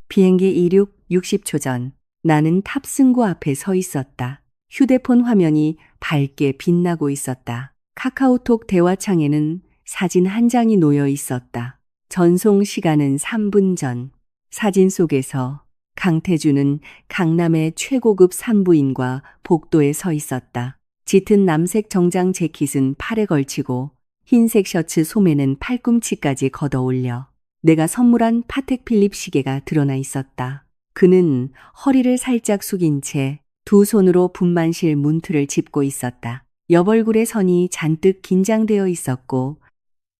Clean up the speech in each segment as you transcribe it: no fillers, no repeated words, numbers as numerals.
비행기 이륙 60초 전 나는 탑승구 앞에 서 있었다. 휴대폰 화면이 밝게 빛나고 있었다. 카카오톡 대화창에는 사진 한 장이 놓여 있었다. 전송 시간은 3분 전. 사진 속에서 강태준은 강남의 최고급 산부인과 복도에 서 있었다. 짙은 남색 정장 재킷은 팔에 걸치고 흰색 셔츠 소매는 팔꿈치까지 걷어 올려 내가 선물한 파텍 필립 시계가 드러나 있었다. 그는 허리를 살짝 숙인 채 두 손으로 분만실 문틀을 짚고 있었다. 옆얼굴의 선이 잔뜩 긴장되어 있었고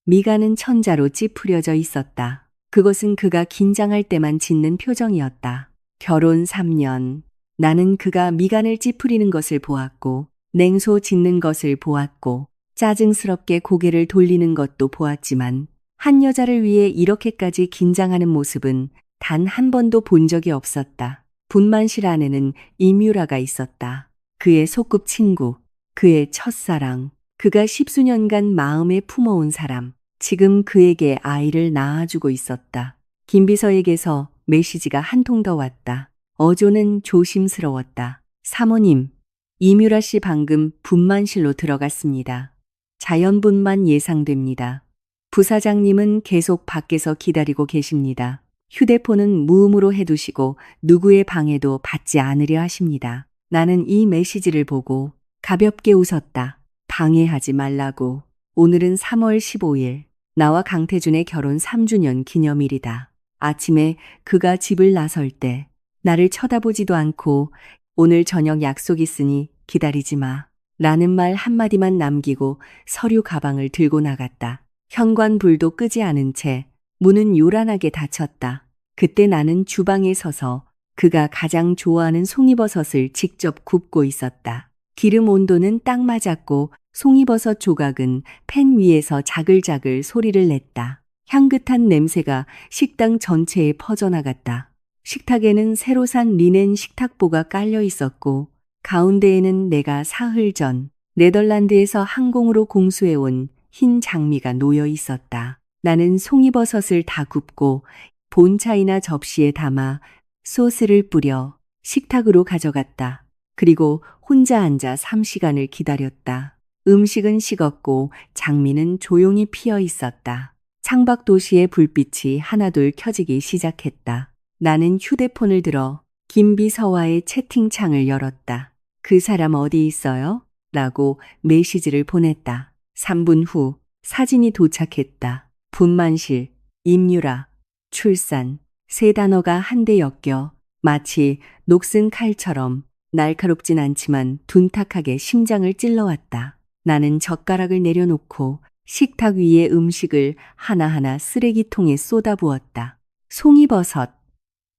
미간은 천자로 찌푸려져 있었다. 그것은 그가 긴장할 때만 짓는 표정이었다. 결혼 3년. 나는 그가 미간을 찌푸리는 것을 보았고 냉소 짓는 것을 보았고 짜증스럽게 고개를 돌리는 것도 보았지만 한 여자를 위해 이렇게까지 긴장하는 모습은 단 한 번도 본 적이 없었다. 분만실 안에는 임유라가 있었다. 그의 소꿉친구, 그의 첫사랑, 그가 10수년간 마음에 품어온 사람, 지금 그에게 아이를 낳아주고 있었다. 김비서에게서 메시지가 한 통 더 왔다. 어조는 조심스러웠다. 사모님, 임유라 씨 방금 분만실로 들어갔습니다. 자연분만 예상됩니다. 부사장님은 계속 밖에서 기다리고 계십니다. 휴대폰은 무음으로 해두시고 누구의 방해도 받지 않으려 하십니다. 나는 이 메시지를 보고 가볍게 웃었다. 방해하지 말라고. 오늘은 3월 15일. 나와 강태준의 결혼 3주년 기념일이다. 아침에 그가 집을 나설 때 나를 쳐다보지도 않고 오늘 저녁 약속 있으니 기다리지 마. 라는 말 한마디만 남기고 서류 가방을 들고 나갔다. 현관불도 끄지 않은 채 문은 요란하게 닫혔다. 그때 나는 주방에 서서 그가 가장 좋아하는 송이버섯을 직접 굽고 있었다. 기름 온도는 딱 맞았고 송이버섯 조각은 팬 위에서 자글자글 소리를 냈다. 향긋한 냄새가 식당 전체에 퍼져나갔다. 식탁에는 새로 산 리넨 식탁보가 깔려 있었고 가운데에는 내가 사흘 전 네덜란드에서 항공으로 공수해온 흰 장미가 놓여 있었다. 나는 송이버섯을 다 굽고 본차이나 접시에 담아 소스를 뿌려 식탁으로 가져갔다. 그리고 혼자 앉아 3시간을 기다렸다. 음식은 식었고 장미는 조용히 피어 있었다. 창밖 도시의 불빛이 하나둘 켜지기 시작했다. 나는 휴대폰을 들어 김비서와의 채팅창을 열었다. 그 사람 어디 있어요? 라고 메시지를 보냈다. 3분 후 사진이 도착했다. 분만실, 임유라, 출산, 세 단어가 한데 엮여 마치 녹슨 칼처럼 날카롭진 않지만 둔탁하게 심장을 찔러왔다. 나는 젓가락을 내려놓고 식탁 위에 음식을 하나하나 쓰레기통에 쏟아부었다. 송이버섯,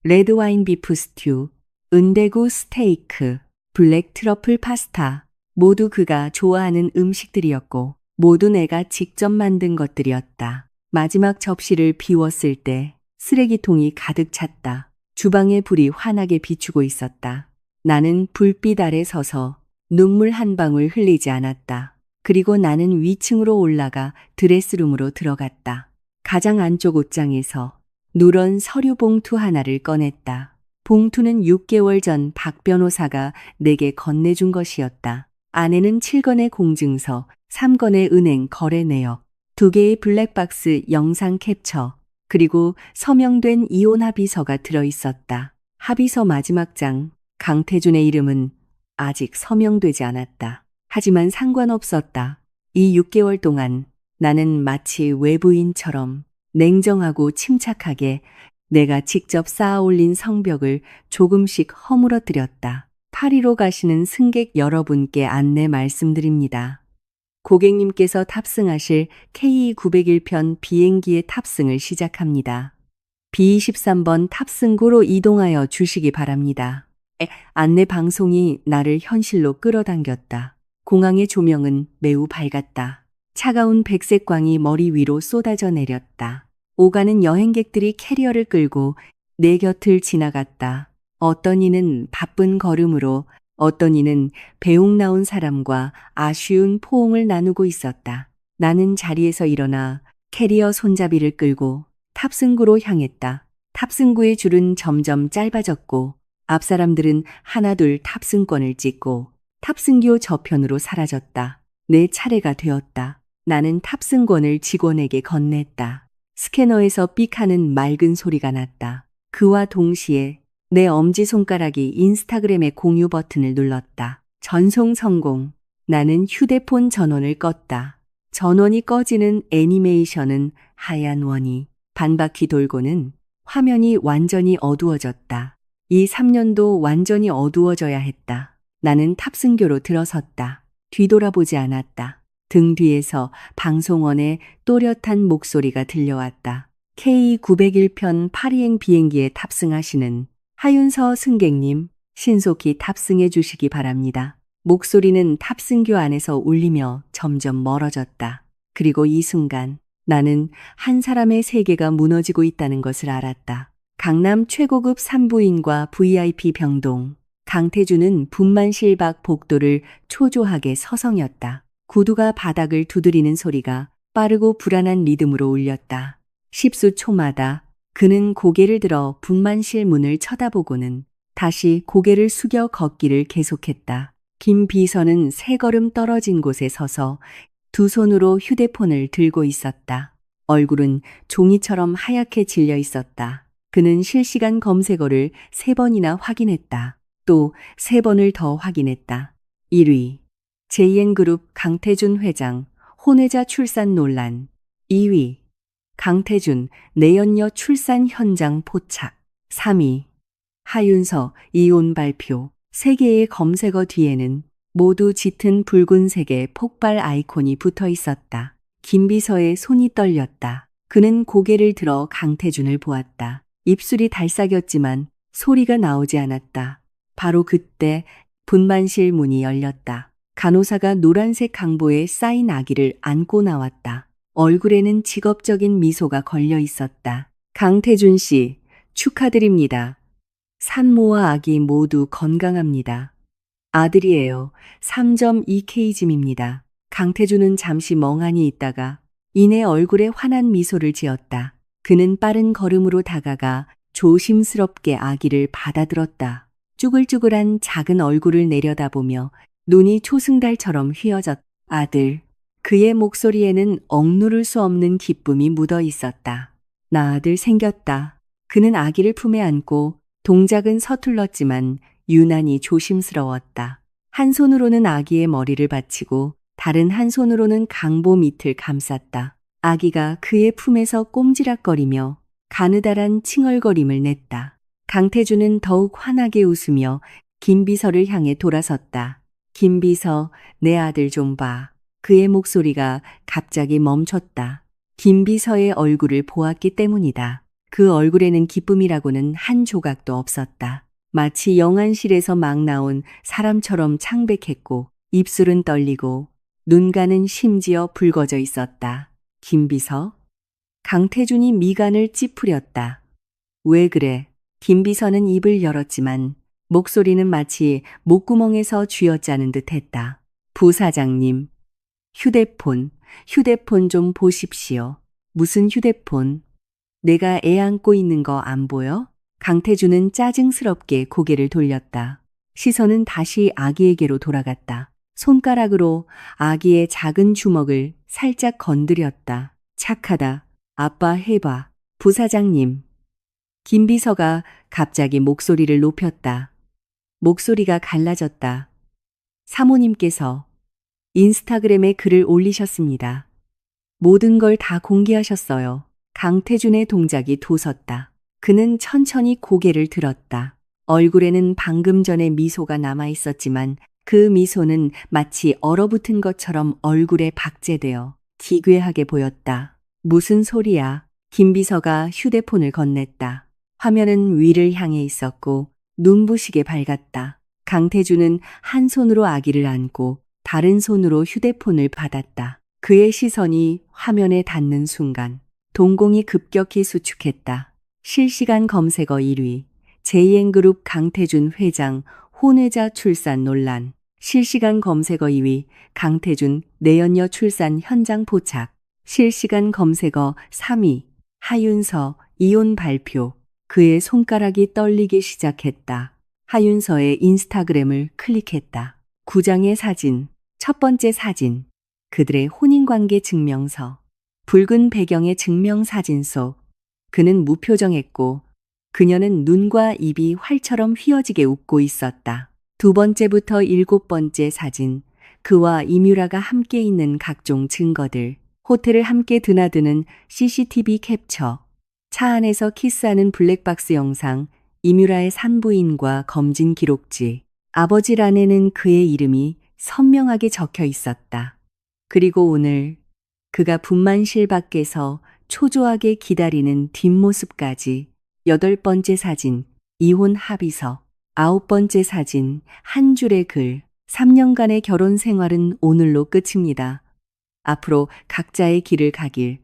레드와인 비프 스튜, 은대구 스테이크, 블랙 트러플 파스타, 모두 그가 좋아하는 음식들이었고 모두 내가 직접 만든 것들이었다. 마지막 접시를 비웠을 때 쓰레기통이 가득 찼다. 주방의 불이 환하게 비추고 있었다. 나는 불빛 아래 서서 눈물 한 방울 흘리지 않았다. 그리고 나는 위층으로 올라가 드레스룸으로 들어갔다. 가장 안쪽 옷장에서 누런 서류 봉투 하나를 꺼냈다. 봉투는 6개월 전 박 변호사가 내게 건네준 것이었다. 안에는 7건의 공증서, 3건의 은행 거래 내역, 2개의 블랙박스 영상 캡처, 그리고 서명된 이혼 합의서가 들어있었다. 합의서 마지막 장, 강태준의 이름은 아직 서명되지 않았다. 하지만 상관없었다. 이 6개월 동안 나는 마치 외부인처럼 냉정하고 침착하게 내가 직접 쌓아 올린 성벽을 조금씩 허물어뜨렸다. 파리로 가시는 승객 여러분께 안내 말씀드립니다. 고객님께서 탑승하실 KE901편 비행기의 탑승을 시작합니다. B23번 탑승구로 이동하여 주시기 바랍니다. 안내 방송이 나를 현실로 끌어당겼다. 공항의 조명은 매우 밝았다. 차가운 백색광이 머리 위로 쏟아져 내렸다. 오가는 여행객들이 캐리어를 끌고 내 곁을 지나갔다. 어떤 이는 바쁜 걸음으로 어떤 이는 배웅 나온 사람과 아쉬운 포옹을 나누고 있었다. 나는 자리에서 일어나 캐리어 손잡이를 끌고 탑승구로 향했다. 탑승구의 줄은 점점 짧아졌고 앞 사람들은 하나둘 탑승권을 찍고 탑승교 저편으로 사라졌다. 내 차례가 되었다. 나는 탑승권을 직원에게 건넸다. 스캐너에서 삑 하는 맑은 소리가 났다. 그와 동시에 내 엄지손가락이 인스타그램의 공유 버튼을 눌렀다. 전송 성공. 나는 휴대폰 전원을 껐다. 전원이 꺼지는 애니메이션은 하얀 원이 반바퀴 돌고는 화면이 완전히 어두워졌다. 이 3년도 완전히 어두워져야 했다. 나는 탑승교로 들어섰다. 뒤돌아보지 않았다. 등 뒤에서 방송원의 또렷한 목소리가 들려왔다. K901편 파리행 비행기에 탑승하시는 하윤서 승객님, 신속히 탑승해 주시기 바랍니다. 목소리는 탑승교 안에서 울리며 점점 멀어졌다. 그리고 이 순간 나는 한 사람의 세계가 무너지고 있다는 것을 알았다. 강남 최고급 산부인과 VIP 병동. 강태준은 분만실 밖 복도를 초조하게 서성였다. 구두가 바닥을 두드리는 소리가 빠르고 불안한 리듬으로 울렸다. 10수 초마다 그는 고개를 들어 분만실 문을 쳐다보고는 다시 고개를 숙여 걷기를 계속했다. 김 비서는 세 걸음 떨어진 곳에 서서 두 손으로 휴대폰을 들고 있었다. 얼굴은 종이처럼 하얗게 질려 있었다. 그는 실시간 검색어를 3번이나 확인했다. 또 3번을 더 확인했다. 1위 JN그룹 강태준 회장 혼외자 출산 논란. 2위 강태준 내연녀 출산 현장 포착. 3위 하윤서 이혼 발표. 3개의 검색어 뒤에는 모두 짙은 붉은색의 폭발 아이콘이 붙어 있었다. 김비서의 손이 떨렸다. 그는 고개를 들어 강태준을 보았다. 입술이 달싹였지만 소리가 나오지 않았다. 바로 그때 분만실 문이 열렸다. 간호사가 노란색 강보에 쌓인 아기를 안고 나왔다. 얼굴에는 직업적인 미소가 걸려 있었다. 강태준 씨, 축하드립니다. 산모와 아기 모두 건강합니다. 아들이에요. 3.2kg입니다. 강태준은 잠시 멍하니 있다가 이내 얼굴에 환한 미소를 지었다. 그는 빠른 걸음으로 다가가 조심스럽게 아기를 받아들었다. 쭈글쭈글한 작은 얼굴을 내려다보며 눈이 초승달처럼 휘어졌. 아들. 그의 목소리에는 억누를 수 없는 기쁨이 묻어 있었다. 나 아들 생겼다. 그는 아기를 품에 안고 동작은 서툴렀지만 유난히 조심스러웠다. 한 손으로는 아기의 머리를 받치고 다른 한 손으로는 강보 밑을 감쌌다. 아기가 그의 품에서 꼼지락거리며 가느다란 칭얼거림을 냈다. 강태준은 더욱 환하게 웃으며 김비서를 향해 돌아섰다. 김비서, 내 아들 좀 봐. 그의 목소리가 갑자기 멈췄다. 김비서의 얼굴을 보았기 때문이다. 그 얼굴에는 기쁨이라고는 한 조각도 없었다. 마치 영안실에서 막 나온 사람처럼 창백했고 입술은 떨리고 눈가는 심지어 붉어져 있었다. 김비서? 강태준이 미간을 찌푸렸다. 왜 그래? 김비서는 입을 열었지만 목소리는 마치 목구멍에서 쥐어짜는 듯 했다. 부사장님, 휴대폰 좀 보십시오. 무슨 휴대폰? 내가 애 안고 있는 거 안 보여? 강태준은 짜증스럽게 고개를 돌렸다. 시선은 다시 아기에게로 돌아갔다. 손가락으로 아기의 작은 주먹을 살짝 건드렸다. 착하다. 아빠 해봐. 부사장님. 김비서가 갑자기 목소리를 높였다. 목소리가 갈라졌다. 사모님께서 인스타그램에 글을 올리셨습니다. 모든 걸 다 공개하셨어요. 강태준의 동작이 돋았다. 그는 천천히 고개를 들었다. 얼굴에는 방금 전의 미소가 남아 있었지만 그 미소는 마치 얼어붙은 것처럼 얼굴에 박제되어 기괴하게 보였다. 무슨 소리야? 김비서가 휴대폰을 건넸다. 화면은 위를 향해 있었고 눈부시게 밝았다. 강태준은 한 손으로 아기를 안고 다른 손으로 휴대폰을 받았다. 그의 시선이 화면에 닿는 순간 동공이 급격히 수축했다. 실시간 검색어 1위, JN그룹 강태준 회장 혼외자 출산 논란. 실시간 검색어 2위 강태준 내연녀 출산 현장 포착. 실시간 검색어 3위 하윤서 이혼 발표. 그의 손가락이 떨리기 시작했다. 하윤서의 인스타그램을 클릭했다. 9장의 사진. 첫 번째 사진. 그들의 혼인관계 증명서. 붉은 배경의 증명사진 속 그는 무표정했고 그녀는 눈과 입이 활처럼 휘어지게 웃고 있었다. 두 번째부터 7번째 사진. 그와 이뮤라가 함께 있는 각종 증거들. 호텔을 함께 드나드는 CCTV 캡처. 차 안에서 키스하는 블랙박스 영상. 이뮤라의 산부인과 검진 기록지. 아버지란에는 그의 이름이 선명하게 적혀 있었다. 그리고 오늘 그가 분만실 밖에서 초조하게 기다리는 뒷모습까지. 8번째 사진, 이혼 합의서. 9번째 사진, 한 줄의 글. 3년간의 결혼 생활은 오늘로 끝입니다. 앞으로 각자의 길을 가길.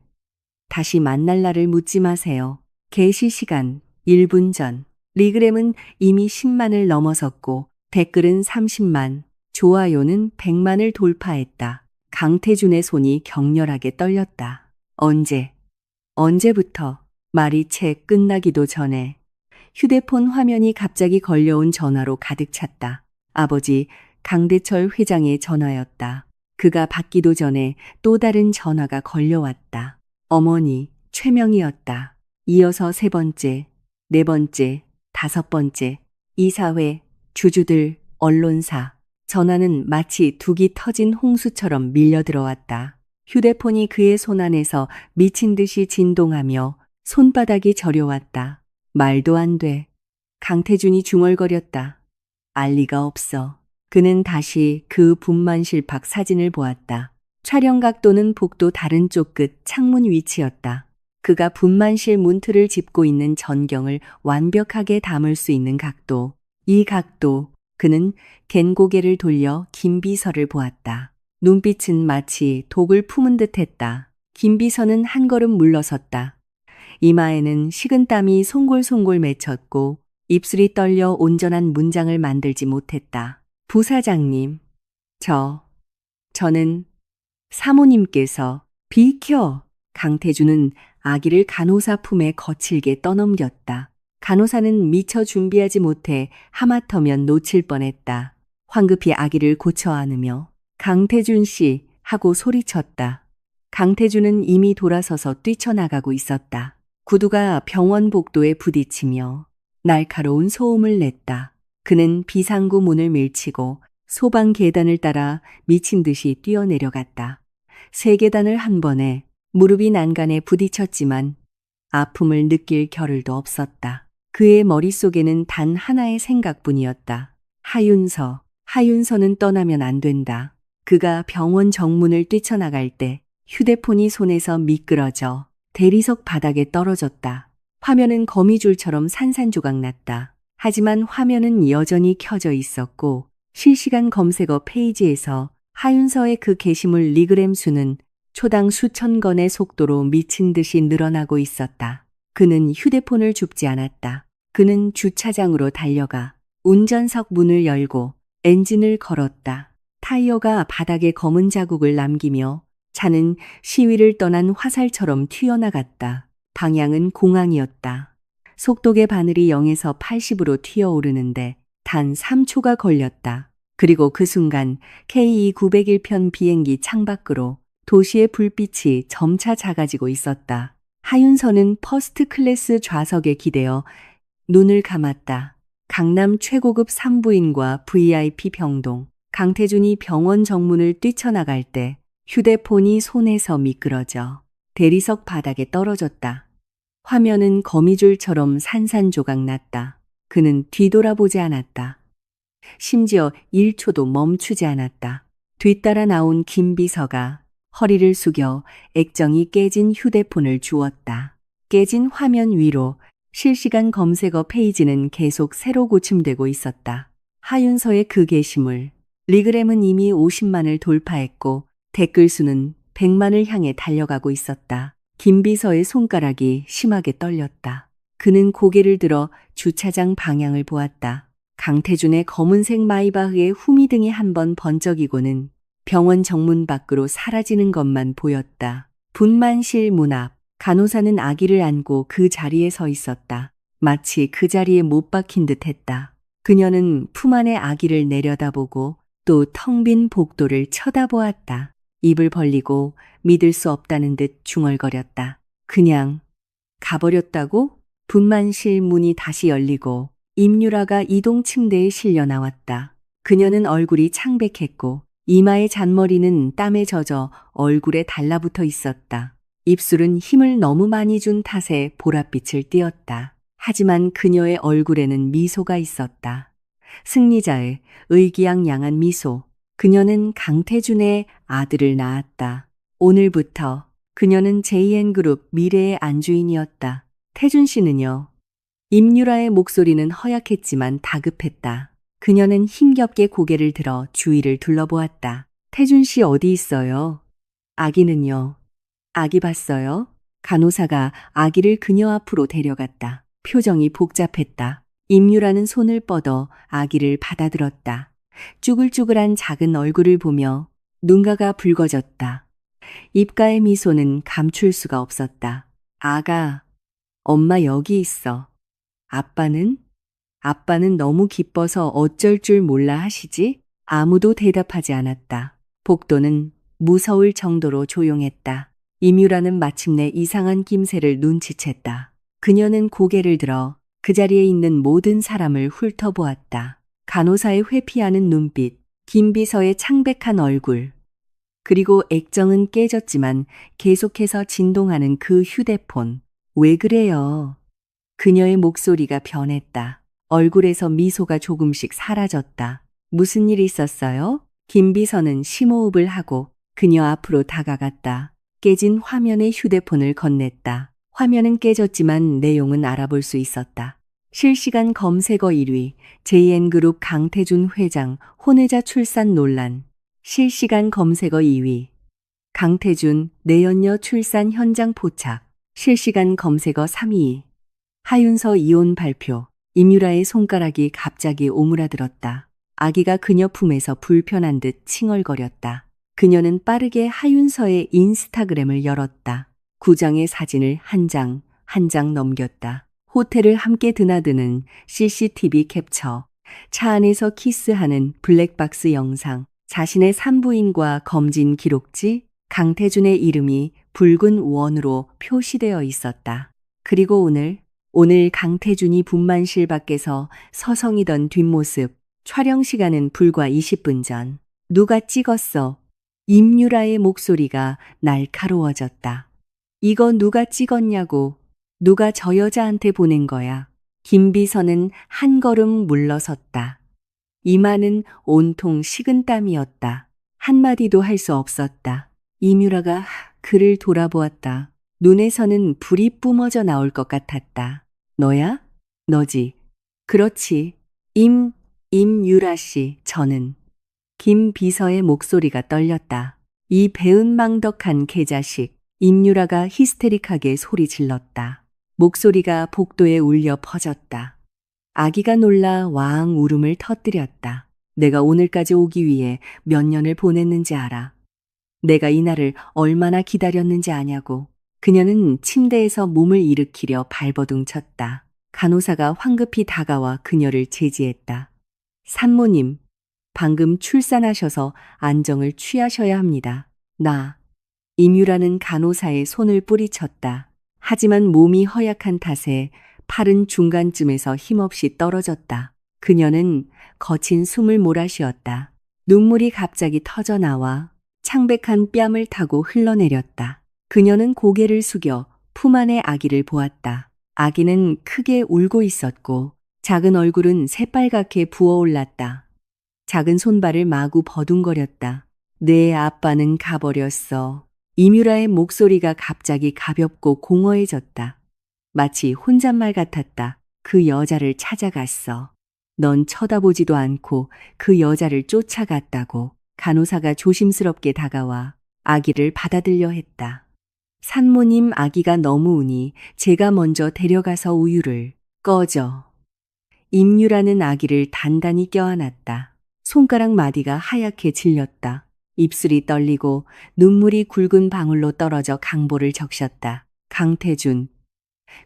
다시 만날 날을 묻지 마세요. 개시 시간 1분 전. 리그램은 이미 10만을 넘어섰고 댓글은 30만, 좋아요는 100만을 돌파했다. 강태준의 손이 격렬하게 떨렸다. 언제부터? 말이 채 끝나기도 전에 휴대폰 화면이 갑자기 걸려온 전화로 가득 찼다. 아버지 강대철 회장의 전화였다. 그가 받기도 전에 또 다른 전화가 걸려왔다. 어머니 최명이었다. 이어서 3번째, 4번째, 5번째, 이사회, 주주들, 언론사. 전화는 마치 둑이 터진 홍수처럼 밀려 들어왔다. 휴대폰이 그의 손 안에서 미친 듯이 진동하며 손바닥이 저려왔다. 말도 안 돼. 강태준이 중얼거렸다. 알 리가 없어. 그는 다시 그 분만실 밖 사진을 보았다. 촬영 각도는 복도 다른 쪽 끝 창문 위치였다. 그가 분만실 문틀을 짚고 있는 전경을 완벽하게 담을 수 있는 각도. 이 각도. 그는 갠 고개를 돌려 김비서를 보았다. 눈빛은 마치 독을 품은 듯했다. 김비서는 한 걸음 물러섰다. 이마에는 식은땀이 송골송골 맺혔고 입술이 떨려 온전한 문장을 만들지 못했다. 부사장님, 저는 사모님께서 비켜. 강태준은 아기를 간호사 품에 거칠게 떠넘겼다. 간호사는 미처 준비하지 못해 하마터면 놓칠 뻔했다. 황급히 아기를 고쳐 안으며 강태준 씨 하고 소리쳤다. 강태준은 이미 돌아서서 뛰쳐나가고 있었다. 구두가 병원 복도에 부딪히며 날카로운 소음을 냈다. 그는 비상구 문을 밀치고 소방 계단을 따라 미친 듯이 뛰어내려갔다. 3계단을 한 번에 무릎이 난간에 부딪혔지만 아픔을 느낄 겨를도 없었다. 그의 머릿속에는 단 하나의 생각뿐이었다. 하윤서는 떠나면 안 된다. 그가 병원 정문을 뛰쳐나갈 때 휴대폰이 손에서 미끄러져 대리석 바닥에 떨어졌다. 화면은 거미줄처럼 산산조각 났다. 하지만 화면은 여전히 켜져 있었고 실시간 검색어 페이지에서 하윤서의 그 게시물 리그램 수는 초당 수천 건의 속도로 미친 듯이 늘어나고 있었다. 그는 휴대폰을 줍지 않았다. 그는 주차장으로 달려가 운전석 문을 열고 엔진을 걸었다. 타이어가 바닥에 검은 자국을 남기며 차는 시위를 떠난 화살처럼 튀어나갔다. 방향은 공항이었다. 속도계 바늘이 0에서 80으로 튀어오르는데 단 3초가 걸렸다. 그리고 그 순간 KE901편 비행기 창밖으로 도시의 불빛이 점차 작아지고 있었다. 하윤서는 퍼스트 클래스 좌석에 기대어 눈을 감았다. 강남 최고급 산부인과 VIP 병동. 강태준이 병원 정문을 뛰쳐나갈 때 휴대폰이 손에서 미끄러져 대리석 바닥에 떨어졌다. 화면은 거미줄처럼 산산조각 났다. 그는 뒤돌아보지 않았다. 심지어 1초도 멈추지 않았다. 뒤따라 나온 김비서가 허리를 숙여 액정이 깨진 휴대폰을 주었다. 깨진 화면 위로 실시간 검색어 페이지는 계속 새로 고침되고 있었다. 하윤서의 그 게시물. 리그램은 이미 50만을 돌파했고 댓글 수는 100만을 향해 달려가고 있었다. 김비서의 손가락이 심하게 떨렸다. 그는 고개를 들어 주차장 방향을 보았다. 강태준의 검은색 마이바흐의 후미등이 한번 번쩍이고는 병원 정문 밖으로 사라지는 것만 보였다. 분만실 문 앞, 간호사는 아기를 안고 그 자리에 서 있었다. 마치 그 자리에 못 박힌 듯 했다. 그녀는 품 안의 아기를 내려다보고 또 텅 빈 복도를 쳐다보았다. 입을 벌리고 믿을 수 없다는 듯 중얼거렸다. 그냥 가버렸다고? 분만실 문이 다시 열리고 임유라가 이동 침대에 실려 나왔다. 그녀는 얼굴이 창백했고 이마의 잔머리는 땀에 젖어 얼굴에 달라붙어 있었다. 입술은 힘을 너무 많이 준 탓에 보랏빛을 띠었다. 하지만 그녀의 얼굴에는 미소가 있었다. 승리자의 의기양양한 미소. 그녀는 강태준의 아들을 낳았다. 오늘부터 그녀는 JN그룹 미래의 안주인이었다. 태준 씨는요? 임유라의 목소리는 허약했지만 다급했다. 그녀는 힘겹게 고개를 들어 주위를 둘러보았다. 태준 씨 어디 있어요? 아기는요? 아기 봤어요? 간호사가 아기를 그녀 앞으로 데려갔다. 표정이 복잡했다. 임유라는 손을 뻗어 아기를 받아들었다. 쭈글쭈글한 작은 얼굴을 보며 눈가가 붉어졌다. 입가의 미소는 감출 수가 없었다. 아가, 엄마 여기 있어. 아빠는? 아빠는 너무 기뻐서 어쩔 줄 몰라 하시지? 아무도 대답하지 않았다. 복도는 무서울 정도로 조용했다. 임유라는 마침내 이상한 낌새를 눈치챘다. 그녀는 고개를 들어 그 자리에 있는 모든 사람을 훑어보았다. 간호사의 회피하는 눈빛, 김비서의 창백한 얼굴, 그리고 액정은 깨졌지만 계속해서 진동하는 그 휴대폰. 왜 그래요? 그녀의 목소리가 변했다. 얼굴에서 미소가 조금씩 사라졌다. 무슨 일 있었어요? 김비서는 심호흡을 하고 그녀 앞으로 다가갔다. 깨진 화면에 휴대폰을 건넸다. 화면은 깨졌지만 내용은 알아볼 수 있었다. 실시간 검색어 1위, JN그룹 강태준 회장 혼외자 출산 논란. 실시간 검색어 2위, 강태준 내연녀 출산 현장 포착. 실시간 검색어 3위, 하윤서 이혼 발표. 임유라의 손가락이 갑자기 오므라들었다. 아기가 그녀 품에서 불편한 듯 칭얼거렸다. 그녀는 빠르게 하윤서의 인스타그램을 열었다. 구장의 사진을 한 장 한 장 넘겼다. 호텔을 함께 드나드는 CCTV 캡처, 차 안에서 키스하는 블랙박스 영상, 자신의 산부인과 검진 기록지, 강태준의 이름이 붉은 원으로 표시되어 있었다. 그리고 오늘 강태준이 분만실 밖에서 서성이던 뒷모습, 촬영 시간은 불과 20분 전. 누가 찍었어? 임유라의 목소리가 날카로워졌다. 이거 누가 찍었냐고. 누가 저 여자한테 보낸 거야. 김비서는 한 걸음 물러섰다. 이마는 온통 식은땀이었다. 한마디도 할 수 없었다. 임유라가 그를 돌아보았다. 눈에서는 불이 뿜어져 나올 것 같았다. 너야? 너지. 그렇지. 임유라 씨, 저는. 김 비서의 목소리가 떨렸다. 이 배은망덕한 개자식. 임유라가 히스테릭하게 소리 질렀다. 목소리가 복도에 울려 퍼졌다. 아기가 놀라 와앙 울음을 터뜨렸다. 내가 오늘까지 오기 위해 몇 년을 보냈는지 알아. 내가 이 날을 얼마나 기다렸는지 아냐고. 그녀는 침대에서 몸을 일으키려 발버둥 쳤다. 간호사가 황급히 다가와 그녀를 제지했다. 산모님, 방금 출산하셔서 안정을 취하셔야 합니다. 임유라는 간호사의 손을 뿌리쳤다. 하지만 몸이 허약한 탓에 팔은 중간쯤에서 힘없이 떨어졌다. 그녀는 거친 숨을 몰아쉬었다. 눈물이 갑자기 터져 나와 창백한 뺨을 타고 흘러내렸다. 그녀는 고개를 숙여 품 안의 아기를 보았다. 아기는 크게 울고 있었고 작은 얼굴은 새빨갛게 부어올랐다. 작은 손발을 마구 버둥거렸다. 내 아빠는 가버렸어. 임유라의 목소리가 갑자기 가볍고 공허해졌다. 마치 혼잣말 같았다. 그 여자를 찾아갔어. 넌 쳐다보지도 않고 그 여자를 쫓아갔다고. 간호사가 조심스럽게 다가와 아기를 받아들려 했다. 산모님, 아기가 너무 우니 제가 먼저 데려가서 우유를. 꺼져. 임유라는 아기를 단단히 껴안았다. 손가락 마디가 하얗게 질렸다. 입술이 떨리고 눈물이 굵은 방울로 떨어져 강보를 적셨다. 강태준.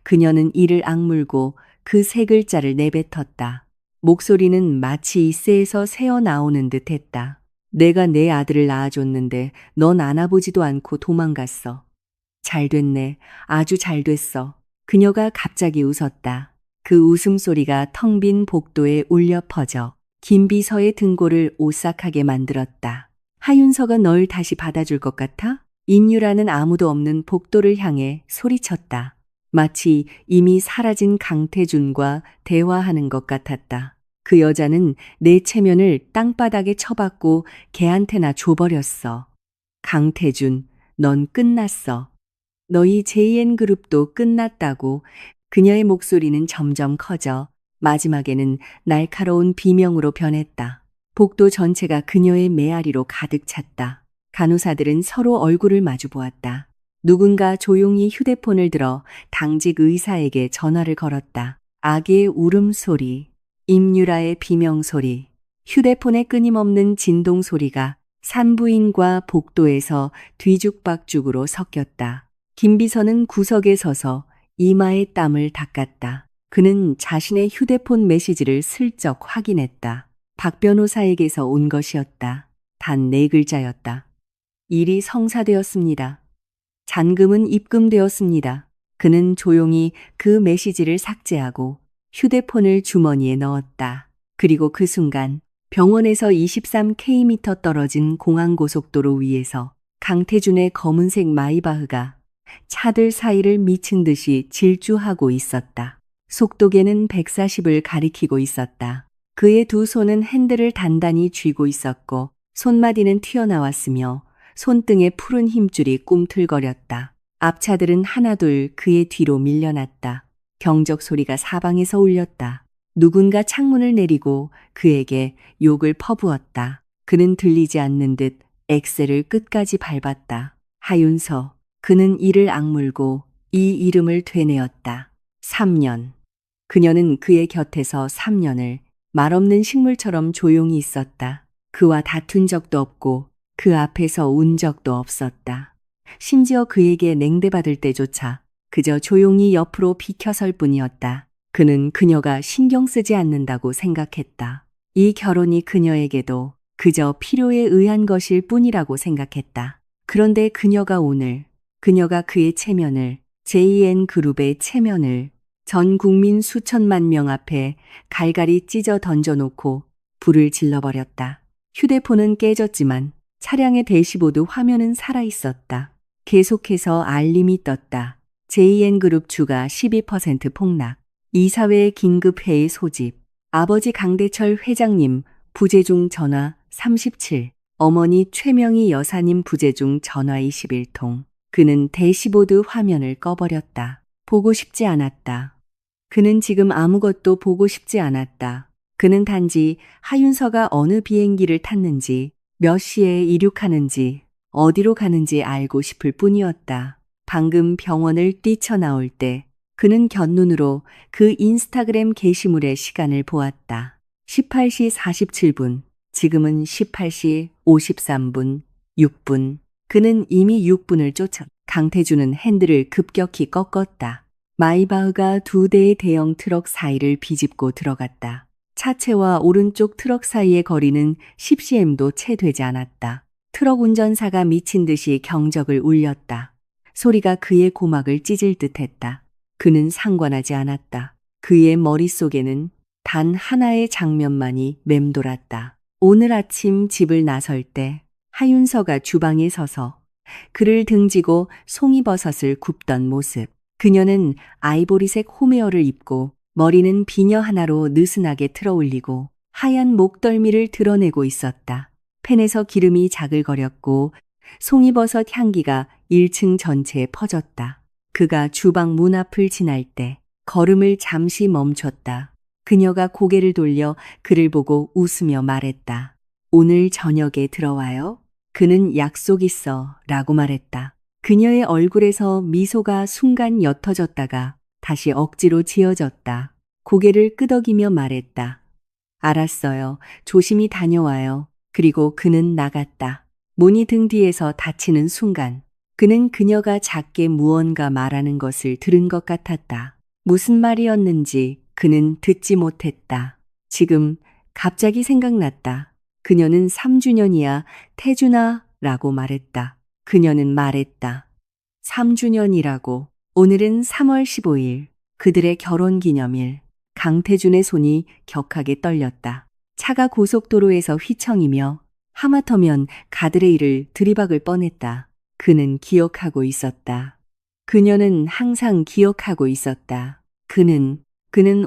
그녀는 이를 악물고 그 세 글자를 내뱉었다. 목소리는 마치 이새에서 새어나오는 듯 했다. 내가 내 아들을 낳아줬는데 넌 안아보지도 않고 도망갔어. 잘 됐네. 아주 잘 됐어. 그녀가 갑자기 웃었다. 그 웃음소리가 텅 빈 복도에 울려 퍼져 김비서의 등골을 오싹하게 만들었다. 하윤서가 널 다시 받아줄 것 같아? 임유라는 아무도 없는 복도를 향해 소리쳤다. 마치 이미 사라진 강태준과 대화하는 것 같았다. 그 여자는 내 체면을 땅바닥에 쳐박고 걔한테나 줘버렸어. 강태준, 넌 끝났어. 너희 JN그룹도 끝났다고. 그녀의 목소리는 점점 커져 마지막에는 날카로운 비명으로 변했다. 복도 전체가 그녀의 메아리로 가득 찼다. 간호사들은 서로 얼굴을 마주 보았다. 누군가 조용히 휴대폰을 들어 당직 의사에게 전화를 걸었다. 아기의 울음소리, 임유라의 비명소리, 휴대폰의 끊임없는 진동소리가 산부인과 복도에서 뒤죽박죽으로 섞였다. 김비서는 구석에 서서 이마에 땀을 닦았다. 그는 자신의 휴대폰 메시지를 슬쩍 확인했다. 박 변호사에게서 온 것이었다. 단 4글자였다. 일이 성사되었습니다. 잔금은 입금되었습니다. 그는 조용히 그 메시지를 삭제하고 휴대폰을 주머니에 넣었다. 그리고 그 순간 병원에서 23km 떨어진 공항고속도로 위에서 강태준의 검은색 마이바흐가 차들 사이를 미친 듯이 질주하고 있었다. 속도계는 140을 가리키고 있었다. 그의 두 손은 핸들을 단단히 쥐고 있었고 손마디는 튀어나왔으며 손등의 푸른 힘줄이 꿈틀거렸다. 앞차들은 하나둘 그의 뒤로 밀려났다. 경적 소리가 사방에서 울렸다. 누군가 창문을 내리고 그에게 욕을 퍼부었다. 그는 들리지 않는 듯 엑셀을 끝까지 밟았다. 하윤서. 그는 이를 악물고 이 이름을 되뇌었다. 3년. 그녀는 그의 곁에서 3년을 말없는 식물처럼 조용히 있었다. 그와 다툰 적도 없고 그 앞에서 운 적도 없었다. 심지어 그에게 냉대받을 때조차 그저 조용히 옆으로 비켜설 뿐이었다. 그는 그녀가 신경 쓰지 않는다고 생각했다. 이 결혼이 그녀에게도 그저 필요에 의한 것일 뿐이라고 생각했다. 그런데 그녀가 그의 체면을, JN그룹의 체면을 전 국민 수천만 명 앞에 갈갈이 찢어 던져놓고 불을 질러버렸다. 휴대폰은 깨졌지만 차량의 대시보드 화면은 살아있었다. 계속해서 알림이 떴다. JN그룹 주가 12% 폭락. 이사회 긴급회의 소집. 아버지 강대철 회장님 부재중 전화 37. 어머니 최명희 여사님 부재중 전화 21통. 그는 대시보드 화면을 꺼버렸다. 보고 싶지 않았다. 그는 지금 아무것도 보고 싶지 않았다. 그는 단지 하윤서가 어느 비행기를 탔는지, 몇 시에 이륙하는지, 어디로 가는지 알고 싶을 뿐이었다. 방금 병원을 뛰쳐나올 때 그는 곁눈으로 그 인스타그램 게시물의 시간을 보았다. 18시 47분, 지금은 18시 53분, 6분. 그는 이미 6분을 쫓아 강태준은 핸들을 급격히 꺾었다. 마이바흐가 2대의 대형 트럭 사이를 비집고 들어갔다. 차체와 오른쪽 트럭 사이의 거리는 10cm도 채 되지 않았다. 트럭 운전사가 미친 듯이 경적을 울렸다. 소리가 그의 고막을 찢을 듯했다. 그는 상관하지 않았다. 그의 머릿속에는 단 하나의 장면만이 맴돌았다. 오늘 아침 집을 나설 때 하윤서가 주방에 서서 그를 등지고 송이버섯을 굽던 모습. 그녀는 아이보리색 홈웨어를 입고 머리는 비녀 하나로 느슨하게 틀어올리고 하얀 목덜미를 드러내고 있었다. 팬에서 기름이 자글거렸고 송이버섯 향기가 1층 전체에 퍼졌다. 그가 주방 문 앞을 지날 때 걸음을 잠시 멈췄다. 그녀가 고개를 돌려 그를 보고 웃으며 말했다. 오늘 저녁에 들어와요? 그는 약속 있어 라고 말했다. 그녀의 얼굴에서 미소가 순간 옅어졌다가 다시 억지로 지어졌다. 고개를 끄덕이며 말했다. 알았어요. 조심히 다녀와요. 그리고 그는 나갔다. 문이 등 뒤에서 닫히는 순간 그는 그녀가 작게 무언가 말하는 것을 들은 것 같았다. 무슨 말이었는지 그는 듣지 못했다. 지금 갑자기 생각났다. 그녀는 3주년이야, 태준아 라고 말했다. 그녀는 말했다. 3주년이라고. 오늘은 3월 15일. 그들의 결혼 기념일. 강태준의 손이 격하게 떨렸다. 차가 고속도로에서 휘청이며 하마터면 가드레일을 들이박을 뻔했다. 그는 기억하고 있었다. 그녀는 항상 기억하고 있었다. 그는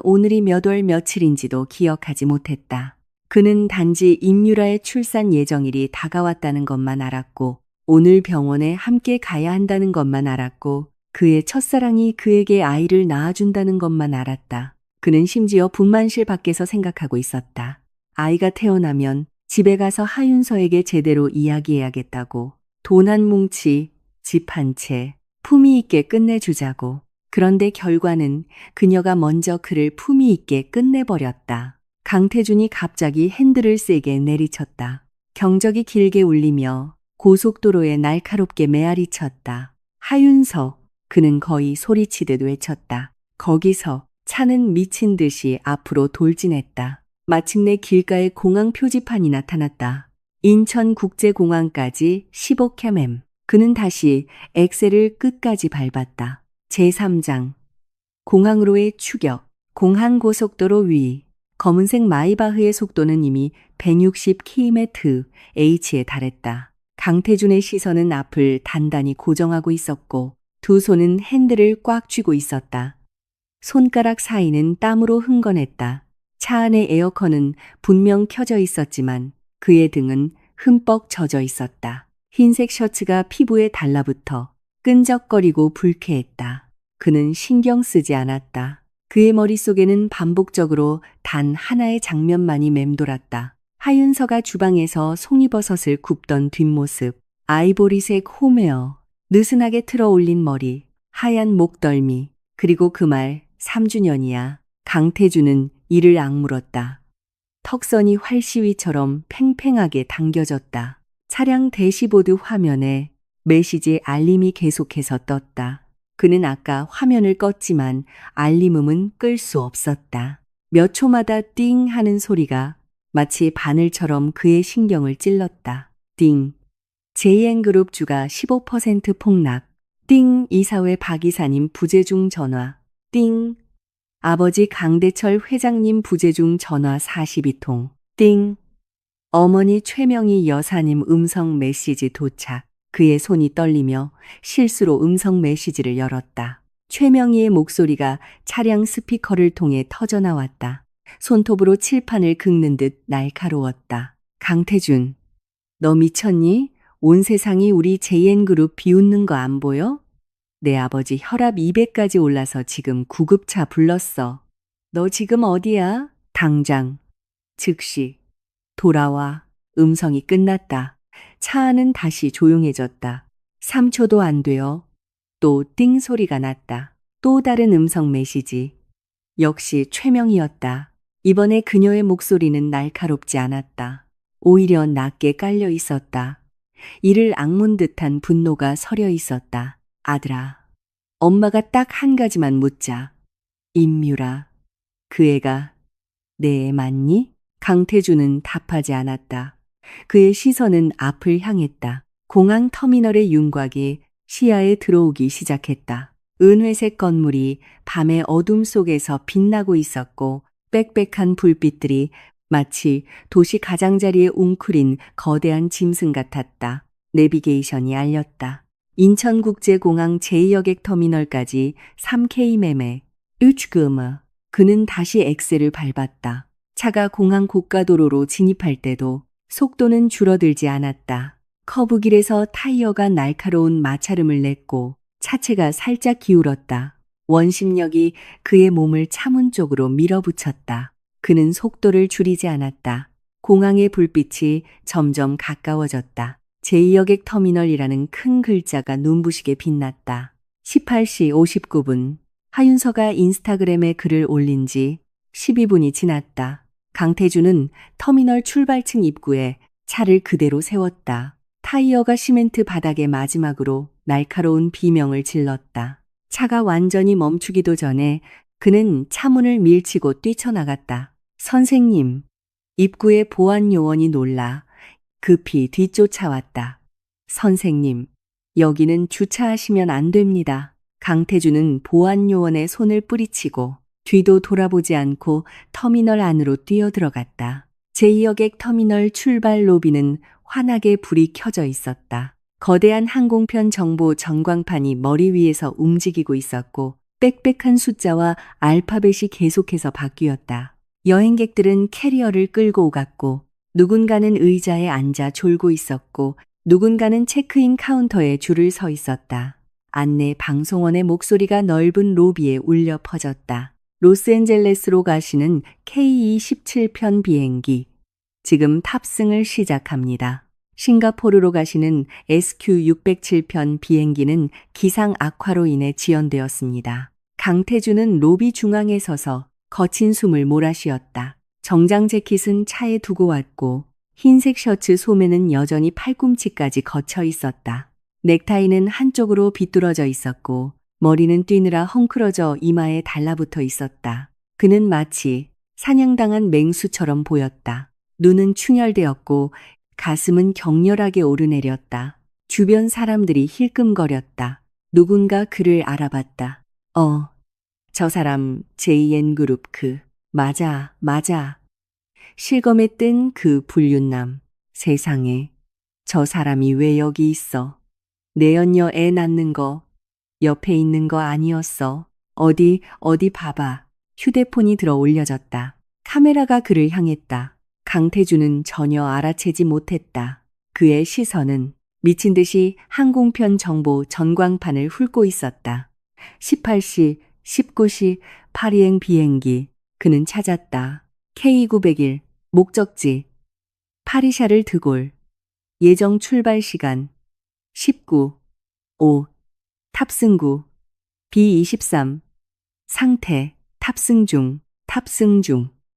오늘이 몇 월 며칠인지도 기억하지 못했다. 그는 단지 임유라의 출산 예정일이 다가왔다는 것만 알았고, 오늘 병원에 함께 가야 한다는 것만 알았고, 그의 첫사랑이 그에게 아이를 낳아준다는 것만 알았다. 그는 심지어 분만실 밖에서 생각하고 있었다. 아이가 태어나면 집에 가서 하윤서에게 제대로 이야기해야겠다고. 돈 한 뭉치, 집 한 채, 품위 있게 끝내주자고. 그런데 결과는 그녀가 먼저 그를 품위 있게 끝내버렸다. 강태준이 갑자기 핸들을 세게 내리쳤다. 경적이 길게 울리며 고속도로에 날카롭게 메아리쳤다. 하윤서, 그는 거의 소리치듯 외쳤다. 거기서 차는 미친 듯이 앞으로 돌진했다. 마침내 길가에 공항 표지판이 나타났다. 인천국제공항까지 15km. 그는 다시 엑셀을 끝까지 밟았다. 제3장. 공항으로의 추격. 공항고속도로 위. 검은색 마이바흐의 속도는 이미 160km/h에 달했다. 강태준의 시선은 앞을 단단히 고정하고 있었고 두 손은 핸들을 꽉 쥐고 있었다. 손가락 사이는 땀으로 흥건했다. 차 안의 에어컨은 분명 켜져 있었지만 그의 등은 흠뻑 젖어 있었다. 흰색 셔츠가 피부에 달라붙어 끈적거리고 불쾌했다. 그는 신경 쓰지 않았다. 그의 머릿속에는 반복적으로 단 하나의 장면만이 맴돌았다. 하윤서가 주방에서 송이버섯을 굽던 뒷모습, 아이보리색 홈웨어, 느슨하게 틀어 올린 머리, 하얀 목덜미, 그리고 그 말 3주년이야. 강태준은 이를 악물었다. 턱선이 활시위처럼 팽팽하게 당겨졌다. 차량 대시보드 화면에 메시지 알림이 계속해서 떴다. 그는 아까 화면을 껐지만 알림음은 끌 수 없었다. 몇 초마다 띵 하는 소리가 마치 바늘처럼 그의 신경을 찔렀다. 띵. JN그룹 주가 15% 폭락. 띵. 이사회 박 이사님 부재 중 전화. 띵. 아버지 강대철 회장님 부재 중 전화 42통. 띵. 어머니 최명희 여사님 음성 메시지 도착. 그의 손이 떨리며 실수로 음성 메시지를 열었다. 최명희의 목소리가 차량 스피커를 통해 터져나왔다. 손톱으로 칠판을 긁는 듯 날카로웠다. 강태준, 너 미쳤니? 온 세상이 우리 JN그룹 비웃는 거 안 보여? 내 아버지 혈압 200까지 올라서 지금 구급차 불렀어. 너 지금 어디야? 당장. 즉시. 돌아와. 음성이 끝났다. 차 안은 다시 조용해졌다. 3초도 안 되어 또 띵 소리가 났다. 또 다른 음성 메시지. 역시 최명이었다. 이번에 그녀의 목소리는 날카롭지 않았다. 오히려 낮게 깔려 있었다. 이를 악문 듯한 분노가 서려 있었다. 아들아, 엄마가 딱 한 가지만 묻자. 임유라, 그 애가 내 애 맞니? 강태준은 답하지 않았다. 그의 시선은 앞을 향했다. 공항 터미널의 윤곽이 시야에 들어오기 시작했다. 은회색 건물이 밤의 어둠 속에서 빛나고 있었고 빽빽한 불빛들이 마치 도시 가장자리에 웅크린 거대한 짐승 같았다. 내비게이션이 알렸다. 인천국제공항 제2여객 터미널까지 3km매. 우츠그마. 그는 다시 엑셀을 밟았다. 차가 공항 고가도로로 진입할 때도 속도는 줄어들지 않았다. 커브길에서 타이어가 날카로운 마찰음을 냈고 차체가 살짝 기울었다. 원심력이 그의 몸을 차문 쪽으로 밀어붙였다. 그는 속도를 줄이지 않았다. 공항의 불빛이 점점 가까워졌다. 제2여객 터미널이라는 큰 글자가 눈부시게 빛났다. 18시 59분. 하윤서가 인스타그램에 글을 올린 지 12분이 지났다. 강태주는 터미널 출발층 입구에 차를 그대로 세웠다. 타이어가 시멘트 바닥에 마지막으로 날카로운 비명을 질렀다. 차가 완전히 멈추기도 전에 그는 차문을 밀치고 뛰쳐나갔다. 선생님, 입구의 보안 요원이 놀라 급히 뒤쫓아왔다. 선생님, 여기는 주차하시면 안 됩니다. 강태주는 보안 요원의 손을 뿌리치고 뒤도 돌아보지 않고 터미널 안으로 뛰어들어갔다. 제2여객 터미널 출발 로비는 환하게 불이 켜져 있었다. 거대한 항공편 정보 전광판이 머리 위에서 움직이고 있었고 빽빽한 숫자와 알파벳이 계속해서 바뀌었다. 여행객들은 캐리어를 끌고 오갔고 누군가는 의자에 앉아 졸고 있었고 누군가는 체크인 카운터에 줄을 서 있었다. 안내 방송원의 목소리가 넓은 로비에 울려 퍼졌다. 로스앤젤레스로 가시는 K-17편 비행기. 지금 탑승을 시작합니다. 싱가포르로 가시는 SQ-607편 비행기는 기상 악화로 인해 지연되었습니다. 강태주는 로비 중앙에 서서 거친 숨을 몰아쉬었다. 정장 재킷은 차에 두고 왔고 흰색 셔츠 소매는 여전히 팔꿈치까지 거쳐 있었다. 넥타이는 한쪽으로 비뚤어져 있었고 머리는 뛰느라 헝클어져 이마에 달라붙어 있었다. 그는 마치 사냥당한 맹수처럼 보였다. 눈은 충혈되었고 가슴은 격렬하게 오르내렸다. 주변 사람들이 힐끔거렸다. 누군가 그를 알아봤다. 저 사람 JN그룹 맞아. 실검에 뜬 그 불륜남. 세상에, 저 사람이 왜 여기 있어? 내 연녀 애 낳는 거 옆에 있는 거 아니었어? 어디 봐봐. 휴대폰이 들어 올려졌다. 카메라가 그를 향했다. 강태주는 전혀 알아채지 못했다. 그의 시선은 미친 듯이 항공편 정보 전광판을 훑고 있었다. 18시, 19시, 파리행 비행기. 그는 찾았다. K901, 목적지. 파리샤를 드골. 예정 출발 시간. 19, 5. 탑승구. B23. 상태. 탑승 중.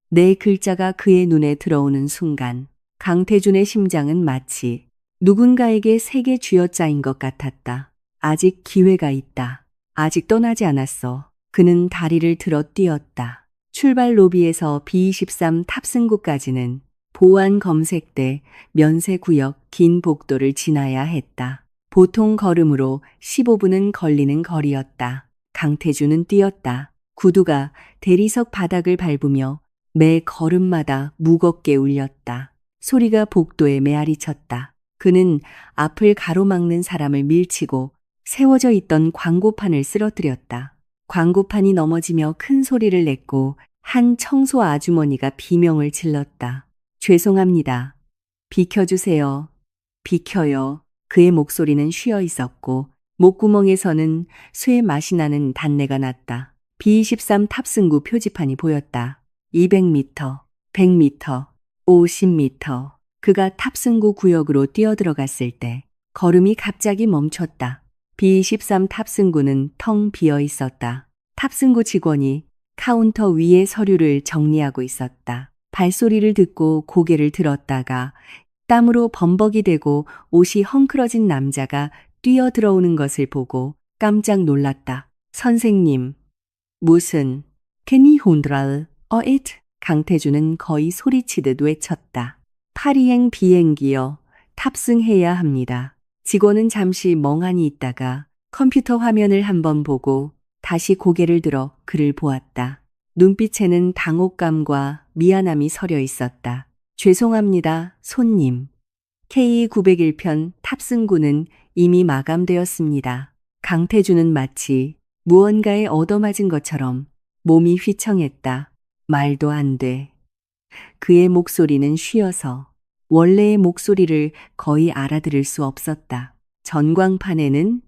네 글자가 그의 눈에 들어오는 순간 강태준의 심장은 마치 누군가에게 세게 쥐어짜인 것 같았다. 아직 기회가 있다. 아직 떠나지 않았어. 그는 다리를 들어 뛰었다. 출발 로비에서 B23 탑승구까지는 보안 검색대, 면세구역, 긴 복도를 지나야 했다. 보통 걸음으로 15분은 걸리는 거리였다. 강태준은 뛰었다. 구두가 대리석 바닥을 밟으며 매 걸음마다 무겁게 울렸다. 소리가 복도에 메아리쳤다. 그는 앞을 가로막는 사람을 밀치고 세워져 있던 광고판을 쓰러뜨렸다. 광고판이 넘어지며 큰 소리를 냈고 한 청소 아주머니가 비명을 질렀다. 죄송합니다. 비켜주세요. 비켜요. 그의 목소리는 쉬어 있었고 목구멍에서는 쇠 맛이 나는 단내가 났다. B23 탑승구 표지판이 보였다. 200m, 100m, 50m. 그가 탑승구 구역으로 뛰어들어갔을 때 걸음이 갑자기 멈췄다. B23 탑승구는 텅 비어 있었다. 탑승구 직원이 카운터 위에 서류를 정리하고 있었다. 발소리를 듣고 고개를 들었다가 땀으로 범벅이 되고 옷이 헝클어진 남자가 뛰어들어오는 것을 보고 깜짝 놀랐다. 선생님, 무슨, Can you handle it? 강태주는 거의 소리치듯 외쳤다. 파리행 비행기여, 탑승해야 합니다. 직원은 잠시 멍하니 있다가 컴퓨터 화면을 한번 보고 다시 고개를 들어 그를 보았다. 눈빛에는 당혹감과 미안함이 서려 있었다. 죄송합니다, 손님. K901편 탑승구는 이미 마감되었습니다. 강태주는 마치 무언가에 얻어맞은 것처럼 몸이 휘청했다. 말도 안 돼. 그의 목소리는 쉬어서 원래의 목소리를 거의 알아들을 수 없었다. 전광판에는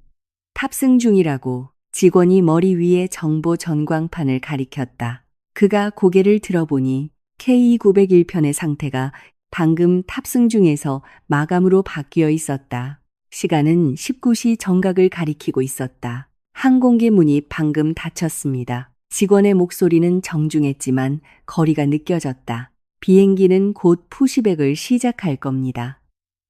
탑승 중이라고 직원이 머리 위에 정보 전광판을 가리켰다. 그가 고개를 들어보니 K901편의 상태가 방금 탑승 중에서 마감으로 바뀌어 있었다. 시간은 19시 정각을 가리키고 있었다. 항공기 문이 방금 닫혔습니다. 직원의 목소리는 정중했지만 거리가 느껴졌다. 비행기는 곧 푸시백을 시작할 겁니다.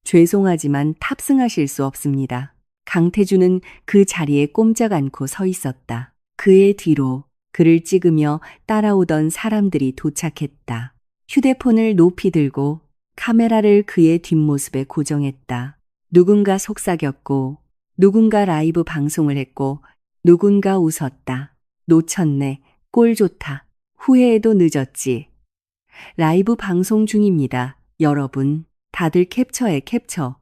죄송하지만 탑승하실 수 없습니다. 강태준은 그 자리에 꼼짝 않고 서 있었다. 그의 뒤로 그를 찍으며 따라오던 사람들이 도착했다. 휴대폰을 높이 들고 카메라를 그의 뒷모습에 고정했다. 누군가 속삭였고, 누군가 라이브 방송을 했고, 누군가 웃었다. 놓쳤네. 꼴 좋다. 후회해도 늦었지. 라이브 방송 중입니다. 여러분, 다들 캡처해 캡처.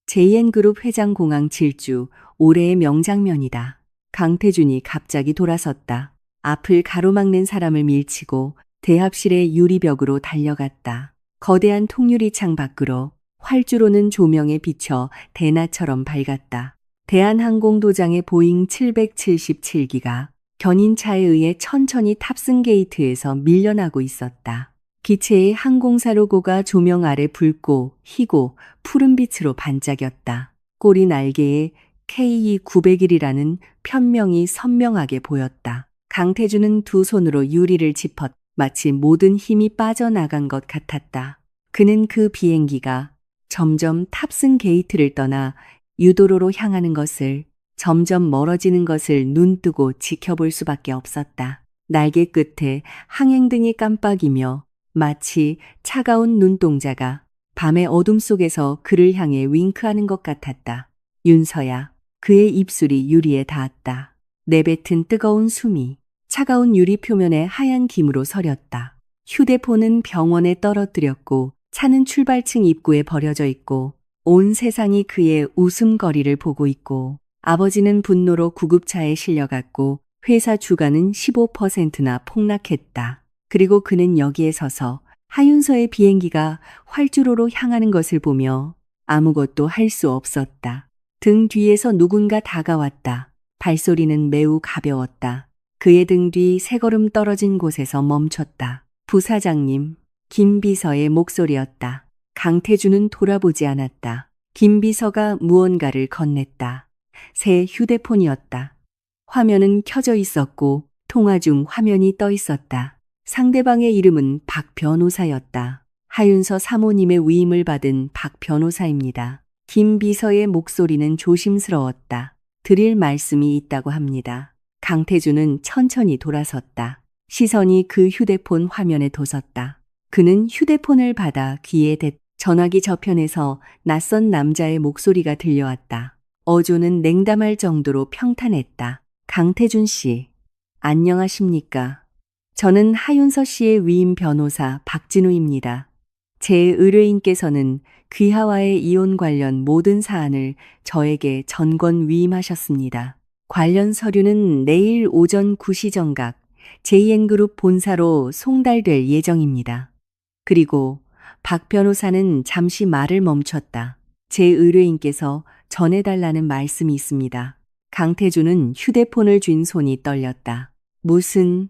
JN그룹 회장 공항 질주, 올해의 명장면이다. 강태준이 갑자기 돌아섰다. 앞을 가로막는 사람을 밀치고 대합실의 유리벽으로 달려갔다. 거대한 통유리창 밖으로 활주로는 조명에 비쳐 대나처럼 밝았다. 대한항공도장의 보잉 777기가 견인차에 의해 천천히 탑승 게이트에서 밀려나고 있었다. 기체의 항공사 로고가 조명 아래 붉고 희고 푸른빛으로 반짝였다. 꼬리 날개에 KE901이라는 편명이 선명하게 보였다. 강태준은 두 손으로 유리를 짚었 마치 모든 힘이 빠져나간 것 같았다. 그는 그 비행기가 점점 탑승 게이트를 떠나 유도로로 향하는 것을, 점점 멀어지는 것을 눈뜨고 지켜볼 수밖에 없었다. 날개 끝에 항행등이 깜빡이며 마치 차가운 눈동자가 밤의 어둠 속에서 그를 향해 윙크하는 것 같았다. 윤서야. 그의 입술이 유리에 닿았다. 내뱉은 뜨거운 숨이 차가운 유리 표면에 하얀 김으로 서렸다. 휴대폰은 병원에 떨어뜨렸고 차는 출발층 입구에 버려져 있고 온 세상이 그의 웃음거리를 보고 있고 아버지는 분노로 구급차에 실려갔고 회사 주가는 15%나 폭락했다. 그리고 그는 여기에 서서 하윤서의 비행기가 활주로로 향하는 것을 보며 아무것도 할 수 없었다. 등 뒤에서 누군가 다가왔다. 발소리는 매우 가벼웠다. 그의 등 뒤 세 걸음 떨어진 곳에서 멈췄다. 부사장님, 김비서의 목소리였다. 강태준은 돌아보지 않았다. 김비서가 무언가를 건넸다. 새 휴대폰이었다. 화면은 켜져 있었고 통화 중 화면이 떠 있었다. 상대방의 이름은 박 변호사였다. 하윤서 사모님의 위임을 받은 박 변호사입니다. 김 비서의 목소리는 조심스러웠다. 드릴 말씀이 있다고 합니다. 강태준은 천천히 돌아섰다. 시선이 그 휴대폰 화면에 돋았다. 그는 휴대폰을 받아 귀에 댔. 전화기 저편에서 낯선 남자의 목소리가 들려왔다. 어조는 냉담할 정도로 평탄했다. 강태준 씨, 안녕하십니까? 저는 하윤서 씨의 위임 변호사 박진우입니다. 제 의뢰인께서는 귀하와의 이혼 관련 모든 사안을 저에게 전권 위임하셨습니다. 관련 서류는 내일 오전 9시 정각 JN그룹 본사로 송달될 예정입니다. 그리고 박 변호사는 잠시 말을 멈췄다. 제 의뢰인께서 전해달라는 말씀이 있습니다. 강태준은 휴대폰을 쥔 손이 떨렸다. 무슨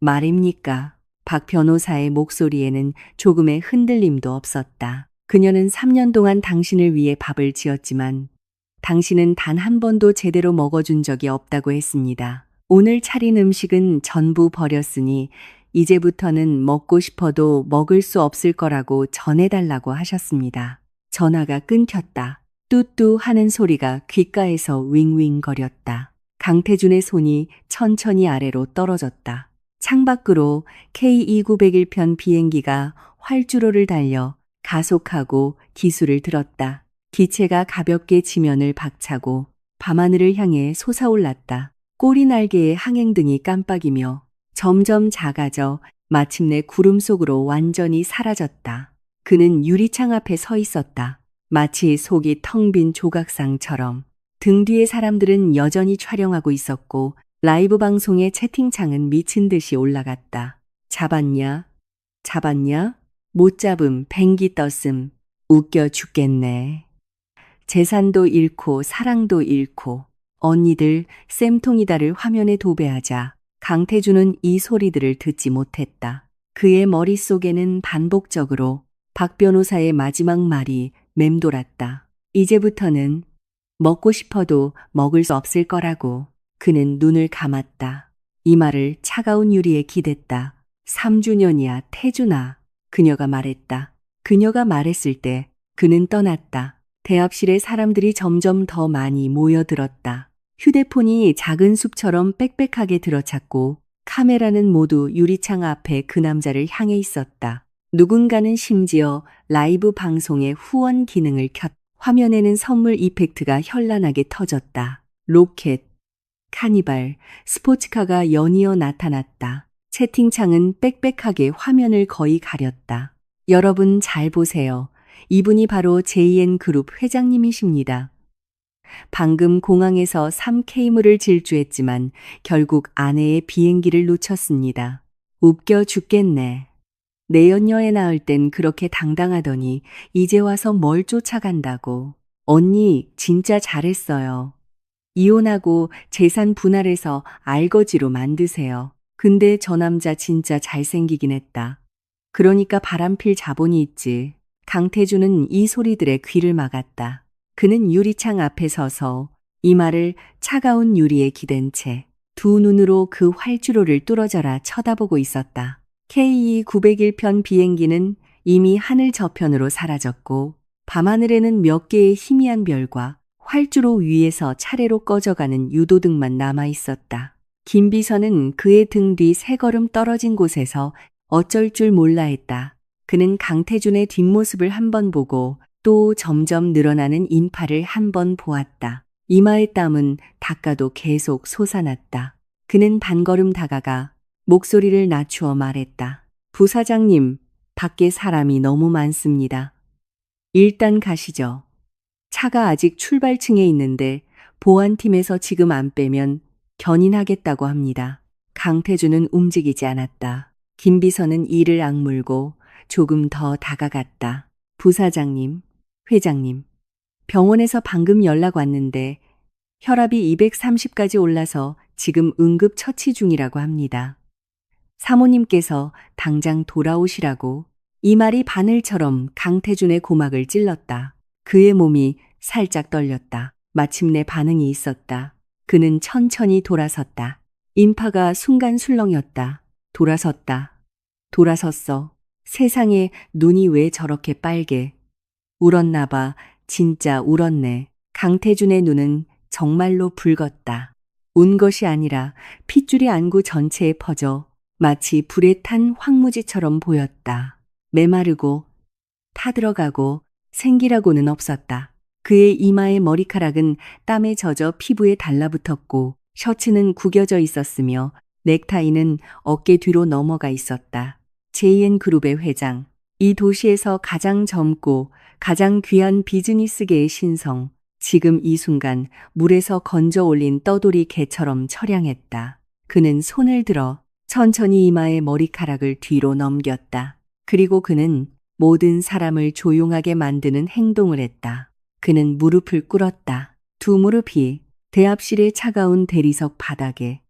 말입니까? 박 변호사의 목소리에는 조금의 흔들림도 없었다. 그녀는 3년 동안 당신을 위해 밥을 지었지만 당신은 단 한 번도 제대로 먹어준 적이 없다고 했습니다. 오늘 차린 음식은 전부 버렸으니 이제부터는 먹고 싶어도 먹을 수 없을 거라고 전해달라고 하셨습니다. 전화가 끊겼다. 뚜뚜 하는 소리가 귓가에서 윙윙거렸다. 강태준의 손이 천천히 아래로 떨어졌다. 창밖으로 K2901편 비행기가 활주로를 달려 가속하고 기수를 들었다. 기체가 가볍게 지면을 박차고 밤하늘을 향해 솟아올랐다. 꼬리 날개의 항행등이 깜빡이며 점점 작아져 마침내 구름 속으로 완전히 사라졌다. 그는 유리창 앞에 서 있었다. 마치 속이 텅 빈 조각상처럼. 등 뒤의 사람들은 여전히 촬영하고 있었고 라이브 방송의 채팅창은 미친 듯이 올라갔다. 잡았냐? 잡았냐? 못 잡음, 뱅기 떴음. 웃겨 죽겠네. 재산도 잃고 사랑도 잃고. 언니들 쌤통이다를 화면에 도배하자 강태준은 이 소리들을 듣지 못했다. 그의 머릿속에는 반복적으로 박 변호사의 마지막 말이 맴돌았다. 이제부터는 먹고 싶어도 먹을 수 없을 거라고. 그는 눈을 감았다. 이 말을 차가운 유리에 기댔다. 3주년이야, 태준아. 그녀가 말했다. 그녀가 말했을 때 그는 떠났다. 대합실에 사람들이 점점 더 많이 모여들었다. 휴대폰이 작은 숲처럼 빽빽하게 들어찼고 카메라는 모두 유리창 앞에 그 남자를 향해 있었다. 누군가는 심지어 라이브 방송의 후원 기능을 켰다. 화면에는 선물 이펙트가 현란하게 터졌다. 로켓, 카니발, 스포츠카가 연이어 나타났다. 채팅창은 빽빽하게 화면을 거의 가렸다. 여러분 잘 보세요. 이분이 바로 JN그룹 회장님이십니다. 방금 공항에서 3K물을 질주했지만 결국 아내의 비행기를 놓쳤습니다. 웃겨 죽겠네. 내연녀에 나을 땐 그렇게 당당하더니 이제 와서 뭘 쫓아간다고. 언니 진짜 잘했어요. 이혼하고 재산 분할해서 알거지로 만드세요. 근데 저 남자 진짜 잘생기긴 했다. 그러니까 바람필 자본이 있지. 강태주는 이 소리들에 귀를 막았다. 그는 유리창 앞에 서서 이 말을 차가운 유리에 기댄 채 두 눈으로 그 활주로를 뚫어져라 쳐다보고 있었다. KE-901편 비행기는 이미 하늘 저편으로 사라졌고 밤하늘에는 몇 개의 희미한 별과 활주로 위에서 차례로 꺼져가는 유도등만 남아 있었다. 김비서는 그의 등 뒤 세 걸음 떨어진 곳에서 어쩔 줄 몰라 했다. 그는 강태준의 뒷모습을 한 번 보고 또 점점 늘어나는 인파를 한 번 보았다. 이마의 땀은 닦아도 계속 솟아났다. 그는 단걸음 다가가 목소리를 낮추어 말했다. 부사장님, 밖에 사람이 너무 많습니다. 일단 가시죠. 차가 아직 출발층에 있는데 보안팀에서 지금 안 빼면 견인하겠다고 합니다. 강태준은 움직이지 않았다. 김비서는 이를 악물고 조금 더 다가갔다. 부사장님, 회장님, 병원에서 방금 연락 왔는데 혈압이 230까지 올라서 지금 응급 처치 중이라고 합니다. 사모님께서 당장 돌아오시라고. 이 말이 바늘처럼 강태준의 고막을 찔렀다. 그의 몸이 살짝 떨렸다. 마침내 반응이 있었다. 그는 천천히 돌아섰다. 인파가 순간 술렁였다. 돌아섰다. 돌아섰어. 세상에 눈이 왜 저렇게 빨개. 울었나 봐. 진짜 울었네. 강태준의 눈은 정말로 붉었다. 운 것이 아니라 핏줄이 안구 전체에 퍼져 마치 불에 탄 황무지처럼 보였다. 메마르고 타들어가고 생기라고는 없었다. 그의 이마의 머리카락은 땀에 젖어 피부에 달라붙었고 셔츠는 구겨져 있었으며 넥타이는 어깨 뒤로 넘어가 있었다. JN그룹의 회장, 이 도시에서 가장 젊고 가장 귀한 비즈니스계의 신성, 지금 이 순간 물에서 건져 올린 떠돌이 개처럼 처량했다. 그는 손을 들어 천천히 이마의 머리카락을 뒤로 넘겼다. 그리고 그는 모든 사람을 조용하게 만드는 행동을 했다. 그는 무릎을 꿇었다. 두 무릎이 대합실의 차가운 대리석 바닥에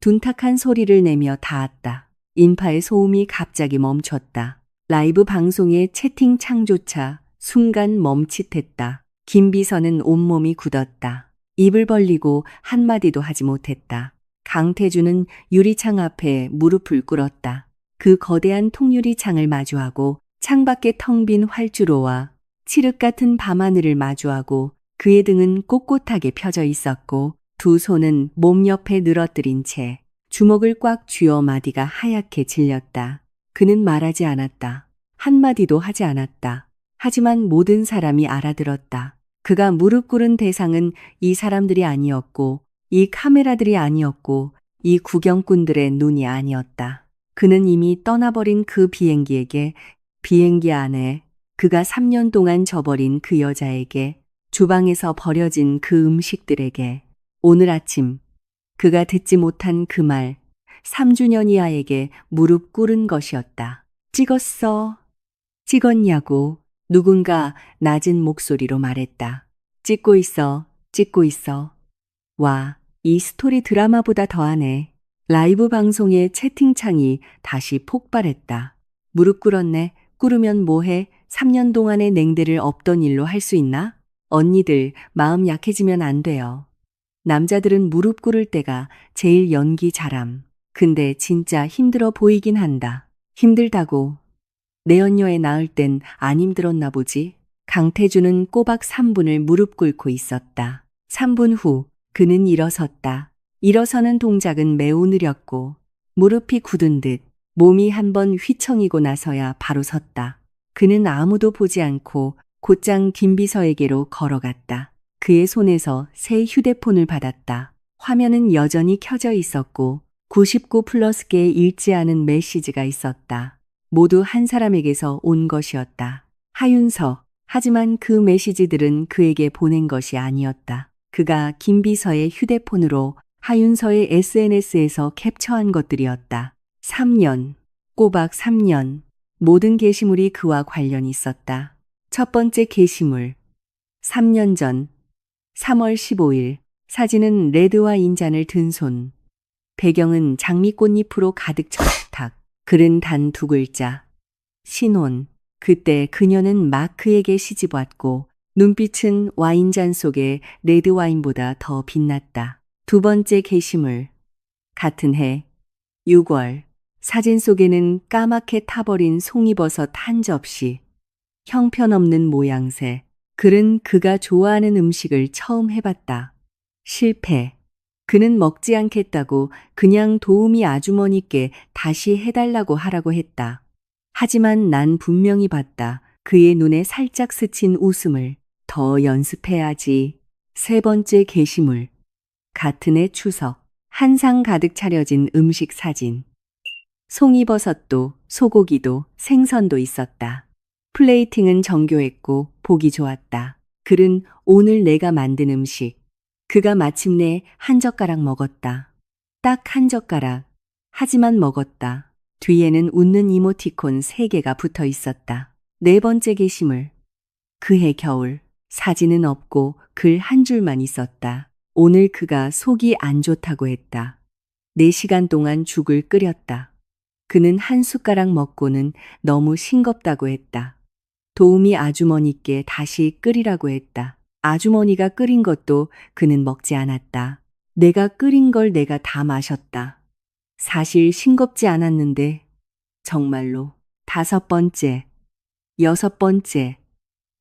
둔탁한 소리를 내며 닿았다. 인파의 소음이 갑자기 멈췄다. 라이브 방송의 채팅창조차 순간 멈칫했다. 김비서는 온몸이 굳었다. 입을 벌리고 한마디도 하지 못했다. 강태준은 유리창 앞에 무릎을 꿇었다. 그 거대한 통유리 창을 마주하고 창밖에 텅 빈 활주로와 칠흑 같은 밤하늘을 마주하고 그의 등은 꼿꼿하게 펴져 있었고 두 손은 몸 옆에 늘어뜨린 채 주먹을 꽉 쥐어 마디가 하얗게 질렸다. 그는 말하지 않았다. 한마디도 하지 않았다. 하지만 모든 사람이 알아들었다. 그가 무릎 꿇은 대상은 이 사람들이 아니었고 이 카메라들이 아니었고 이 구경꾼들의 눈이 아니었다. 그는 이미 떠나버린 그 비행기에게, 비행기 안에 그가 3년 동안 저버린 그 여자에게, 주방에서 버려진 그 음식들에게, 오늘 아침 그가 듣지 못한 그 말, 3주년 이하에게 무릎 꿇은 것이었다. 찍었어? 찍었냐고 누군가 낮은 목소리로 말했다. 찍고 있어, 찍고 있어. 와, 이 스토리 드라마보다 더하네. 라이브 방송의 채팅창이 다시 폭발했다. 무릎 꿇었네. 꿇으면 뭐해? 3년 동안의 냉대를 없던 일로 할 수 있나? 언니들 마음 약해지면 안 돼요. 남자들은 무릎 꿇을 때가 제일 연기 잘함. 근데 진짜 힘들어 보이긴 한다. 힘들다고. 내 언녀애 낳을 땐 안 힘들었나 보지? 강태주는 꼬박 3분을 무릎 꿇고 있었다. 3분 후 그는 일어섰다. 일어서는 동작은 매우 느렸고 무릎이 굳은 듯 몸이 한번 휘청이고 나서야 바로 섰다. 그는 아무도 보지 않고 곧장 김비서에게로 걸어갔다. 그의 손에서 새 휴대폰을 받았다. 화면은 여전히 켜져 있었고 99 플러스 개의 읽지 않은 메시지가 있었다. 모두 한 사람에게서 온 것이었다. 하윤서. 하지만 그 메시지들은 그에게 보낸 것이 아니었다. 그가 김비서의 휴대폰으로 하윤서의 SNS에서 캡처한 것들이었다. 3년. 꼬박 3년. 모든 게시물이 그와 관련이 있었다. 첫 번째 게시물. 3년 전 3월 15일. 사진은 레드와 인잔을 든 손. 배경은 장미꽃잎으로 가득 찬 식탁. 글은 단 2글자. 신혼. 그때 그녀는 마크에게 시집 왔고 눈빛은 와인잔 속의 레드와인보다 더 빛났다. 두 번째 게시물. 같은 해 6월. 사진 속에는 까맣게 타버린 송이버섯 한 접시. 형편없는 모양새. 글은 그가 좋아하는 음식을 처음 해봤다. 실패. 그는 먹지 않겠다고 그냥 도우미 아주머니께 다시 해달라고 하라고 했다. 하지만 난 분명히 봤다. 그의 눈에 살짝 스친 웃음을. 더 연습해야지. 세 번째 게시물. 같은 해 추석. 한 상 가득 차려진 음식 사진. 송이버섯도 소고기도 생선도 있었다. 플레이팅은 정교했고 보기 좋았다. 글은 오늘 내가 만든 음식. 그가 마침내 한 젓가락 먹었다. 딱 한 젓가락. 하지만 먹었다. 뒤에는 웃는 이모티콘 3개가 붙어 있었다. 네 번째 게시물. 그해 겨울. 사진은 없고 글 한 줄만 있었다. 오늘 그가 속이 안 좋다고 했다. 4시간 동안 죽을 끓였다. 그는 한 숟가락 먹고는 너무 싱겁다고 했다. 도우미 아주머니께 다시 끓이라고 했다. 아주머니가 끓인 것도 그는 먹지 않았다. 내가 끓인 걸 내가 다 마셨다. 사실 싱겁지 않았는데 정말로. 5번째, 6번째,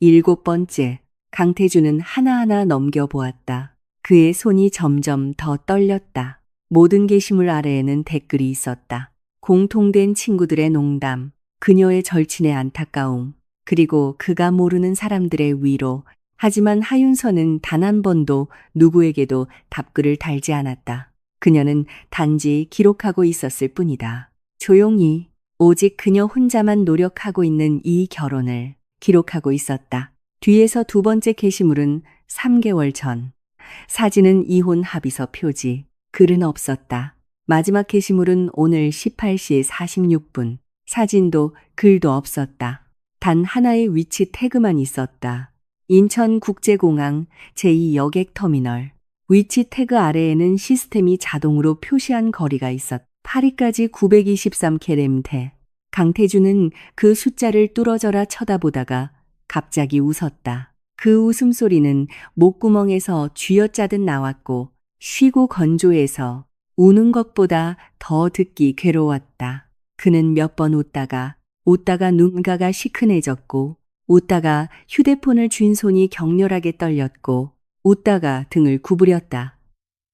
7번째. 강태주는 하나하나 넘겨보았다. 그의 손이 점점 더 떨렸다. 모든 게시물 아래에는 댓글이 있었다. 공통된 친구들의 농담, 그녀의 절친의 안타까움, 그리고 그가 모르는 사람들의 위로. 하지만 하윤서는 단 한 번도 누구에게도 답글을 달지 않았다. 그녀는 단지 기록하고 있었을 뿐이다. 조용히, 오직 그녀 혼자만 노력하고 있는 이 결혼을 기록하고 있었다. 뒤에서 두 번째 게시물은 3개월 전. 사진은 이혼 합의서 표지. 글은 없었다. 마지막 게시물은 오늘 18시 46분. 사진도 글도 없었다. 단 하나의 위치 태그만 있었다. 인천국제공항 제2여객터미널. 위치 태그 아래에는 시스템이 자동으로 표시한 거리가 있었다. 파리까지 923km. 강태주는 그 숫자를 뚫어져라 쳐다보다가 갑자기 웃었다. 그 웃음소리는 목구멍에서 쥐어짜듯 나왔고 쉬고 건조해서 우는 것보다 더 듣기 괴로웠다. 그는 몇 번 웃다가 눈가가 시큰해졌고 웃다가 휴대폰을 쥔 손이 격렬하게 떨렸고 웃다가 등을 구부렸다.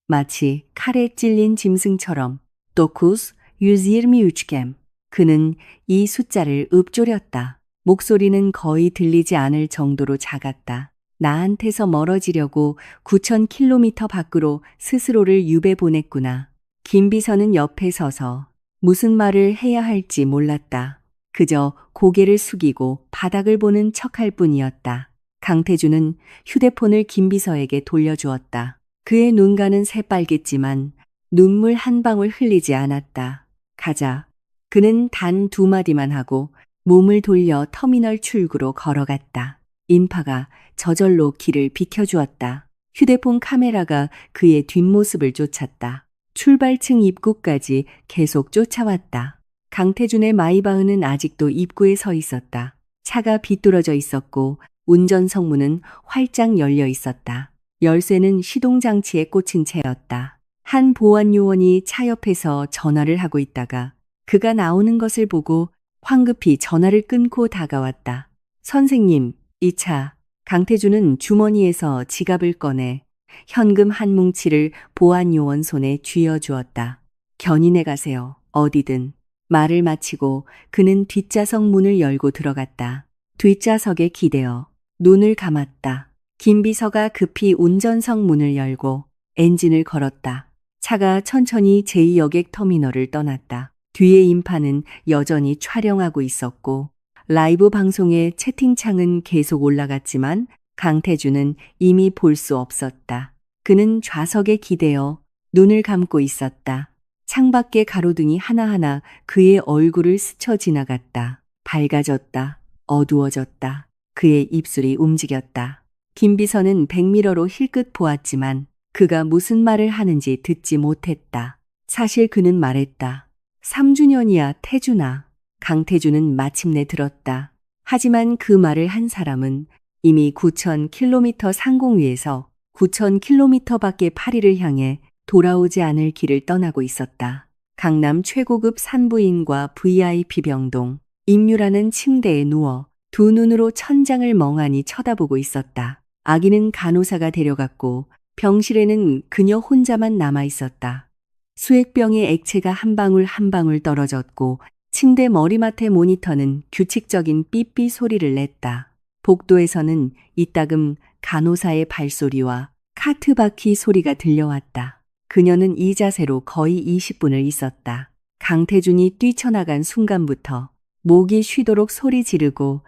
마치 칼에 찔린 짐승처럼. 도쿠스 유지르미 우츠겜. 그는 이 숫자를 읊조렸다. 목소리는 거의 들리지 않을 정도로 작았다. 나한테서 멀어지려고 9,000km 밖으로 스스로를 유배 보냈구나. 김비서는 옆에 서서 무슨 말을 해야 할지 몰랐다. 그저 고개를 숙이고 바닥을 보는 척할 뿐이었다. 강태주는 휴대폰을 김비서에게 돌려주었다. 그의 눈가는 새빨갰지만 눈물 한 방울 흘리지 않았다. 가자. 그는 단 2마디만 하고 몸을 돌려 터미널 출구로 걸어갔다. 인파가 저절로 길을 비켜주었다. 휴대폰 카메라가 그의 뒷모습을 쫓았다. 출발층 입구까지 계속 쫓아왔다. 강태준의 마이바흐는 아직도 입구에 서 있었다. 차가 비뚤어져 있었고 운전석 문은 활짝 열려 있었다. 열쇠는 시동장치에 꽂힌 채였다. 한 보안 요원이 차 옆에서 전화를 하고 있다가 그가 나오는 것을 보고 황급히 전화를 끊고 다가왔다. 선생님, 이 차. 강태준은 주머니에서 지갑을 꺼내 현금 한 뭉치를 보안 요원 손에 쥐어주었다. 견인해 가세요. 어디든. 말을 마치고 그는 뒷좌석 문을 열고 들어갔다. 뒷좌석에 기대어 눈을 감았다. 김비서가 급히 운전석 문을 열고 엔진을 걸었다. 차가 천천히 제2여객터미널을 떠났다. 뒤에 인파는 여전히 촬영하고 있었고 라이브 방송의 채팅창은 계속 올라갔지만 강태준은 이미 볼 수 없었다. 그는 좌석에 기대어 눈을 감고 있었다. 창밖의 가로등이 하나하나 그의 얼굴을 스쳐 지나갔다. 밝아졌다. 어두워졌다. 그의 입술이 움직였다. 김비서는 백미러로 힐끗 보았지만 그가 무슨 말을 하는지 듣지 못했다. 사실 그는 말했다. 3주년이야, 태준아. 강태준은 마침내 들었다. 하지만 그 말을 한 사람은 이미 9,000km 상공위에서 9,000km밖에 파리를 향해 돌아오지 않을 길을 떠나고 있었다. 강남 최고급 산부인과 VIP 병동. 임유라는 침대에 누워 두 눈으로 천장을 멍하니 쳐다보고 있었다. 아기는 간호사가 데려갔고 병실에는 그녀 혼자만 남아 있었다. 수액병의 액체가 한 방울 한 방울 떨어졌고 침대 머리맡의 모니터는 규칙적인 삐삐 소리를 냈다. 복도에서는 이따금 간호사의 발소리와 카트 바퀴 소리가 들려왔다. 그녀는 이 자세로 거의 20분을 있었다. 강태준이 뛰쳐나간 순간부터 목이 쉬도록 소리 지르고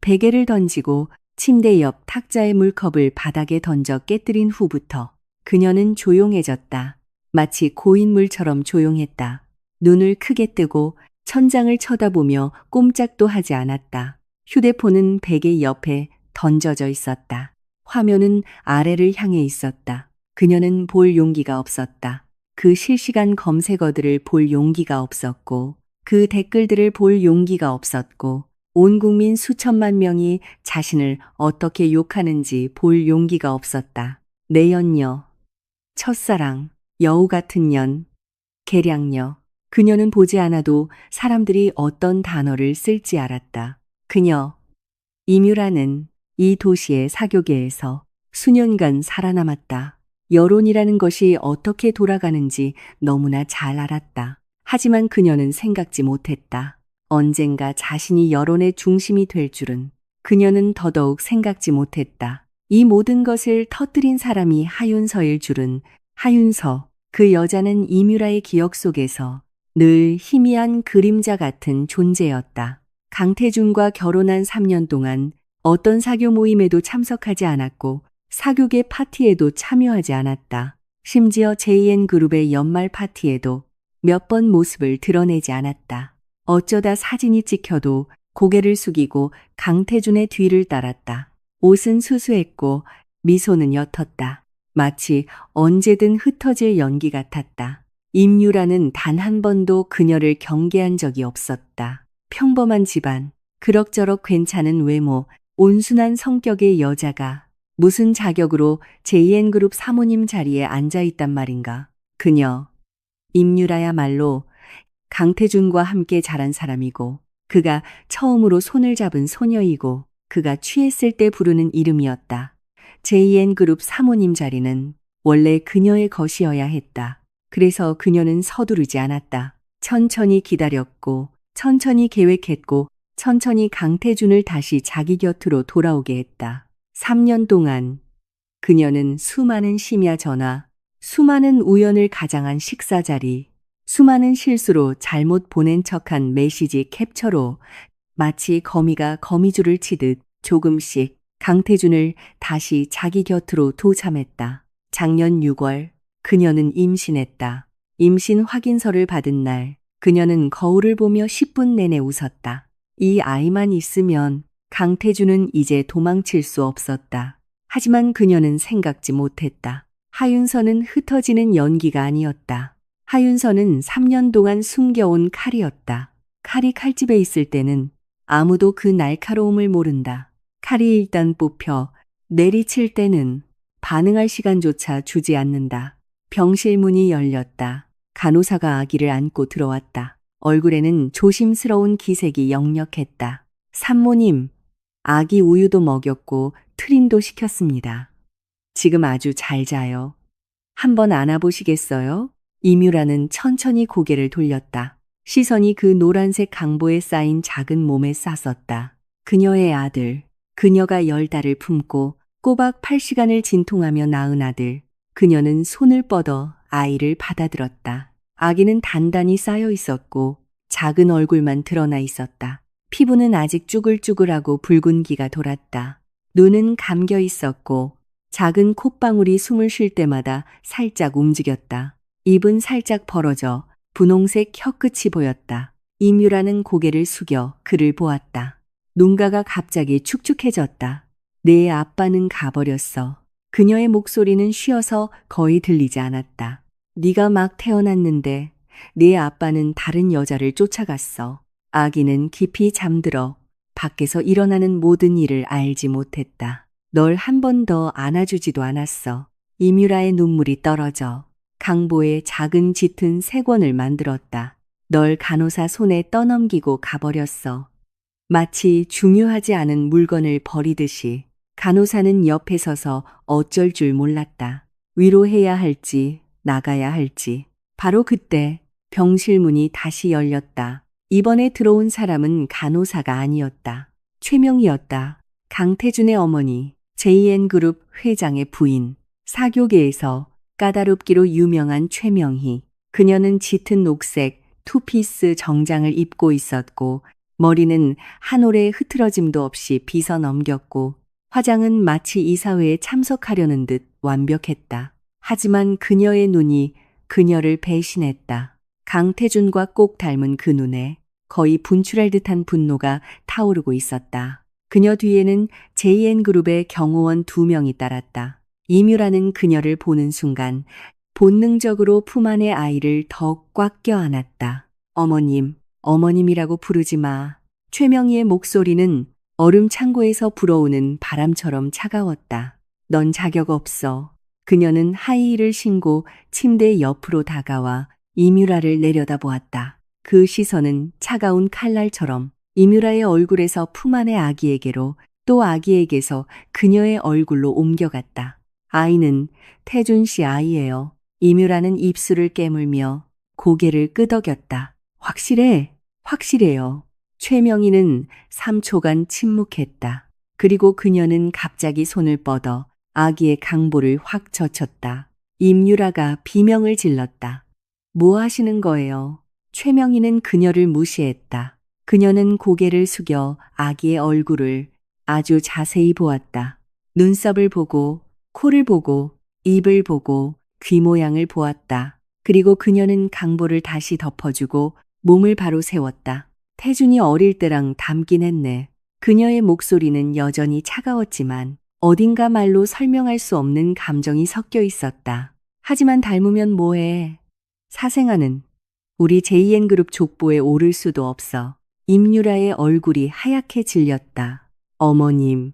베개를 던지고 침대 옆 탁자의 물컵을 바닥에 던져 깨뜨린 후부터 그녀는 조용해졌다. 마치 고인물처럼 조용했다. 눈을 크게 뜨고 천장을 쳐다보며 꼼짝도 하지 않았다. 휴대폰은 베개 옆에 던져져 있었다. 화면은 아래를 향해 있었다. 그녀는 볼 용기가 없었다. 그 실시간 검색어들을 볼 용기가 없었고 그 댓글들을 볼 용기가 없었고 온 국민 수천만 명이 자신을 어떻게 욕하는지 볼 용기가 없었다. 내연녀, 첫사랑, 여우 같은 년, 계량녀. 그녀는 보지 않아도 사람들이 어떤 단어를 쓸지 알았다. 그녀, 임유라는 이 도시의 사교계에서 수년간 살아남았다. 여론이라는 것이 어떻게 돌아가는지 너무나 잘 알았다. 하지만 그녀는 생각지 못했다. 언젠가 자신이 여론의 중심이 될 줄은 그녀는 더더욱 생각지 못했다. 이 모든 것을 터뜨린 사람이 하윤서일 줄은 하윤서, 그 여자는 임유라의 기억 속에서 늘 희미한 그림자 같은 존재였다. 강태준과 결혼한 3년 동안 어떤 사교 모임에도 참석하지 않았고 사교계 파티에도 참여하지 않았다. 심지어 JN그룹의 연말 파티에도 몇 번 모습을 드러내지 않았다. 어쩌다 사진이 찍혀도 고개를 숙이고 강태준의 뒤를 따랐다. 옷은 수수했고 미소는 옅었다. 마치 언제든 흩어질 연기 같았다. 임유라는 단 한 번도 그녀를 경계한 적이 없었다. 평범한 집안, 그럭저럭 괜찮은 외모, 온순한 성격의 여자가 무슨 자격으로 JN그룹 사모님 자리에 앉아 있단 말인가. 그녀, 임유라야말로 강태준과 함께 자란 사람이고 그가 처음으로 손을 잡은 소녀이고 그가 취했을 때 부르는 이름이었다. JN그룹 사모님 자리는 원래 그녀의 것이어야 했다. 그래서 그녀는 서두르지 않았다. 천천히 기다렸고 천천히 계획했고 천천히 강태준을 다시 자기 곁으로 돌아오게 했다. 3년 동안 그녀는 수많은 심야 전화, 수많은 우연을 가장한 식사 자리, 수많은 실수로 잘못 보낸 척한 메시지 캡처로 마치 거미가 거미줄을 치듯 조금씩 강태준을 다시 자기 곁으로 도참했다. 작년 6월 그녀는 임신했다. 임신 확인서를 받은 날 그녀는 거울을 보며 10분 내내 웃었다. 이 아이만 있으면 강태준은 이제 도망칠 수 없었다. 하지만 그녀는 생각지 못했다. 하윤서는 흩어지는 연기가 아니었다. 하윤서는 3년 동안 숨겨온 칼이었다. 칼이 칼집에 있을 때는 아무도 그 날카로움을 모른다. 칼이 일단 뽑혀 내리칠 때는 반응할 시간조차 주지 않는다. 병실 문이 열렸다. 간호사가 아기를 안고 들어왔다. 얼굴에는 조심스러운 기색이 역력했다. 산모님, 아기 우유도 먹였고 트림도 시켰습니다. 지금 아주 잘 자요. 한번 안아보시겠어요? 이뮤라는 천천히 고개를 돌렸다. 시선이 그 노란색 강보에 쌓인 작은 몸에 쌌었다. 그녀의 아들, 그녀가 10달을 품고 꼬박 8시간을 진통하며 낳은 아들. 그녀는 손을 뻗어 아이를 받아들었다. 아기는 단단히 쌓여 있었고 작은 얼굴만 드러나 있었다. 피부는 아직 쭈글쭈글하고 붉은기가 돌았다. 눈은 감겨 있었고 작은 콧방울이 숨을 쉴 때마다 살짝 움직였다. 입은 살짝 벌어져 분홍색 혀끝이 보였다. 이뮤라는 고개를 숙여 그를 보았다. 눈가가 갑자기 축축해졌다. 내 아빠는 가버렸어. 그녀의 목소리는 쉬어서 거의 들리지 않았다. 네가 막 태어났는데 네 아빠는 다른 여자를 쫓아갔어. 아기는 깊이 잠들어 밖에서 일어나는 모든 일을 알지 못했다. 널 한 번 더 안아주지도 않았어. 이뮤라의 눈물이 떨어져 강보에 작은 짙은 세 권을 만들었다. 널 간호사 손에 떠넘기고 가버렸어. 마치 중요하지 않은 물건을 버리듯이. 간호사는 옆에 서서 어쩔 줄 몰랐다. 위로해야 할지 나가야 할지. 바로 그때 병실 문이 다시 열렸다. 이번에 들어온 사람은 간호사가 아니었다. 최명이었다. 강태준의 어머니, JN그룹 회장의 부인, 사교계에서 까다롭기로 유명한 최명희. 그녀는 짙은 녹색 투피스 정장을 입고 있었고 머리는 한 올의 흐트러짐도 없이 빗어 넘겼고 화장은 마치 이사회에 참석하려는 듯 완벽했다. 하지만 그녀의 눈이 그녀를 배신했다. 강태준과 꼭 닮은 그 눈에 거의 분출할 듯한 분노가 타오르고 있었다. 그녀 뒤에는 JN그룹의 경호원 2명이 따랐다. 이뮤라는 그녀를 보는 순간 본능적으로 품 안의 아이를 더 꽉 껴안았다. 어머님, 어머님이라고 부르지 마. 최명희의 목소리는 얼음 창고에서 불어오는 바람처럼 차가웠다. 넌 자격 없어. 그녀는 하이힐을 신고 침대 옆으로 다가와 이뮤라를 내려다보았다. 그 시선은 차가운 칼날처럼 이뮤라의 얼굴에서 품 안의 아기에게로 또 아기에게서 그녀의 얼굴로 옮겨갔다. 아이는 태준 씨 아이예요. 이뮤라는 입술을 깨물며 고개를 끄덕였다. 확실해? 확실해요. 최명희는 3초간 침묵했다. 그리고 그녀는 갑자기 손을 뻗어 아기의 강보를 확 젖혔다. 임유라가 비명을 질렀다. 뭐 하시는 거예요? 최명희는 그녀를 무시했다. 그녀는 고개를 숙여 아기의 얼굴을 아주 자세히 보았다. 눈썹을 보고, 코를 보고, 입을 보고, 귀 모양을 보았다. 그리고 그녀는 강보를 다시 덮어주고 몸을 바로 세웠다. 태준이 어릴 때랑 닮긴 했네. 그녀의 목소리는 여전히 차가웠지만 어딘가 말로 설명할 수 없는 감정이 섞여 있었다. 하지만 닮으면 뭐해. 사생아는 우리 JN그룹 족보에 오를 수도 없어. 임유라의 얼굴이 하얗게 질렸다. 어머님,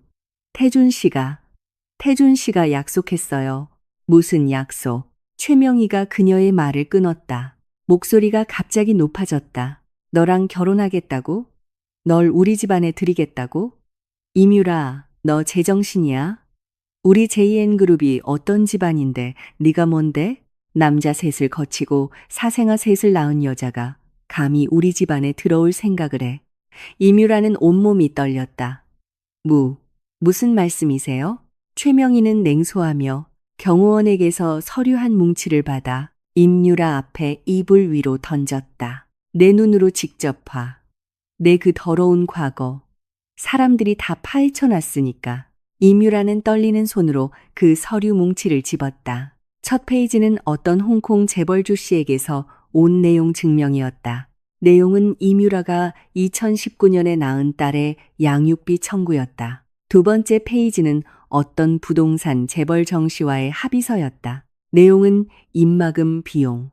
태준 씨가 약속했어요. 무슨 약속? 최명희가 그녀의 말을 끊었다. 목소리가 갑자기 높아졌다. 너랑 결혼하겠다고? 널 우리 집안에 들이겠다고? 임유라, 너 제정신이야? 우리 JN그룹이 어떤 집안인데 네가 뭔데? 남자 셋을 거치고 사생아 셋을 낳은 여자가 감히 우리 집안에 들어올 생각을 해. 임유라는 온몸이 떨렸다. 무슨 말씀이세요? 최명희는 냉소하며 경호원에게서 서류 한 뭉치를 받아 임유라 앞에 이불 위로 던졌다. 내 눈으로 직접 봐. 내 그 더러운 과거. 사람들이 다 파헤쳐놨으니까. 임유라는 떨리는 손으로 그 서류 뭉치를 집었다. 첫 페이지는 어떤 홍콩 재벌주 씨에게서 온 내용 증명이었다. 내용은 임유라가 2019년에 낳은 딸의 양육비 청구였다. 두 번째 페이지는 어떤 부동산 재벌 정 씨와의 합의서였다. 내용은 입막음 비용.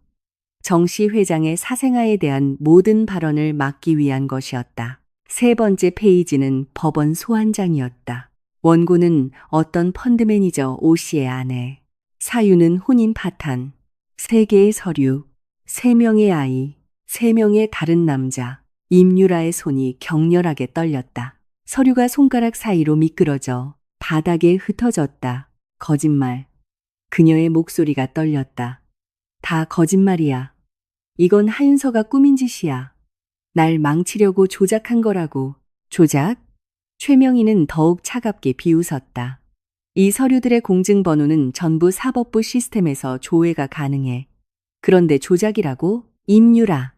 정 씨 회장의 사생아에 대한 모든 발언을 막기 위한 것이었다. 세 번째 페이지는 법원 소환장이었다. 원고는 어떤 펀드 매니저 오 씨의 아내, 사유는 혼인 파탄, 3개의 서류, 3명의 아이, 3명의 다른 남자, 임유라의 손이 격렬하게 떨렸다. 서류가 손가락 사이로 미끄러져 바닥에 흩어졌다. 거짓말. 그녀의 목소리가 떨렸다. 다 거짓말이야. 이건 하윤서가 꾸민 짓이야. 날 망치려고 조작한 거라고. 조작? 최명희는 더욱 차갑게 비웃었다. 이 서류들의 공증번호는 전부 사법부 시스템에서 조회가 가능해. 그런데 조작이라고? 임유라.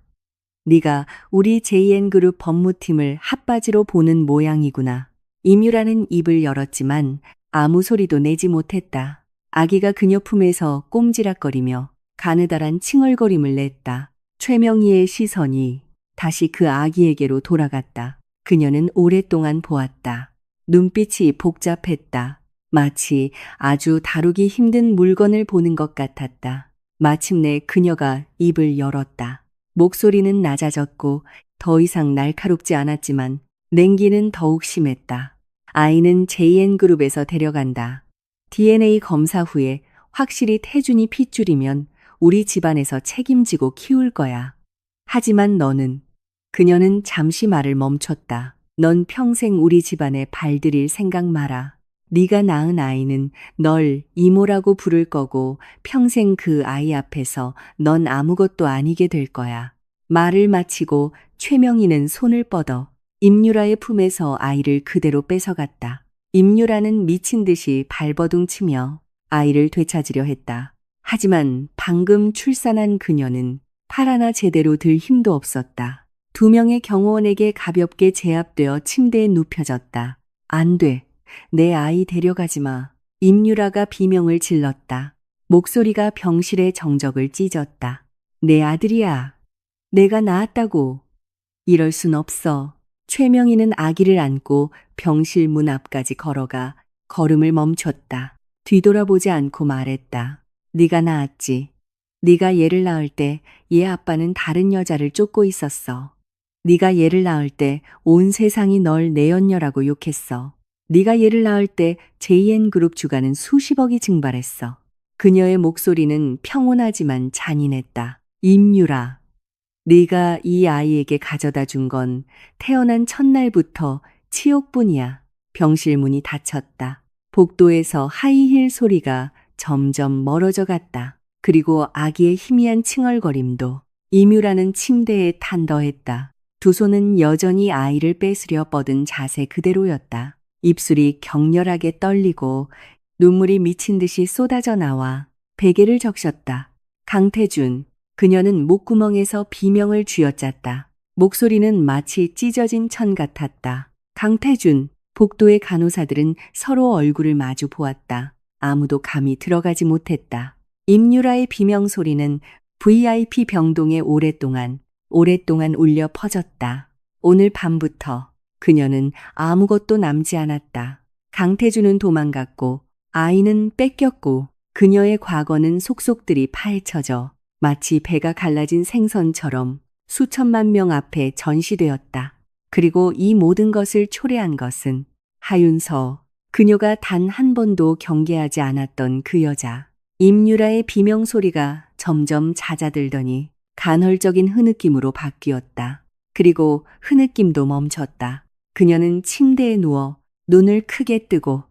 네가 우리 JN그룹 법무팀을 핫바지로 보는 모양이구나. 임유라는 입을 열었지만 아무 소리도 내지 못했다. 아기가 그녀 품에서 꼼지락거리며 가느다란 칭얼거림을 냈다. 최명희의 시선이 다시 그 아기에게로 돌아갔다. 그녀는 오랫동안 보았다. 눈빛이 복잡했다. 마치 아주 다루기 힘든 물건을 보는 것 같았다. 마침내 그녀가 입을 열었다. 목소리는 낮아졌고 더 이상 날카롭지 않았지만 냉기는 더욱 심했다. 아이는 JN그룹에서 데려간다. DNA 검사 후에 확실히 태준이 핏줄이면 우리 집안에서 책임지고 키울 거야. 하지만 너는, 그녀는 잠시 말을 멈췄다. 넌 평생 우리 집안에 발들일 생각 마라. 네가 낳은 아이는 널 이모라고 부를 거고 평생 그 아이 앞에서 넌 아무것도 아니게 될 거야. 말을 마치고 최명희는 손을 뻗어 임유라의 품에서 아이를 그대로 뺏어갔다. 임유라는 미친 듯이 발버둥 치며 아이를 되찾으려 했다. 하지만 방금 출산한 그녀는 팔 하나 제대로 들 힘도 없었다. 2명의 경호원에게 가볍게 제압되어 침대에 눕혀졌다. 안 돼. 내 아이 데려가지 마. 임유라가 비명을 질렀다. 목소리가 병실의 정적을 찢었다. 내 아들이야. 내가 낳았다고. 이럴 순 없어. 최명희는 아기를 안고 병실 문 앞까지 걸어가 걸음을 멈췄다. 뒤돌아보지 않고 말했다. 네가 낳았지. 네가 얘를 낳을 때 얘 아빠는 다른 여자를 쫓고 있었어. 네가 얘를 낳을 때 온 세상이 널 내연녀라고 욕했어. 네가 얘를 낳을 때 JN그룹 주가는 수십억이 증발했어. 그녀의 목소리는 평온하지만 잔인했다. 임유라. 네가 이 아이에게 가져다 준 건 태어난 첫날부터 치욕뿐이야. 병실 문이 닫혔다. 복도에서 하이힐 소리가 점점 멀어져 갔다. 그리고 아기의 희미한 칭얼거림도. 임유라는 침대에 탄더했다. 두 손은 여전히 아이를 뺏으려 뻗은 자세 그대로였다. 입술이 격렬하게 떨리고 눈물이 미친 듯이 쏟아져 나와 베개를 적셨다. 강태준. 그녀는 목구멍에서 비명을 쥐어짰다. 목소리는 마치 찢어진 천 같았다. 강태준. 복도의 간호사들은 서로 얼굴을 마주 보았다. 아무도 감히 들어가지 못했다. 임유라의 비명 소리는 VIP 병동에 오랫동안 울려 퍼졌다. 오늘 밤부터 그녀는 아무것도 남지 않았다. 강태준은 도망갔고 아이는 뺏겼고 그녀의 과거는 속속들이 파헤쳐져 마치 배가 갈라진 생선처럼 수천만 명 앞에 전시되었다. 그리고 이 모든 것을 초래한 것은 하윤서, 그녀가 단 한 번도 경계하지 않았던 그 여자. 임유라의 비명 소리가 점점 잦아들더니 간헐적인 흐느낌으로 바뀌었다. 그리고 흐느낌도 멈췄다. 그녀는 침대에 누워 눈을 크게 뜨고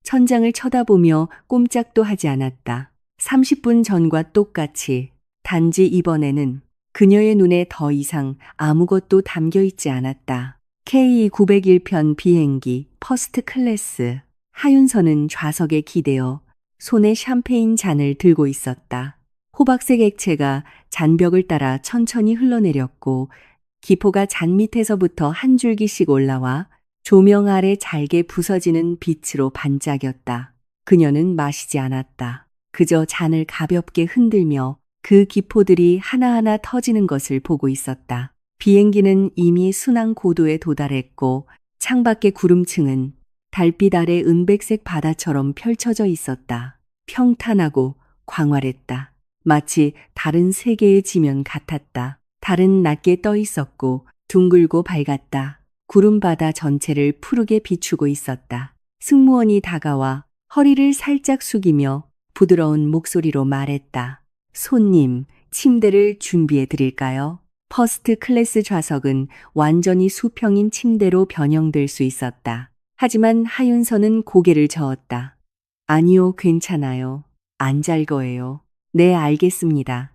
천장을 쳐다보며 꼼짝도 하지 않았다. 30분 전과 똑같이 단지 이번에는 그녀의 눈에 더 이상 아무것도 담겨 있지 않았다. K901편 비행기 퍼스트 클래스. 하윤서는 좌석에 기대어 손에 샴페인 잔을 들고 있었다. 호박색 액체가 잔벽을 따라 천천히 흘러내렸고 기포가 잔 밑에서부터 한 줄기씩 올라와 조명 아래 잘게 부서지는 빛으로 반짝였다. 그녀는 마시지 않았다. 그저 잔을 가볍게 흔들며 그 기포들이 하나하나 터지는 것을 보고 있었다. 비행기는 이미 순항 고도에 도달했고 창밖의 구름층은 달빛 아래 은백색 바다처럼 펼쳐져 있었다. 평탄하고 광활했다. 마치 다른 세계의 지면 같았다. 달은 낮게 떠 있었고 둥글고 밝았다. 구름 바다 전체를 푸르게 비추고 있었다. 승무원이 다가와 허리를 살짝 숙이며 부드러운 목소리로 말했다. 손님, 침대를 준비해 드릴까요? 퍼스트 클래스 좌석은 완전히 수평인 침대로 변형될 수 있었다. 하지만 하윤서는 고개를 저었다. 아니요, 괜찮아요. 안 잘 거예요. 네, 알겠습니다.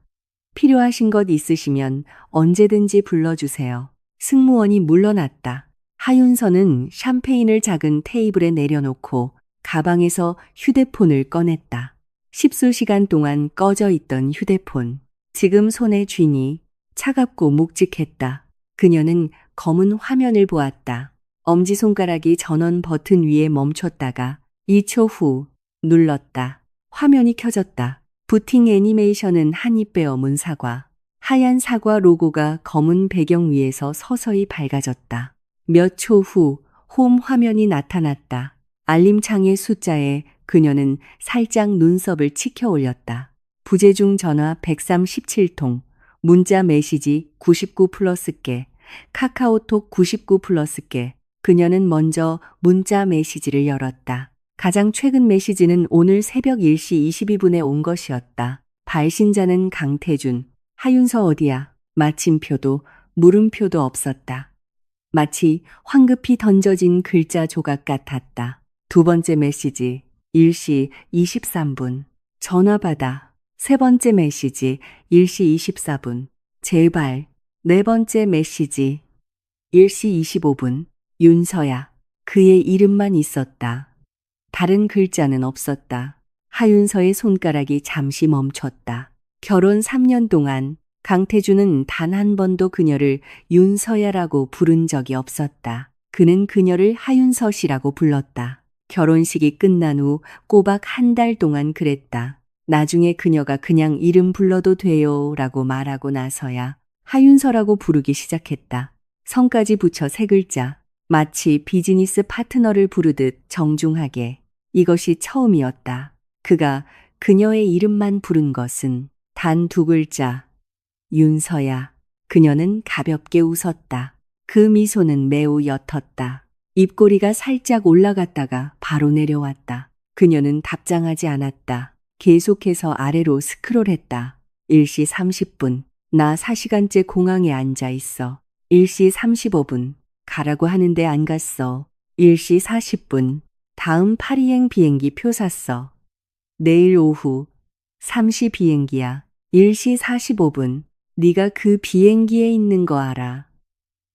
필요하신 것 있으시면 언제든지 불러주세요. 승무원이 물러났다. 하윤서는 샴페인을 작은 테이블에 내려놓고 가방에서 휴대폰을 꺼냈다. 십수시간 동안 꺼져 있던 휴대폰. 지금 손에 쥐니 차갑고 묵직했다. 그녀는 검은 화면을 보았다. 엄지손가락이 전원 버튼 위에 멈췄다가 2초 후 눌렀다. 화면이 켜졌다. 부팅 애니메이션은 한입 베어 문 사과. 하얀 사과 로고가 검은 배경 위에서 서서히 밝아졌다. 몇 초 후 홈 화면이 나타났다. 알림창의 숫자에 그녀는 살짝 눈썹을 치켜 올렸다. 부재중 전화 137통, 문자 메시지 99 플러스 개, 카카오톡 99 플러스 개. 그녀는 먼저 문자 메시지를 열었다. 가장 최근 메시지는 오늘 새벽 1시 22분에 온 것이었다. 발신자는 강태준. 하윤서 어디야? 마침표도 물음표도 없었다. 마치 황급히 던져진 글자 조각 같았다. 두 번째 메시지 1시 23분. 전화 받아. 세 번째 메시지 1시 24분. 제발. 네 번째 메시지 1시 25분. 윤서야. 그의 이름만 있었다. 다른 글자는 없었다. 하윤서의 손가락이 잠시 멈췄다. 결혼 3년 동안 강태준은 단 한 번도 그녀를 윤서야라고 부른 적이 없었다. 그는 그녀를 하윤서 씨라고 불렀다. 결혼식이 끝난 후 꼬박 한 달 동안 그랬다. 나중에 그녀가 그냥 이름 불러도 돼요 라고 말하고 나서야 하윤서라고 부르기 시작했다. 성까지 붙여 세 글자. 마치 비즈니스 파트너를 부르듯 정중하게. 이것이 처음이었다. 그가 그녀의 이름만 부른 것은 단 두 글자. 윤서야. 그녀는 가볍게 웃었다. 그 미소는 매우 옅었다. 입꼬리가 살짝 올라갔다가 바로 내려왔다. 그녀는 답장하지 않았다. 계속해서 아래로 스크롤했다. 1시 30분. 나 4시간째 공항에 앉아 있어. 1시 35분. 가라고 하는데 안 갔어. 1시 40분. 다음 파리행 비행기 표 샀어. 내일 오후 3시 비행기야. 1시 45분. 네가 그 비행기에 있는 거 알아.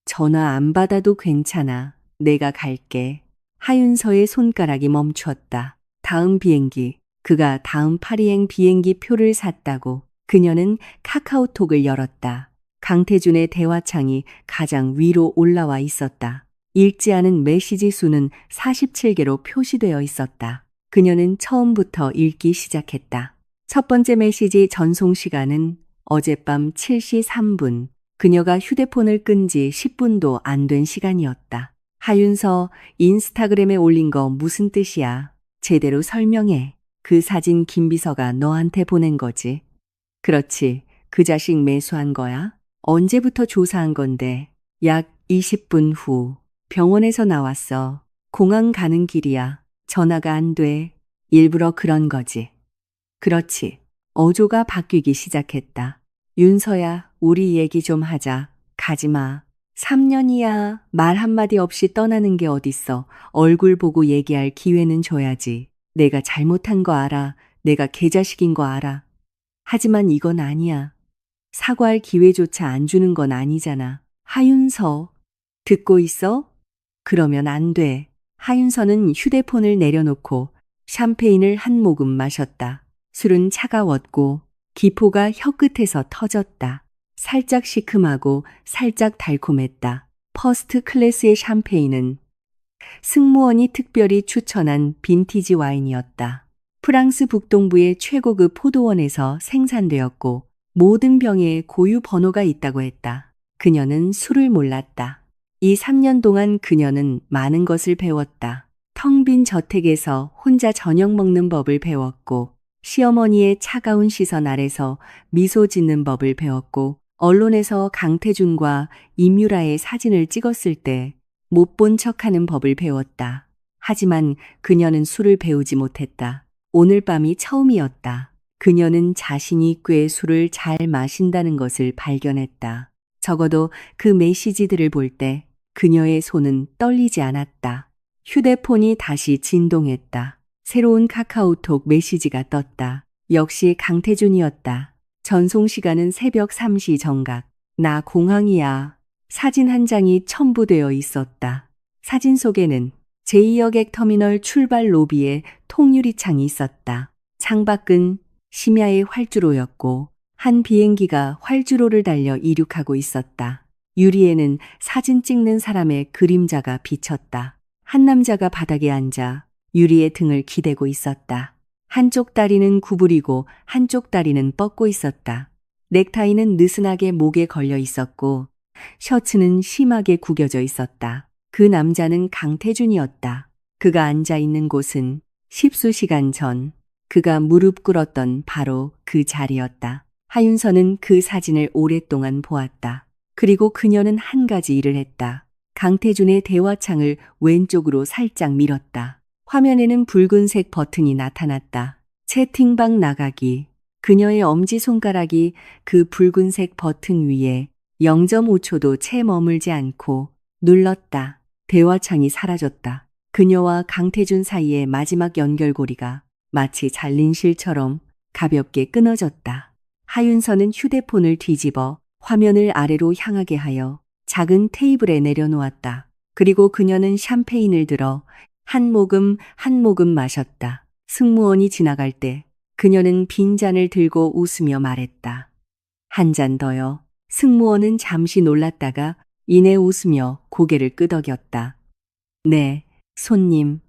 전화 안 받아도 괜찮아. 내가 갈게. 하윤서의 손가락이 멈췄다. 다음 비행기. 그가 다음 파리행 비행기 표를 샀다고. 그녀는 카카오톡을 열었다. 강태준의 대화창이 가장 위로 올라와 있었다. 읽지 않은 메시지 수는 47개로 표시되어 있었다. 그녀는 처음부터 읽기 시작했다. 첫 번째 메시지 전송 시간은 어젯밤 7시 3분. 그녀가 휴대폰을 끈 지 10분도 안 된 시간이었다. 하윤서, 인스타그램에 올린 거 무슨 뜻이야? 제대로 설명해. 그 사진 김비서가 너한테 보낸 거지. 그렇지. 그 자식 매수한 거야? 언제부터 조사한 건데? 약 20분 후. 병원에서 나왔어. 공항 가는 길이야. 전화가 안 돼. 일부러 그런 거지. 그렇지. 어조가 바뀌기 시작했다. 윤서야, 우리 얘기 좀 하자. 가지마. 3년이야. 말 한마디 없이 떠나는 게 어딨어. 얼굴 보고 얘기할 기회는 줘야지. 내가 잘못한 거 알아. 내가 개자식인 거 알아. 하지만 이건 아니야. 사과할 기회조차 안 주는 건 아니잖아. 하윤서. 듣고 있어? 그러면 안 돼. 하윤서는 휴대폰을 내려놓고 샴페인을 한 모금 마셨다. 술은 차가웠고 기포가 혀끝에서 터졌다. 살짝 시큼하고 살짝 달콤했다. 퍼스트 클래스의 샴페인은 승무원이 특별히 추천한 빈티지 와인이었다. 프랑스 북동부의 최고급 포도원에서 생산되었고 모든 병에 고유 번호가 있다고 했다. 그녀는 술을 몰랐다. 이 3년 동안 그녀는 많은 것을 배웠다. 텅 빈 저택에서 혼자 저녁 먹는 법을 배웠고 시어머니의 차가운 시선 아래서 미소 짓는 법을 배웠고 언론에서 강태준과 임유라의 사진을 찍었을 때 못 본 척하는 법을 배웠다. 하지만 그녀는 술을 배우지 못했다. 오늘 밤이 처음이었다. 그녀는 자신이 꽤 술을 잘 마신다는 것을 발견했다. 적어도 그 메시지들을 볼 때 그녀의 손은 떨리지 않았다. 휴대폰이 다시 진동했다. 새로운 카카오톡 메시지가 떴다. 역시 강태준이었다. 전송 시간은 새벽 3시 정각. 나 공항이야. 사진 한 장이 첨부되어 있었다. 사진 속에는 제2여객 터미널 출발 로비에 통유리창이 있었다. 창밖은 심야의 활주로였고 한 비행기가 활주로를 달려 이륙하고 있었다. 유리에는 사진 찍는 사람의 그림자가 비쳤다. 한 남자가 바닥에 앉아 유리의 등을 기대고 있었다. 한쪽 다리는 구부리고 한쪽 다리는 뻗고 있었다. 넥타이는 느슨하게 목에 걸려 있었고 셔츠는 심하게 구겨져 있었다. 그 남자는 강태준이었다. 그가 앉아 있는 곳은 십수시간 전 그가 무릎 꿇었던 바로 그 자리였다. 하윤서는 그 사진을 오랫동안 보았다. 그리고 그녀는 한 가지 일을 했다. 강태준의 대화창을 왼쪽으로 살짝 밀었다. 화면에는 붉은색 버튼이 나타났다. 채팅방 나가기. 그녀의 엄지손가락이 그 붉은색 버튼 위에 0.5초도 채 머물지 않고 눌렀다. 대화창이 사라졌다. 그녀와 강태준 사이의 마지막 연결고리가 마치 잘린 실처럼 가볍게 끊어졌다. 하윤서는 휴대폰을 뒤집어 화면을 아래로 향하게 하여 작은 테이블에 내려놓았다. 그리고 그녀는 샴페인을 들어 한 모금 한 모금 마셨다. 승무원이 지나갈 때 그녀는 빈잔을 들고 웃으며 말했다. 한 잔 더요. 승무원은 잠시 놀랐다가 이내 웃으며 고개를 끄덕였다. 네, 손님.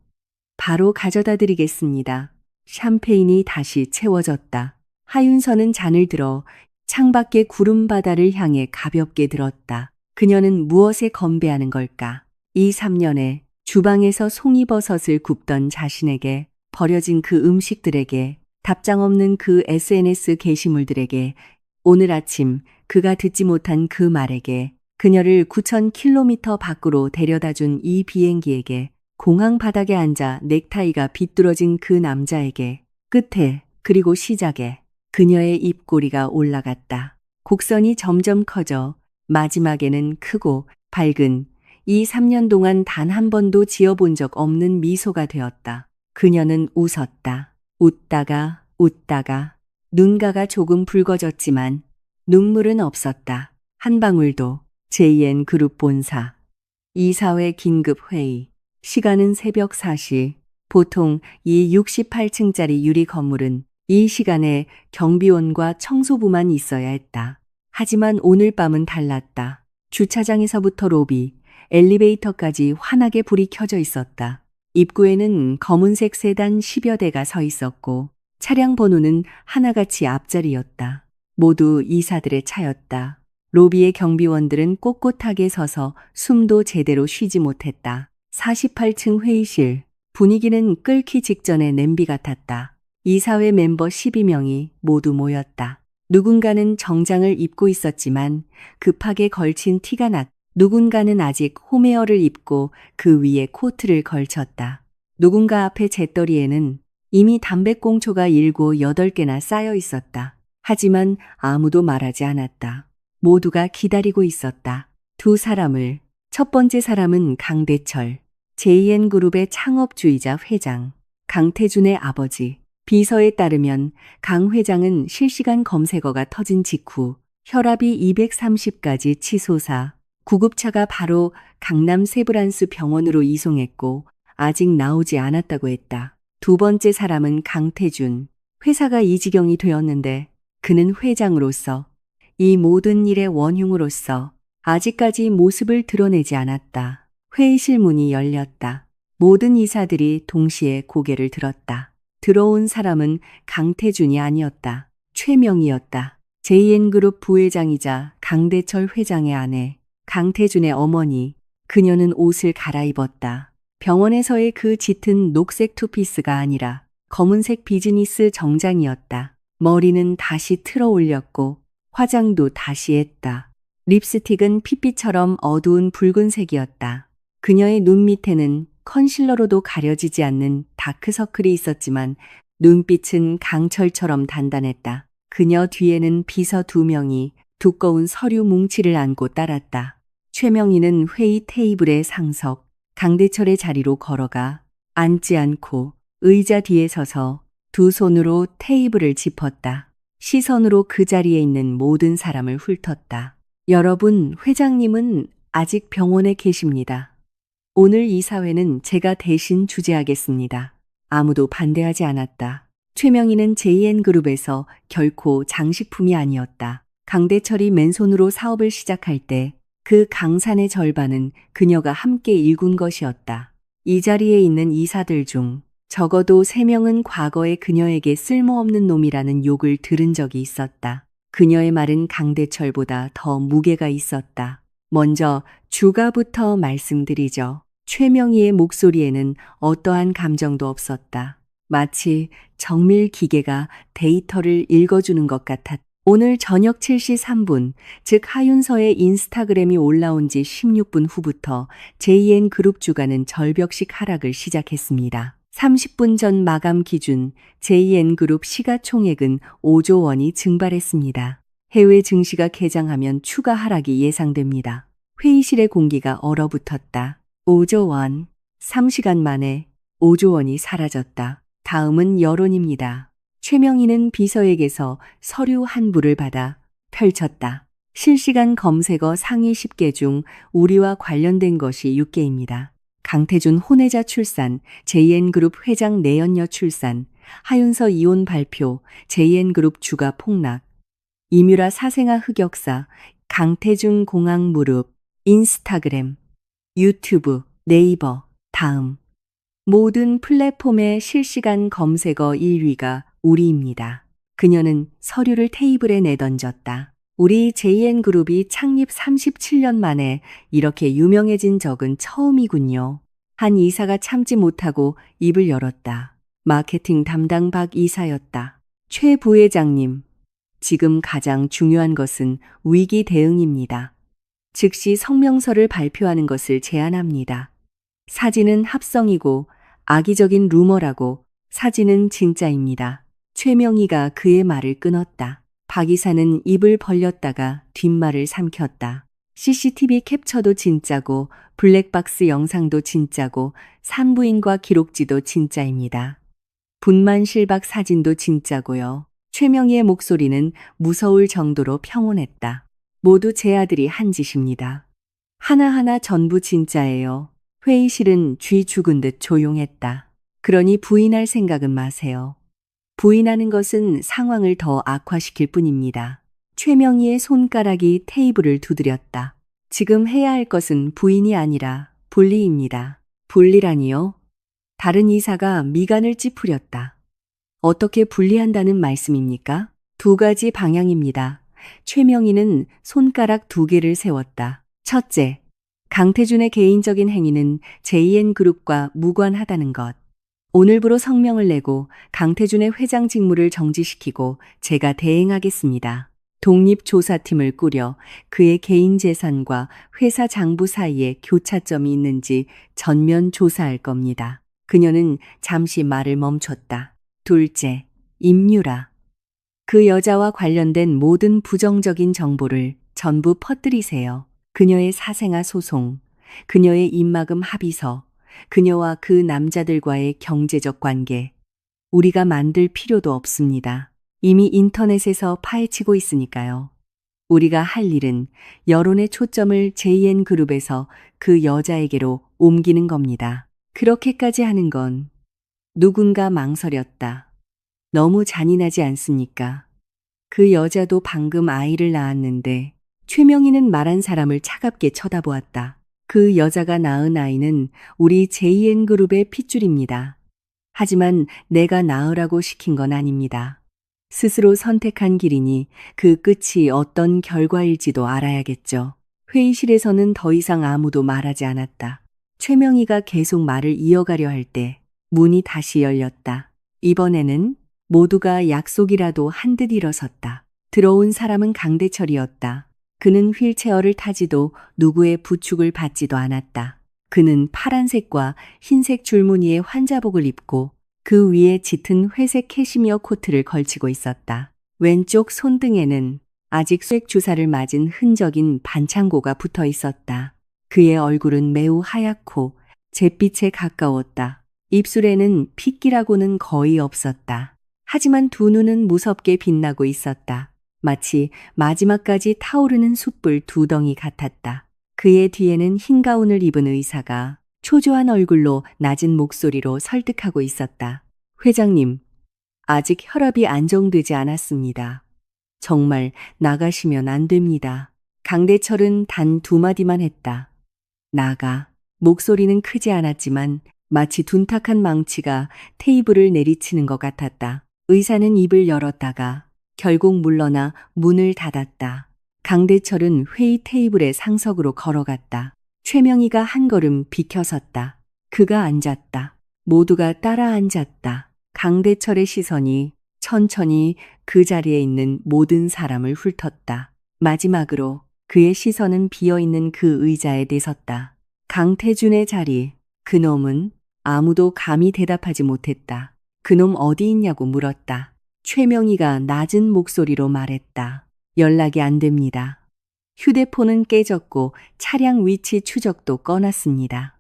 바로 가져다 드리겠습니다. 샴페인이 다시 채워졌다. 하윤서는 잔을 들어 창밖의 구름바다를 향해 가볍게 들었다. 그녀는 무엇에 건배하는 걸까? 이 3년에 주방에서 송이버섯을 굽던 자신에게, 버려진 그 음식들에게, 답장 없는 그 SNS 게시물들에게, 오늘 아침 그가 듣지 못한 그 말에게, 그녀를 9,000km 밖으로 데려다준 이 비행기에게, 공항 바닥에 앉아 넥타이가 비뚤어진 그 남자에게, 끝에 그리고 시작에 그녀의 입꼬리가 올라갔다. 곡선이 점점 커져 마지막에는 크고 밝은 이 3년 동안 단 한 번도 지어본 적 없는 미소가 되었다. 그녀는 웃었다. 웃다가 눈가가 조금 붉어졌지만 눈물은 없었다. 한 방울도. JN 그룹 본사. 이사회 긴급회의. 시간은 새벽 4시. 보통 이 68층짜리 유리 건물은 이 시간에 경비원과 청소부만 있어야 했다. 하지만 오늘 밤은 달랐다. 주차장에서부터 로비, 엘리베이터까지 환하게 불이 켜져 있었다. 입구에는 검은색 세단 10여 대가 서 있었고 차량 번호는 하나같이 앞자리였다. 모두 이사들의 차였다. 로비의 경비원들은 꼿꼿하게 서서 숨도 제대로 쉬지 못했다. 48층 회의실. 분위기는 끓기 직전의 냄비 같았다. 이사회 멤버 12명이 모두 모였다. 누군가는 정장을 입고 있었지만 급하게 걸친 티가 누군가는 아직 홈웨어를 입고 그 위에 코트를 걸쳤다. 누군가 앞에 재떨이에는 이미 담배꽁초가 7, 8개나 쌓여 있었다. 하지만 아무도 말하지 않았다. 모두가 기다리고 있었다. 두 사람을. 첫 번째 사람은 강대철, JN그룹의 창업주이자 회장, 강태준의 아버지. 비서에 따르면 강 회장은 실시간 검색어가 터진 직후 혈압이 230까지 치솟아 구급차가 바로 강남 세브란스 병원으로 이송했고 아직 나오지 않았다고 했다. 두 번째 사람은 강태준. 회사가 이 지경이 되었는데 그는 회장으로서, 이 모든 일의 원흉으로서 아직까지 모습을 드러내지 않았다. 회의실 문이 열렸다. 모든 이사들이 동시에 고개를 들었다. 들어온 사람은 강태준이 아니었다. 최명이었다. JN그룹 부회장이자 강대철 회장의 아내, 강태준의 어머니. 그녀는 옷을 갈아입었다. 병원에서의 그 짙은 녹색 투피스가 아니라 검은색 비즈니스 정장이었다. 머리는 다시 틀어 올렸고 화장도 다시 했다. 립스틱은 핏빛처럼 어두운 붉은색이었다. 그녀의 눈 밑에는 컨실러로도 가려지지 않는 다크서클이 있었지만 눈빛은 강철처럼 단단했다. 그녀 뒤에는 비서 2명이 두꺼운 서류 뭉치를 안고 따랐다. 최명희는 회의 테이블의 상석, 강대철의 자리로 걸어가 앉지 않고 의자 뒤에 서서 두 손으로 테이블을 짚었다. 시선으로 그 자리에 있는 모든 사람을 훑었다. 여러분, 회장님은 아직 병원에 계십니다. 오늘 이사회는 제가 대신 주재하겠습니다. 아무도 반대하지 않았다. 최명희는 JN그룹에서 결코 장식품이 아니었다. 강대철이 맨손으로 사업을 시작할 때 그 강산의 절반은 그녀가 함께 일군 것이었다. 이 자리에 있는 이사들 중 적어도 3명은 과거에 그녀에게 쓸모없는 놈이라는 욕을 들은 적이 있었다. 그녀의 말은 강대철보다 더 무게가 있었다. 먼저 주가부터 말씀드리죠. 최명희의 목소리에는 어떠한 감정도 없었다. 마치 정밀 기계가 데이터를 읽어주는 것 같았다. 오늘 저녁 7시 3분, 즉 하윤서의 인스타그램이 올라온 지 16분 후부터 JN그룹 주가는 절벽식 하락을 시작했습니다. 30분 전 마감 기준 JN그룹 시가총액은 5조 원이 증발했습니다. 해외 증시가 개장하면 추가 하락이 예상됩니다. 회의실의 공기가 얼어붙었다. 5조 원. 3시간 만에 5조 원이 사라졌다. 다음은 여론입니다. 최명희는 비서에게서 서류 한 부를 받아 펼쳤다. 실시간 검색어 상위 10개 중 우리와 관련된 것이 6개입니다. 강태준 혼외자 출산, JN그룹 회장 내연녀 출산, 하윤서 이혼 발표, JN그룹 주가 폭락, 이뮤라 사생아 흑역사, 강태중 공항 무릎, 인스타그램, 유튜브, 네이버, 다음. 모든 플랫폼의 실시간 검색어 1위가 우리입니다. 그녀는 서류를 테이블에 내던졌다. 우리 JN그룹이 창립 37년 만에 이렇게 유명해진 적은 처음이군요. 한 이사가 참지 못하고 입을 열었다. 마케팅 담당 박 이사였다. 최 부회장님, 지금 가장 중요한 것은 위기 대응입니다. 즉시 성명서를 발표하는 것을 제안합니다. 사진은 합성이고 악의적인 루머라고 사진은 진짜입니다. 최명희가 그의 말을 끊었다. 박 이사는 입을 벌렸다가 뒷말을 삼켰다. CCTV 캡처도 진짜고 블랙박스 영상도 진짜고 산부인과 기록지도 진짜입니다. 분만실박 사진도 진짜고요. 최명희의 목소리는 무서울 정도로 평온했다. 모두 제 아들이 한 짓입니다. 하나하나 전부 진짜예요. 회의실은 쥐 죽은 듯 조용했다. 그러니 부인할 생각은 마세요. 부인하는 것은 상황을 더 악화시킬 뿐입니다. 최명희의 손가락이 테이블을 두드렸다. 지금 해야 할 것은 부인이 아니라 분리입니다. 분리라니요? 다른 이사가 미간을 찌푸렸다. 어떻게 분리한다는 말씀입니까? 2가지 방향입니다. 최명희는 손가락 2개를 세웠다. 첫째, 강태준의 개인적인 행위는 JN그룹과 무관하다는 것. 오늘부로 성명을 내고 강태준의 회장 직무를 정지시키고 제가 대행하겠습니다. 독립조사팀을 꾸려 그의 개인 재산과 회사 장부 사이에 교차점이 있는지 전면 조사할 겁니다. 그녀는 잠시 말을 멈췄다. 둘째, 임유라. 그 여자와 관련된 모든 부정적인 정보를 전부 퍼뜨리세요. 그녀의 사생아 소송, 그녀의 입막음 합의서, 그녀와 그 남자들과의 경제적 관계. 우리가 만들 필요도 없습니다. 이미 인터넷에서 파헤치고 있으니까요. 우리가 할 일은 여론의 초점을 JN그룹에서 그 여자에게로 옮기는 겁니다. 그렇게까지 하는 건 누군가 망설였다. 너무 잔인하지 않습니까? 그 여자도 방금 아이를 낳았는데 최명희는 말한 사람을 차갑게 쳐다보았다. 그 여자가 낳은 아이는 우리 JN그룹의 핏줄입니다. 하지만 내가 낳으라고 시킨 건 아닙니다. 스스로 선택한 길이니 그 끝이 어떤 결과일지도 알아야겠죠. 회의실에서는 더 이상 아무도 말하지 않았다. 최명희가 계속 말을 이어가려 할 때 문이 다시 열렸다. 이번에는 모두가 약속이라도 한 듯 일어섰다. 들어온 사람은 강대철이었다. 그는 휠체어를 타지도 누구의 부축을 받지도 않았다. 그는 파란색과 흰색 줄무늬의 환자복을 입고 그 위에 짙은 회색 캐시미어 코트를 걸치고 있었다. 왼쪽 손등에는 아직 수액 주사를 맞은 흔적인 반창고가 붙어 있었다. 그의 얼굴은 매우 하얗고 잿빛에 가까웠다. 입술에는 핏기라고는 거의 없었다. 하지만 두 눈은 무섭게 빛나고 있었다. 마치 마지막까지 타오르는 숯불 두 덩이 같았다. 그의 뒤에는 흰 가운을 입은 의사가 초조한 얼굴로 낮은 목소리로 설득하고 있었다. 회장님, 아직 혈압이 안정되지 않았습니다. 정말 나가시면 안 됩니다. 강대철은 단 두 마디만 했다. 나가. 목소리는 크지 않았지만 마치 둔탁한 망치가 테이블을 내리치는 것 같았다. 의사는 입을 열었다가 결국 물러나 문을 닫았다. 강대철은 회의 테이블의 상석으로 걸어갔다. 최명희가 한 걸음 비켜섰다. 그가 앉았다. 모두가 따라 앉았다. 강대철의 시선이 천천히 그 자리에 있는 모든 사람을 훑었다. 마지막으로 그의 시선은 비어있는 그 의자에 내섰다. 강태준의 자리. 그놈은 아무도 감히 대답하지 못했다. 그놈 어디 있냐고 물었다. 최명희가 낮은 목소리로 말했다. 연락이 안 됩니다. 휴대폰은 깨졌고 차량 위치 추적도 꺼놨습니다.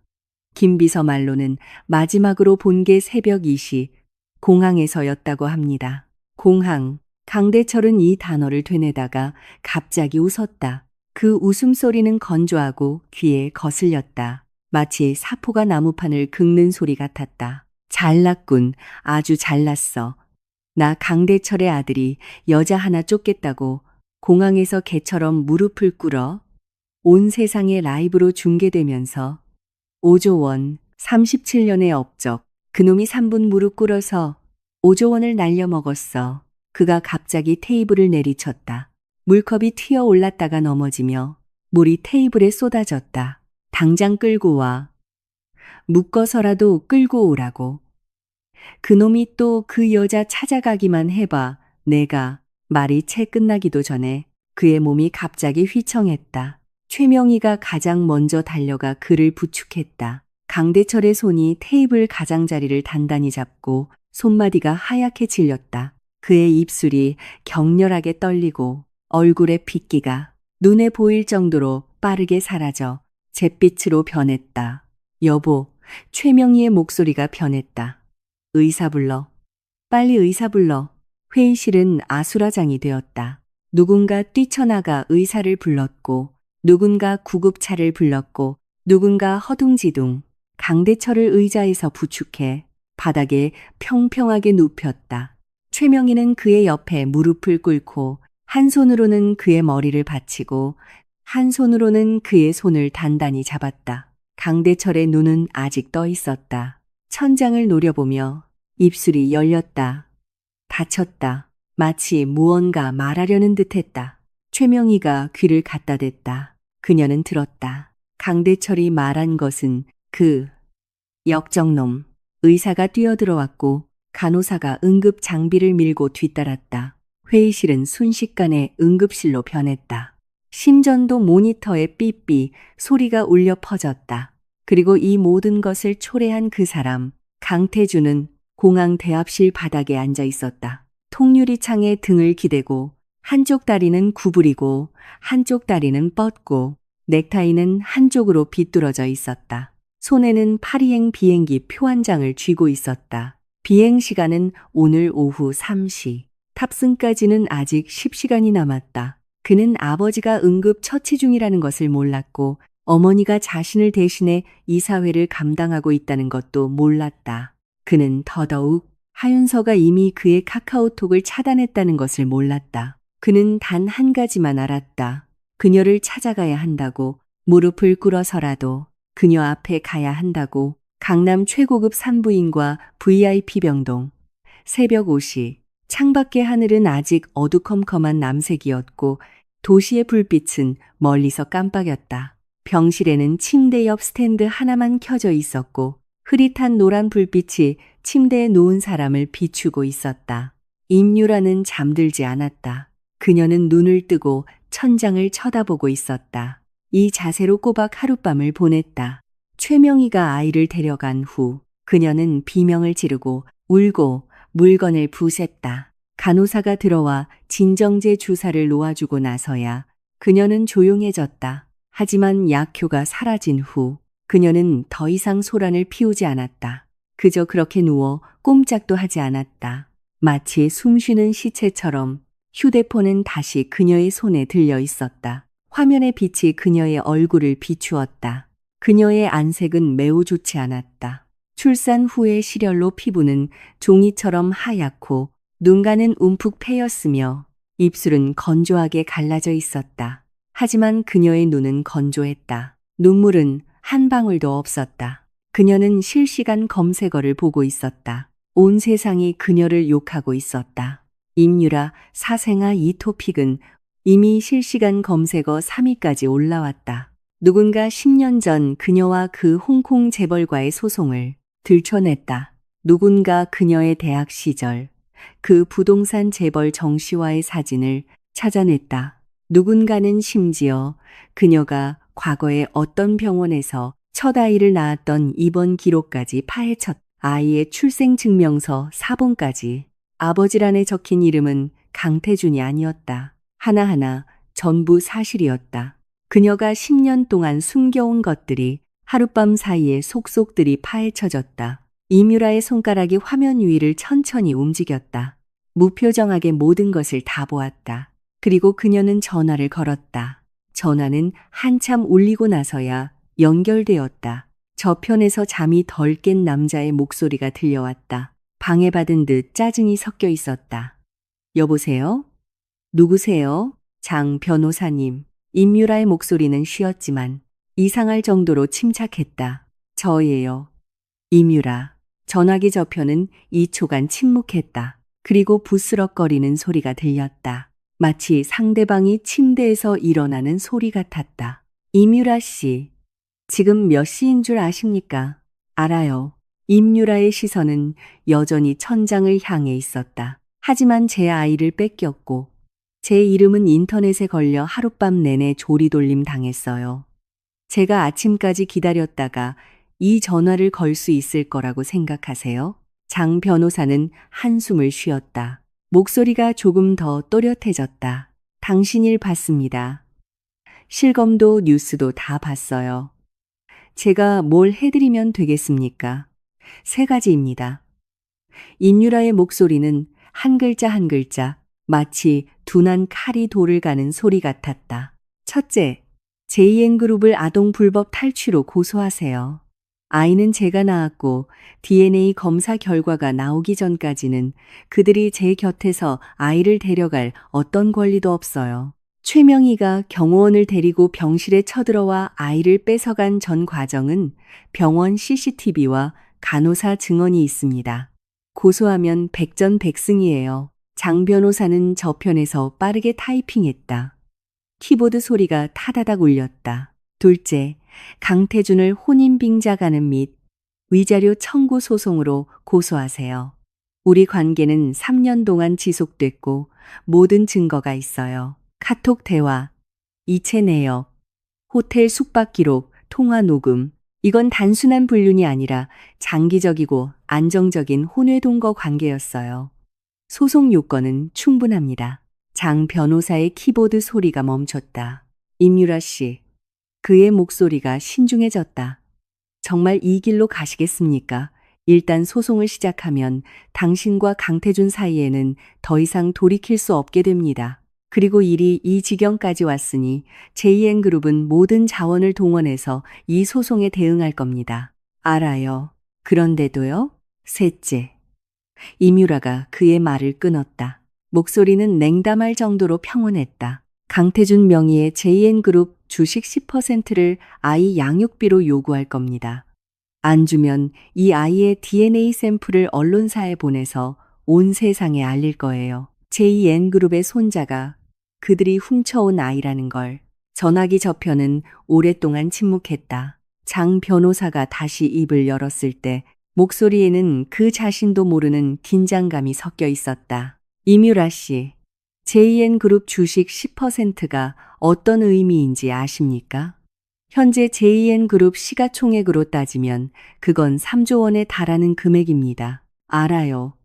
김비서 말로는 마지막으로 본 게 새벽 2시 공항에서였다고 합니다. 공항. 강대철은 이 단어를 되뇌다가 갑자기 웃었다. 그 웃음소리는 건조하고 귀에 거슬렸다. 마치 사포가 나무판을 긁는 소리 같았다. 잘났군. 아주 잘났어. 나 강대철의 아들이 여자 하나 쫓겠다고 공항에서 개처럼 무릎을 꿇어 온 세상에 라이브로 중계되면서 5조 원, 37년의 업적. 그놈이 3분 무릎 꿇어서 5조 원을 날려먹었어. 그가 갑자기 테이블을 내리쳤다. 물컵이 튀어 올랐다가 넘어지며 물이 테이블에 쏟아졌다. 당장 끌고 와. 묶어서라도 끌고 오라고. 그놈이 또 그 여자 찾아가기만 해봐. 내가. 말이 채 끝나기도 전에 그의 몸이 갑자기 휘청했다. 최명희가 가장 먼저 달려가 그를 부축했다. 강대철의 손이 테이블 가장자리를 단단히 잡고 손마디가 하얗게 질렸다. 그의 입술이 격렬하게 떨리고 얼굴의 핏기가 눈에 보일 정도로 빠르게 사라져 잿빛으로 변했다. 여보, 최명희의 목소리가 변했다. 의사 불러. 빨리 의사 불러. 회의실은 아수라장이 되었다. 누군가 뛰쳐나가 의사를 불렀고 누군가 구급차를 불렀고 누군가 허둥지둥 강대철을 의자에서 부축해 바닥에 평평하게 눕혔다. 최명희는 그의 옆에 무릎을 꿇고 한 손으로는 그의 머리를 받치고 한 손으로는 그의 손을 단단히 잡았다. 강대철의 눈은 아직 떠 있었다. 천장을 노려보며 입술이 열렸다. 닫혔다. 마치 무언가 말하려는 듯했다. 최명희가 귀를 갖다 댔다. 그녀는 들었다. 강대철이 말한 것은 그 역정놈. 의사가 뛰어들어왔고 간호사가 응급 장비를 밀고 뒤따랐다. 회의실은 순식간에 응급실로 변했다. 심전도 모니터에 삐삐 소리가 울려 퍼졌다. 그리고 이 모든 것을 초래한 그 사람, 강태준은 공항 대합실 바닥에 앉아 있었다. 통유리 창에 등을 기대고 한쪽 다리는 구부리고 한쪽 다리는 뻗고 넥타이는 한쪽으로 비뚤어져 있었다. 손에는 파리행 비행기 표 한 장을 쥐고 있었다. 비행 시간은 오늘 오후 3시. 탑승까지는 아직 10시간이 남았다. 그는 아버지가 응급 처치 중이라는 것을 몰랐고 어머니가 자신을 대신해 이사회를 감당하고 있다는 것도 몰랐다. 그는 더더욱 하윤서가 이미 그의 카카오톡을 차단했다는 것을 몰랐다. 그는 단 한 가지만 알았다. 그녀를 찾아가야 한다고, 무릎을 꿇어서라도 그녀 앞에 가야 한다고. 강남 최고급 산부인과 VIP 병동. 새벽 5시. 창밖의 하늘은 아직 어두컴컴한 남색이었고 도시의 불빛은 멀리서 깜빡였다. 병실에는 침대 옆 스탠드 하나만 켜져 있었고 흐릿한 노란 불빛이 침대에 누운 사람을 비추고 있었다. 임유라는 잠들지 않았다. 그녀는 눈을 뜨고 천장을 쳐다보고 있었다. 이 자세로 꼬박 하룻밤을 보냈다. 최명희가 아이를 데려간 후 그녀는 비명을 지르고 울고 물건을 부쉈다. 간호사가 들어와 진정제 주사를 놓아주고 나서야 그녀는 조용해졌다. 하지만 약효가 사라진 후 그녀는 더 이상 소란을 피우지 않았다. 그저 그렇게 누워 꼼짝도 하지 않았다. 마치 숨쉬는 시체처럼 휴대폰은 다시 그녀의 손에 들려 있었다. 화면의 빛이 그녀의 얼굴을 비추었다. 그녀의 안색은 매우 좋지 않았다. 출산 후의 실혈로 피부는 종이처럼 하얗고 눈가는 움푹 패였으며 입술은 건조하게 갈라져 있었다. 하지만 그녀의 눈은 건조했다. 눈물은 한 방울도 없었다. 그녀는 실시간 검색어를 보고 있었다. 온 세상이 그녀를 욕하고 있었다. 임유라, 사생아 이토픽은 이미 실시간 검색어 3위까지 올라왔다. 누군가 10년 전 그녀와 그 홍콩 재벌과의 소송을 들춰냈다. 누군가 그녀의 대학 시절 그 부동산 재벌 정 씨와의 사진을 찾아냈다. 누군가는 심지어 그녀가 과거에 어떤 병원에서 첫 아이를 낳았던 입원 기록까지 파헤쳤다. 아이의 출생증명서 사본까지. 아버지란에 적힌 이름은 강태준이 아니었다. 하나하나 전부 사실이었다. 그녀가 10년 동안 숨겨온 것들이 하룻밤 사이에 속속들이 파헤쳐졌다. 이뮤라의 손가락이 화면 위를 천천히 움직였다. 무표정하게 모든 것을 다 보았다. 그리고 그녀는 전화를 걸었다. 전화는 한참 울리고 나서야 연결되었다. 저편에서 잠이 덜 깬 남자의 목소리가 들려왔다. 방해받은 듯 짜증이 섞여 있었다. 여보세요? 누구세요? 장 변호사님. 임유라의 목소리는 쉬었지만 이상할 정도로 침착했다. 저예요. 임유라. 전화기 저편은 2초간 침묵했다. 그리고 부스럭거리는 소리가 들렸다. 마치 상대방이 침대에서 일어나는 소리 같았다. 임유라 씨. 지금 몇 시인 줄 아십니까? 알아요. 임유라의 시선은 여전히 천장을 향해 있었다. 하지만 제 아이를 뺏겼고 제 이름은 인터넷에 걸려 하룻밤 내내 조리돌림 당했어요. 제가 아침까지 기다렸다가 이 전화를 걸 수 있을 거라고 생각하세요? 장 변호사는 한숨을 쉬었다. 목소리가 조금 더 또렷해졌다. 당신 일 봤습니다. 실검도 뉴스도 다 봤어요. 제가 뭘 해드리면 되겠습니까? 3가지입니다. 임유라의 목소리는 한 글자 한 글자 마치 둔한 칼이 돌을 가는 소리 같았다. 첫째, JN그룹을 아동 불법 탈취로 고소하세요. 아이는 제가 낳았고 DNA 검사 결과가 나오기 전까지는 그들이 제 곁에서 아이를 데려갈 어떤 권리도 없어요. 최명희가 경호원을 데리고 병실에 쳐들어와 아이를 뺏어간 전 과정은 병원 CCTV와 간호사 증언이 있습니다. 고소하면 백전백승이에요. 장 변호사는 저편에서 빠르게 타이핑했다. 키보드 소리가 타다닥 울렸다. 둘째, 강태준을 혼인빙자가는 및 위자료 청구 소송으로 고소하세요. 우리 관계는 3년 동안 지속됐고 모든 증거가 있어요. 카톡 대화, 이체 내역, 호텔 숙박 기록, 통화 녹음. 이건 단순한 불륜이 아니라 장기적이고 안정적인 혼외동거 관계였어요. 소송 요건은 충분합니다. 장 변호사의 키보드 소리가 멈췄다. 임유라 씨. 그의 목소리가 신중해졌다. 정말 이 길로 가시겠습니까? 일단 소송을 시작하면 당신과 강태준 사이에는 더 이상 돌이킬 수 없게 됩니다. 그리고 일이 이 지경까지 왔으니 JN그룹은 모든 자원을 동원해서 이 소송에 대응할 겁니다. 알아요. 그런데도요? 셋째. 임유라가 그의 말을 끊었다. 목소리는 냉담할 정도로 평온했다. 강태준 명의의 JN그룹 주식 10%를 아이 양육비로 요구할 겁니다. 안 주면 이 아이의 DNA 샘플을 언론사에 보내서 온 세상에 알릴 거예요. JN그룹의 손자가 그들이 훔쳐온 아이라는 걸. 전화기 저편은 오랫동안 침묵했다. 장 변호사가 다시 입을 열었을 때 목소리에는 그 자신도 모르는 긴장감이 섞여 있었다. 임유라 씨, JN그룹 주식 10%가 어떤 의미인지 아십니까? 현재 JN그룹 시가총액으로 따지면 그건 3조 원에 달하는 금액입니다. 알아요.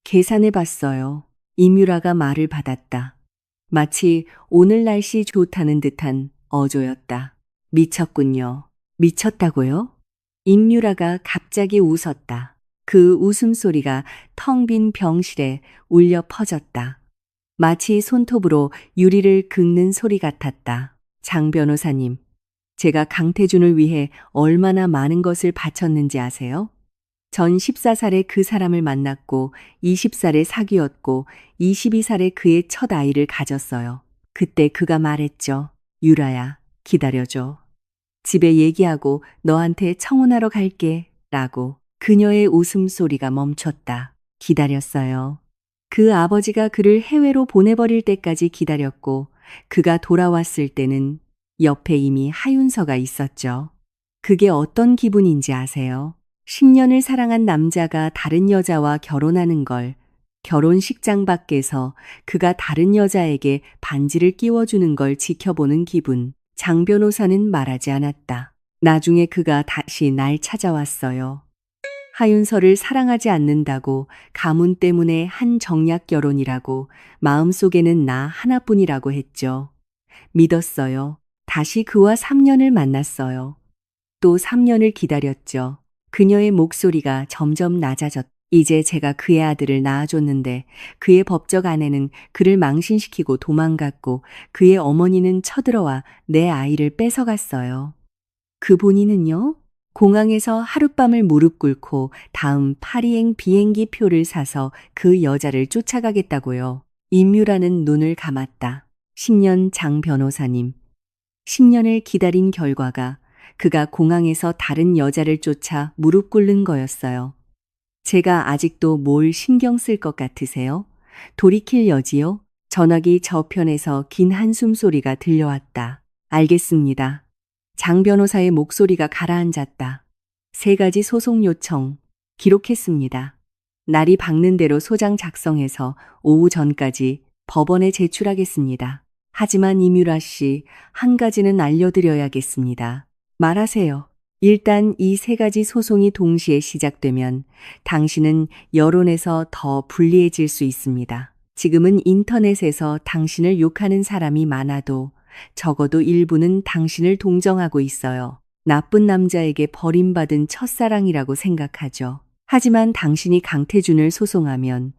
계산해 봤어요. 임유라가 말을 받았다. 마치 오늘 날씨 좋다는 듯한 어조였다. 미쳤군요. 미쳤다고요? 임유라가 갑자기 웃었다. 그 웃음소리가 텅 빈 병실에 울려 퍼졌다. 마치 손톱으로 유리를 긁는 소리 같았다. 장 변호사님, 제가 강태준을 위해 얼마나 많은 것을 바쳤는지 아세요? 전 14살에 그 사람을 만났고 20살에 사귀었고 22살에 그의 첫 아이를 가졌어요. 그때 그가 말했죠. 유라야, 기다려줘. 집에 얘기하고 너한테 청혼하러 갈게. 라고. 그녀의 웃음소리가 멈췄다. 기다렸어요. 그 아버지가 그를 해외로 보내버릴 때까지 기다렸고 그가 돌아왔을 때는 옆에 이미 하윤서가 있었죠. 그게 어떤 기분인지 아세요? 10년을 사랑한 남자가 다른 여자와 결혼하는 걸 결혼식장 밖에서 그가 다른 여자에게 반지를 끼워주는 걸 지켜보는 기분. 장 변호사는 말하지 않았다. 나중에 그가 다시 날 찾아왔어요. 하윤서를 사랑하지 않는다고 가문 때문에 한 정략 결혼이라고 마음속에는 나 하나뿐이라고 했죠. 믿었어요. 다시 그와 3년을 만났어요. 또 3년을 기다렸죠. 그녀의 목소리가 점점 낮아졌다. 이제 제가 그의 아들을 낳아줬는데 그의 법적 아내는 그를 망신시키고 도망갔고 그의 어머니는 쳐들어와 내 아이를 뺏어갔어요. 그 본인은요? 공항에서 하룻밤을 무릎 꿇고 다음 파리행 비행기 표를 사서 그 여자를 쫓아가겠다고요. 임유라는 눈을 감았다. 10년 장 변호사님. 10년을 기다린 결과가 그가 공항에서 다른 여자를 쫓아 무릎 꿇는 거였어요. 제가 아직도 뭘 신경 쓸 것 같으세요? 돌이킬 여지요? 전화기 저편에서 긴 한숨 소리가 들려왔다. 알겠습니다. 장 변호사의 목소리가 가라앉았다. 3가지 소송 요청 기록했습니다. 날이 밝는 대로 소장 작성해서 오후 전까지 법원에 제출하겠습니다. 하지만 임유라 씨, 한 가지는 알려드려야겠습니다. 말하세요. 일단 이 3가지 소송이 동시에 시작되면 당신은 여론에서 더 불리해질 수 있습니다. 지금은 인터넷에서 당신을 욕하는 사람이 많아도 적어도 일부는 당신을 동정하고 있어요. 나쁜 남자에게 버림받은 첫사랑이라고 생각하죠. 하지만 당신이 강태준을 소송하면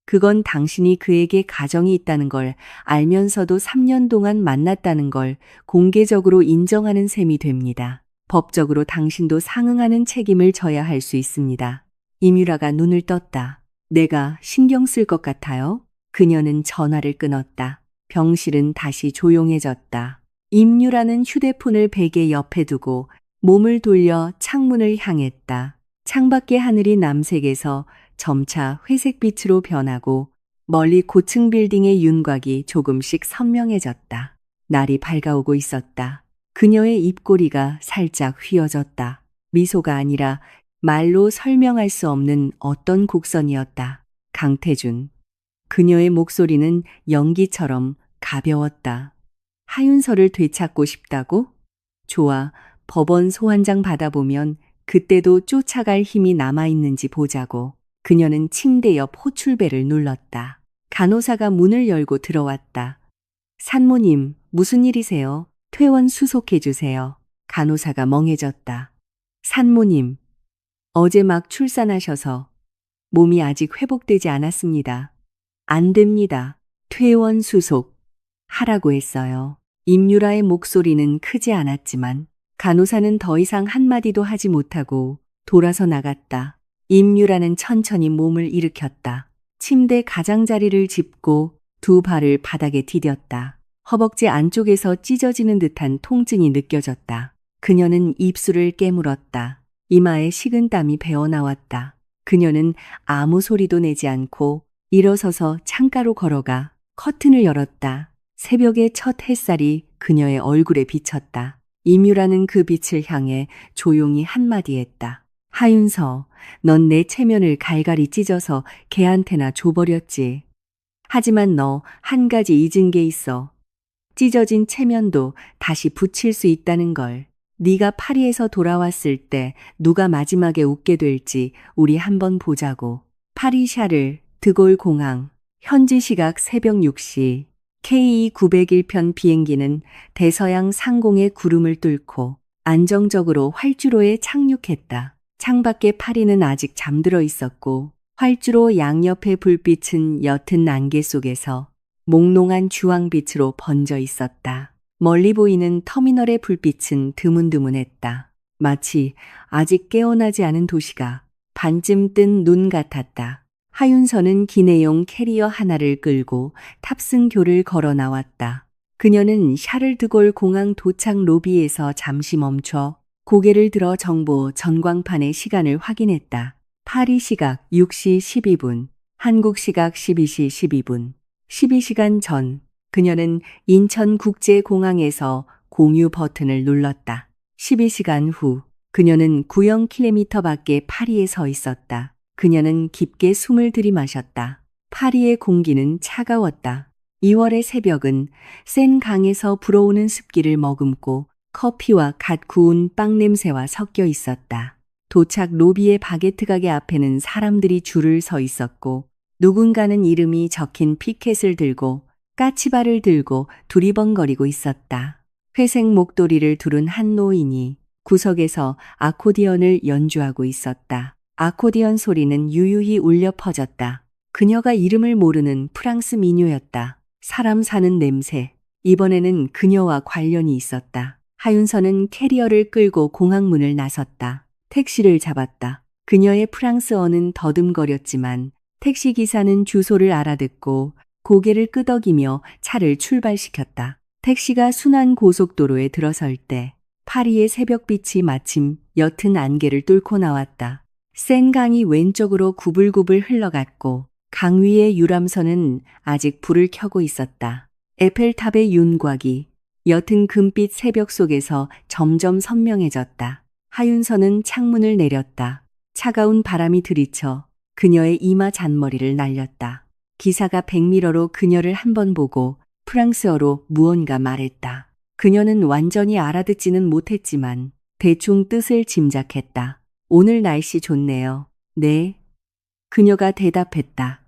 그건 당신이 그에게 가정이 있다는 걸 알면서도 3년 동안 만났다는 걸 공개적으로 인정하는 셈이 됩니다. 법적으로 당신도 상응하는 책임을 져야 할 수 있습니다. 임유라가 눈을 떴다. 내가 신경 쓸 것 같아요? 그녀는 전화를 끊었다. 병실은 다시 조용해졌다. 임유라는 휴대폰을 베개 옆에 두고 몸을 돌려 창문을 향했다. 창밖의 하늘이 남색에서 점차 회색빛으로 변하고 멀리 고층 빌딩의 윤곽이 조금씩 선명해졌다. 날이 밝아오고 있었다. 그녀의 입꼬리가 살짝 휘어졌다. 미소가 아니라 말로 설명할 수 없는 어떤 곡선이었다. 강태준. 그녀의 목소리는 연기처럼 가벼웠다. 하윤서를 되찾고 싶다고? 좋아. 법원 소환장 받아보면 그때도 쫓아갈 힘이 남아있는지 보자고. 그녀는 침대 옆 호출벨을 눌렀다. 간호사가 문을 열고 들어왔다. 산모님, 무슨 일이세요? 퇴원 수속해 주세요. 간호사가 멍해졌다. 산모님, 어제 막 출산하셔서 몸이 아직 회복되지 않았습니다. 안 됩니다. 퇴원 수속 하라고 했어요. 임유라의 목소리는 크지 않았지만 간호사는 더 이상 한마디도 하지 못하고 돌아서 나갔다. 임유라는 천천히 몸을 일으켰다. 침대 가장자리를 짚고 2 발을 바닥에 디뎠다. 허벅지 안쪽에서 찢어지는 듯한 통증이 느껴졌다. 그녀는 입술을 깨물었다. 이마에 식은땀이 배어나왔다. 그녀는 아무 소리도 내지 않고 일어서서 창가로 걸어가 커튼을 열었다. 새벽의 첫 햇살이 그녀의 얼굴에 비쳤다. 임유라는 그 빛을 향해 조용히 한마디 했다. 하윤서, 넌 내 체면을 갈갈이 찢어서 걔한테나 줘버렸지. 하지만 너 한 가지 잊은 게 있어. 찢어진 체면도 다시 붙일 수 있다는 걸. 네가 파리에서 돌아왔을 때 누가 마지막에 웃게 될지 우리 한번 보자고. 파리 샤를 드골 공항. 현지 시각 새벽 6시. KE-901편 비행기는 대서양 상공의 구름을 뚫고 안정적으로 활주로에 착륙했다. 창밖에 파리는 아직 잠들어 있었고 활주로 양옆의 불빛은 옅은 안개 속에서 몽롱한 주황빛으로 번져 있었다. 멀리 보이는 터미널의 불빛은 드문드문했다. 마치 아직 깨어나지 않은 도시가 반쯤 뜬 눈 같았다. 하윤서는 기내용 캐리어 하나를 끌고 탑승교를 걸어 나왔다. 그녀는 샤를드골 공항 도착 로비에서 잠시 멈춰 고개를 들어 정보 전광판의 시간을 확인했다. 파리 시각 6시 12분, 한국 시각 12시 12분. 12시간 전, 그녀는 인천국제공항에서 공유 버튼을 눌렀다. 12시간 후, 그녀는 9km 밖에 파리에 서 있었다. 그녀는 깊게 숨을 들이마셨다. 파리의 공기는 차가웠다. 2월의 새벽은 센 강에서 불어오는 습기를 머금고 커피와 갓 구운 빵 냄새와 섞여 있었다. 도착 로비의 바게트 가게 앞에는 사람들이 줄을 서 있었고 누군가는 이름이 적힌 피켓을 들고 까치발을 들고 두리번거리고 있었다. 회색 목도리를 두른 한 노인이 구석에서 아코디언을 연주하고 있었다. 아코디언 소리는 유유히 울려 퍼졌다. 그녀가 이름을 모르는 프랑스 민요였다. 사람 사는 냄새. 이번에는 그녀와 관련이 있었다. 하윤서는 캐리어를 끌고 공항문을 나섰다. 택시를 잡았다. 그녀의 프랑스어는 더듬거렸지만 택시기사는 주소를 알아듣고 고개를 끄덕이며 차를 출발시켰다. 택시가 순환 고속도로에 들어설 때 파리의 새벽빛이 마침 옅은 안개를 뚫고 나왔다. 센 강이 왼쪽으로 구불구불 흘러갔고 강 위의 유람선은 아직 불을 켜고 있었다. 에펠탑의 윤곽이 옅은 금빛 새벽 속에서 점점 선명해졌다. 하윤서는 창문을 내렸다. 차가운 바람이 들이쳐 그녀의 이마 잔머리를 날렸다. 기사가 백미러로 그녀를 한번 보고 프랑스어로 무언가 말했다. 그녀는 완전히 알아듣지는 못했지만 대충 뜻을 짐작했다. 오늘 날씨 좋네요. 네. 그녀가 대답했다.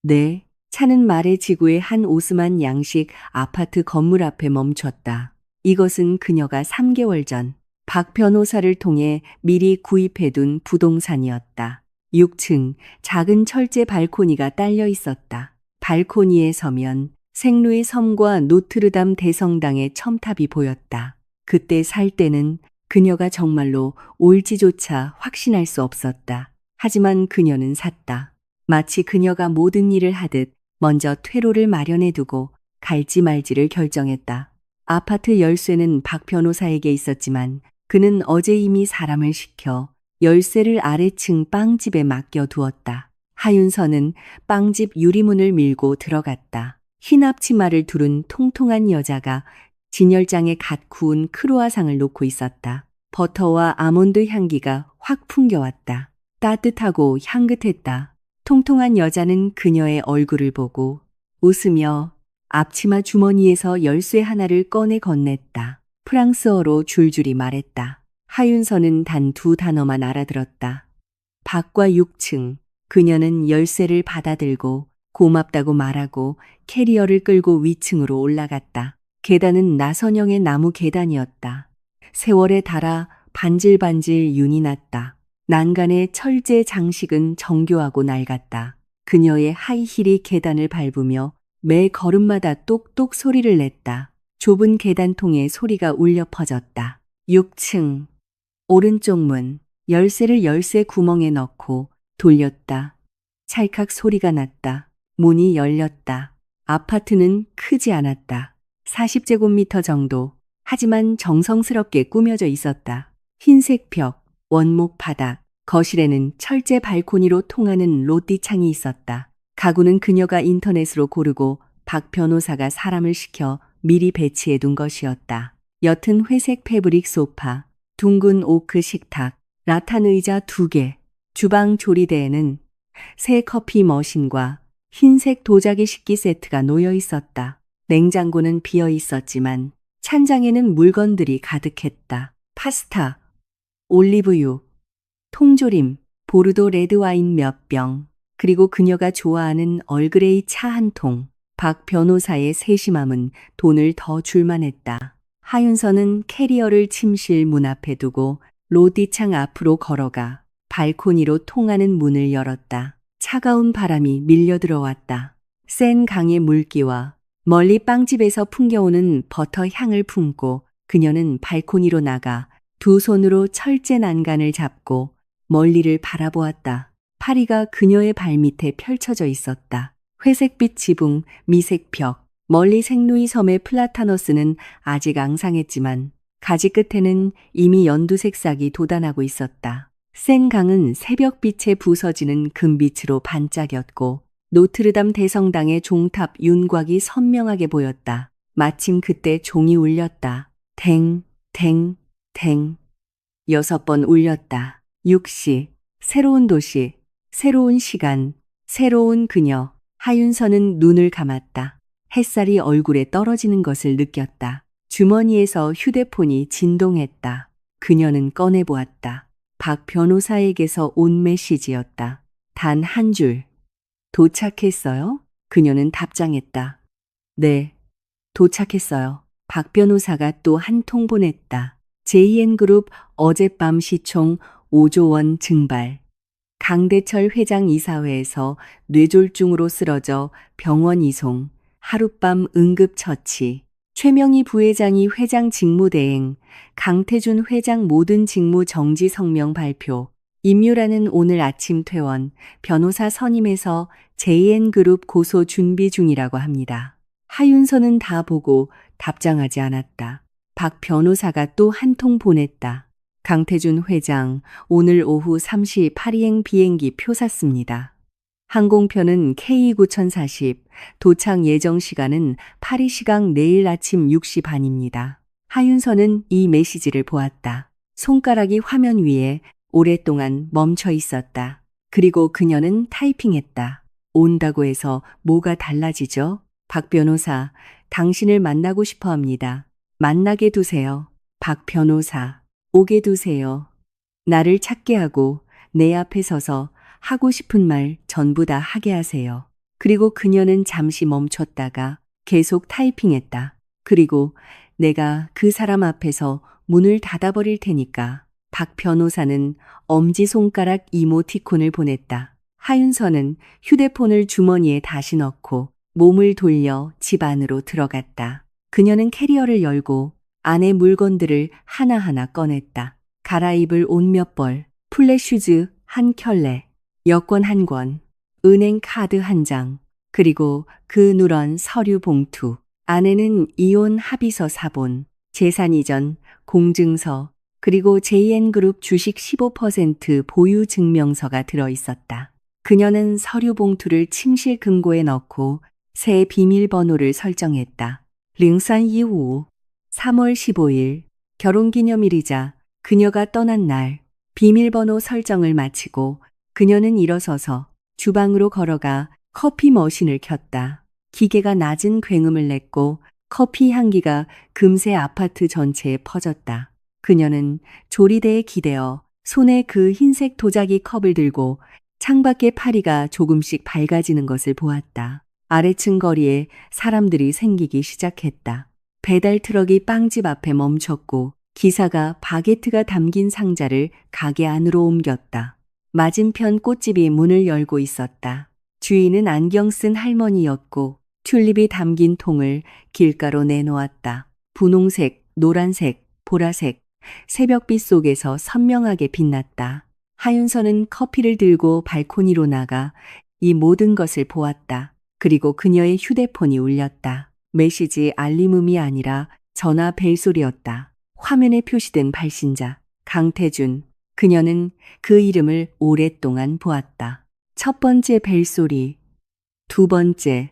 네. 차는 마레 지구의 한 오스만 양식 아파트 건물 앞에 멈췄다. 이것은 그녀가 3개월 전 박 변호사를 통해 미리 구입해둔 부동산이었다. 6층 작은 철제 발코니가 딸려 있었다. 발코니에 서면 생루의 섬과 노트르담 대성당의 첨탑이 보였다. 그때 살 때는 그녀가 정말로 올지조차 확신할 수 없었다. 하지만 그녀는 샀다. 마치 그녀가 모든 일을 하듯 먼저 퇴로를 마련해 두고 갈지 말지를 결정했다. 아파트 열쇠는 박 변호사에게 있었지만 그는 어제 이미 사람을 시켜 열쇠를 아래층 빵집에 맡겨두었다. 하윤서는 빵집 유리문을 밀고 들어갔다. 흰 앞치마를 두른 통통한 여자가 진열장에 갓 구운 크루아상을 놓고 있었다. 버터와 아몬드 향기가 확 풍겨왔다. 따뜻하고 향긋했다. 통통한 여자는 그녀의 얼굴을 보고 웃으며 앞치마 주머니에서 열쇠 하나를 꺼내 건넸다. 프랑스어로 줄줄이 말했다. 하윤서는 단 2단어만 알아들었다. 박과 6층. 그녀는 열쇠를 받아들고 고맙다고 말하고 캐리어를 끌고 위층으로 올라갔다. 계단은 나선형의 나무 계단이었다. 세월에 닳아 반질반질 윤이 났다. 난간의 철제 장식은 정교하고 낡았다. 그녀의 하이힐이 계단을 밟으며 매 걸음마다 똑똑 소리를 냈다. 좁은 계단통에 소리가 울려 퍼졌다. 6층. 오른쪽 문. 열쇠를 열쇠 구멍에 넣고 돌렸다. 찰칵 소리가 났다. 문이 열렸다. 아파트는 크지 않았다. 40제곱미터 정도. 하지만 정성스럽게 꾸며져 있었다. 흰색 벽, 원목 바닥, 거실에는 철제 발코니로 통하는 롯디 창이 있었다. 가구는 그녀가 인터넷으로 고르고 박 변호사가 사람을 시켜 미리 배치해 둔 것이었다. 옅은 회색 패브릭 소파, 둥근 오크 식탁, 라탄 의자 2개, 주방 조리대에는 새 커피 머신과 흰색 도자기 식기 세트가 놓여 있었다. 냉장고는 비어 있었지만 찬장에는 물건들이 가득했다. 파스타, 올리브유, 통조림, 보르도 레드와인 몇 병, 그리고 그녀가 좋아하는 얼그레이 차 한 통. 박 변호사의 세심함은 돈을 더 줄만 했다. 하윤서는 캐리어를 침실 문 앞에 두고 로디창 앞으로 걸어가 발코니로 통하는 문을 열었다. 차가운 바람이 밀려 들어왔다. 센 강의 물기와 멀리 빵집에서 풍겨오는 버터 향을 품고 그녀는 발코니로 나가 두 손으로 철제 난간을 잡고 멀리를 바라보았다. 파리가 그녀의 발밑에 펼쳐져 있었다. 회색빛 지붕, 미색 벽, 멀리 생루이 섬의 플라타너스는 아직 앙상했지만 가지 끝에는 이미 연두색 싹이 돋아나고 있었다. 센 강은 새벽빛에 부서지는 금빛으로 반짝였고 노트르담 대성당의 종탑 윤곽이 선명하게 보였다. 마침 그때 종이 울렸다. 댕, 댕, 댕. 6번 울렸다. 6시, 새로운 도시, 새로운 시간, 새로운 그녀. 하윤서는 눈을 감았다. 햇살이 얼굴에 떨어지는 것을 느꼈다. 주머니에서 휴대폰이 진동했다. 그녀는 꺼내보았다. 박 변호사에게서 온 메시지였다. 단 한 줄. 도착했어요? 그녀는 답장했다. 네, 도착했어요. 박 변호사가 또 한 통 보냈다. JN그룹 어젯밤 시총 5조 원 증발. 강대철 회장 이사회에서 뇌졸중으로 쓰러져 병원 이송. 하룻밤 응급처치. 최명희 부회장이 회장 직무대행. 강태준 회장 모든 직무 정지 성명 발표. 임유라는 오늘 아침 퇴원. 변호사 선임해서 JN그룹 고소 준비 중이라고 합니다. 하윤서는 다 보고 답장하지 않았다. 박 변호사가 또 한 통 보냈다. 강태준 회장, 오늘 오후 3시 파리행 비행기 표 샀습니다. 항공편은 K9040, 도착 예정 시간은 파리 시각 내일 아침 6시 반입니다. 하윤서는 이 메시지를 보았다. 손가락이 화면 위에 오랫동안 멈춰 있었다. 그리고 그녀는 타이핑했다. 온다고 해서 뭐가 달라지죠? 박 변호사, 당신을 만나고 싶어 합니다. 만나게 두세요. 박 변호사, 오게 두세요. 나를 찾게 하고 내 앞에 서서 하고 싶은 말 전부 다 하게 하세요. 그리고 그녀는 잠시 멈췄다가 계속 타이핑했다. 그리고 내가 그 사람 앞에서 문을 닫아버릴 테니까. 박 변호사는 엄지손가락 이모티콘을 보냈다. 하윤서는 휴대폰을 주머니에 다시 넣고 몸을 돌려 집 안으로 들어갔다. 그녀는 캐리어를 열고 안에 물건들을 하나하나 꺼냈다. 갈아입을 옷 몇 벌, 플랫슈즈 한 켤레, 여권 한 권, 은행 카드 한 장, 그리고 그 누런 서류 봉투. 안에는 이혼 합의서 사본, 재산 이전, 공증서, 그리고 JN그룹 주식 15% 보유 증명서가 들어 있었다. 그녀는 서류 봉투를 침실 금고에 넣고 새 비밀번호를 설정했다. 링산 이후 3월 15일 결혼기념일이자 그녀가 떠난 날 비밀번호 설정을 마치고 그녀는 일어서서 주방으로 걸어가 커피 머신을 켰다. 기계가 낮은 굉음을 냈고 커피 향기가 금세 아파트 전체에 퍼졌다. 그녀는 조리대에 기대어 손에 그 흰색 도자기 컵을 들고 창밖의 파리가 조금씩 밝아지는 것을 보았다. 아래층 거리에 사람들이 생기기 시작했다. 배달 트럭이 빵집 앞에 멈췄고 기사가 바게트가 담긴 상자를 가게 안으로 옮겼다. 맞은편 꽃집이 문을 열고 있었다. 주인은 안경 쓴 할머니였고 튤립이 담긴 통을 길가로 내놓았다. 분홍색, 노란색, 보라색, 새벽빛 속에서 선명하게 빛났다. 하윤서는 커피를 들고 발코니로 나가 이 모든 것을 보았다. 그리고 그녀의 휴대폰이 울렸다. 메시지 알림음이 아니라 전화 벨소리였다. 화면에 표시된 발신자, 강태준. 그녀는 그 이름을 오랫동안 보았다. 첫 번째 벨소리, 두 번째,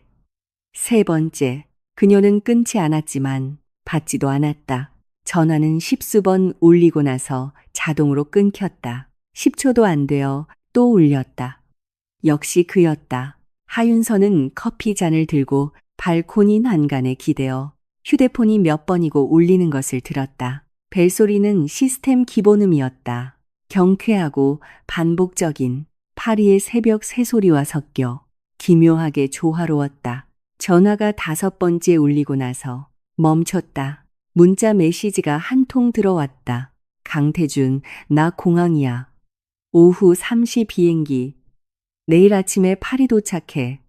세 번째. 그녀는 끊지 않았지만 받지도 않았다. 전화는 10수번 울리고 나서 자동으로 끊겼다. 10초도 안 되어 또 울렸다. 역시 그였다. 하윤서는 커피 잔을 들고 발코니 난간에 기대어 휴대폰이 몇 번이고 울리는 것을 들었다. 벨소리는 시스템 기본음이었다. 경쾌하고 반복적인 파리의 새벽 새소리와 섞여 기묘하게 조화로웠다. 전화가 5번째 울리고 나서 멈췄다. 문자 메시지가 한 통 들어왔다. 강태준, 나 공항이야. 오후 3시 비행기. 내일 아침에 파리 도착해.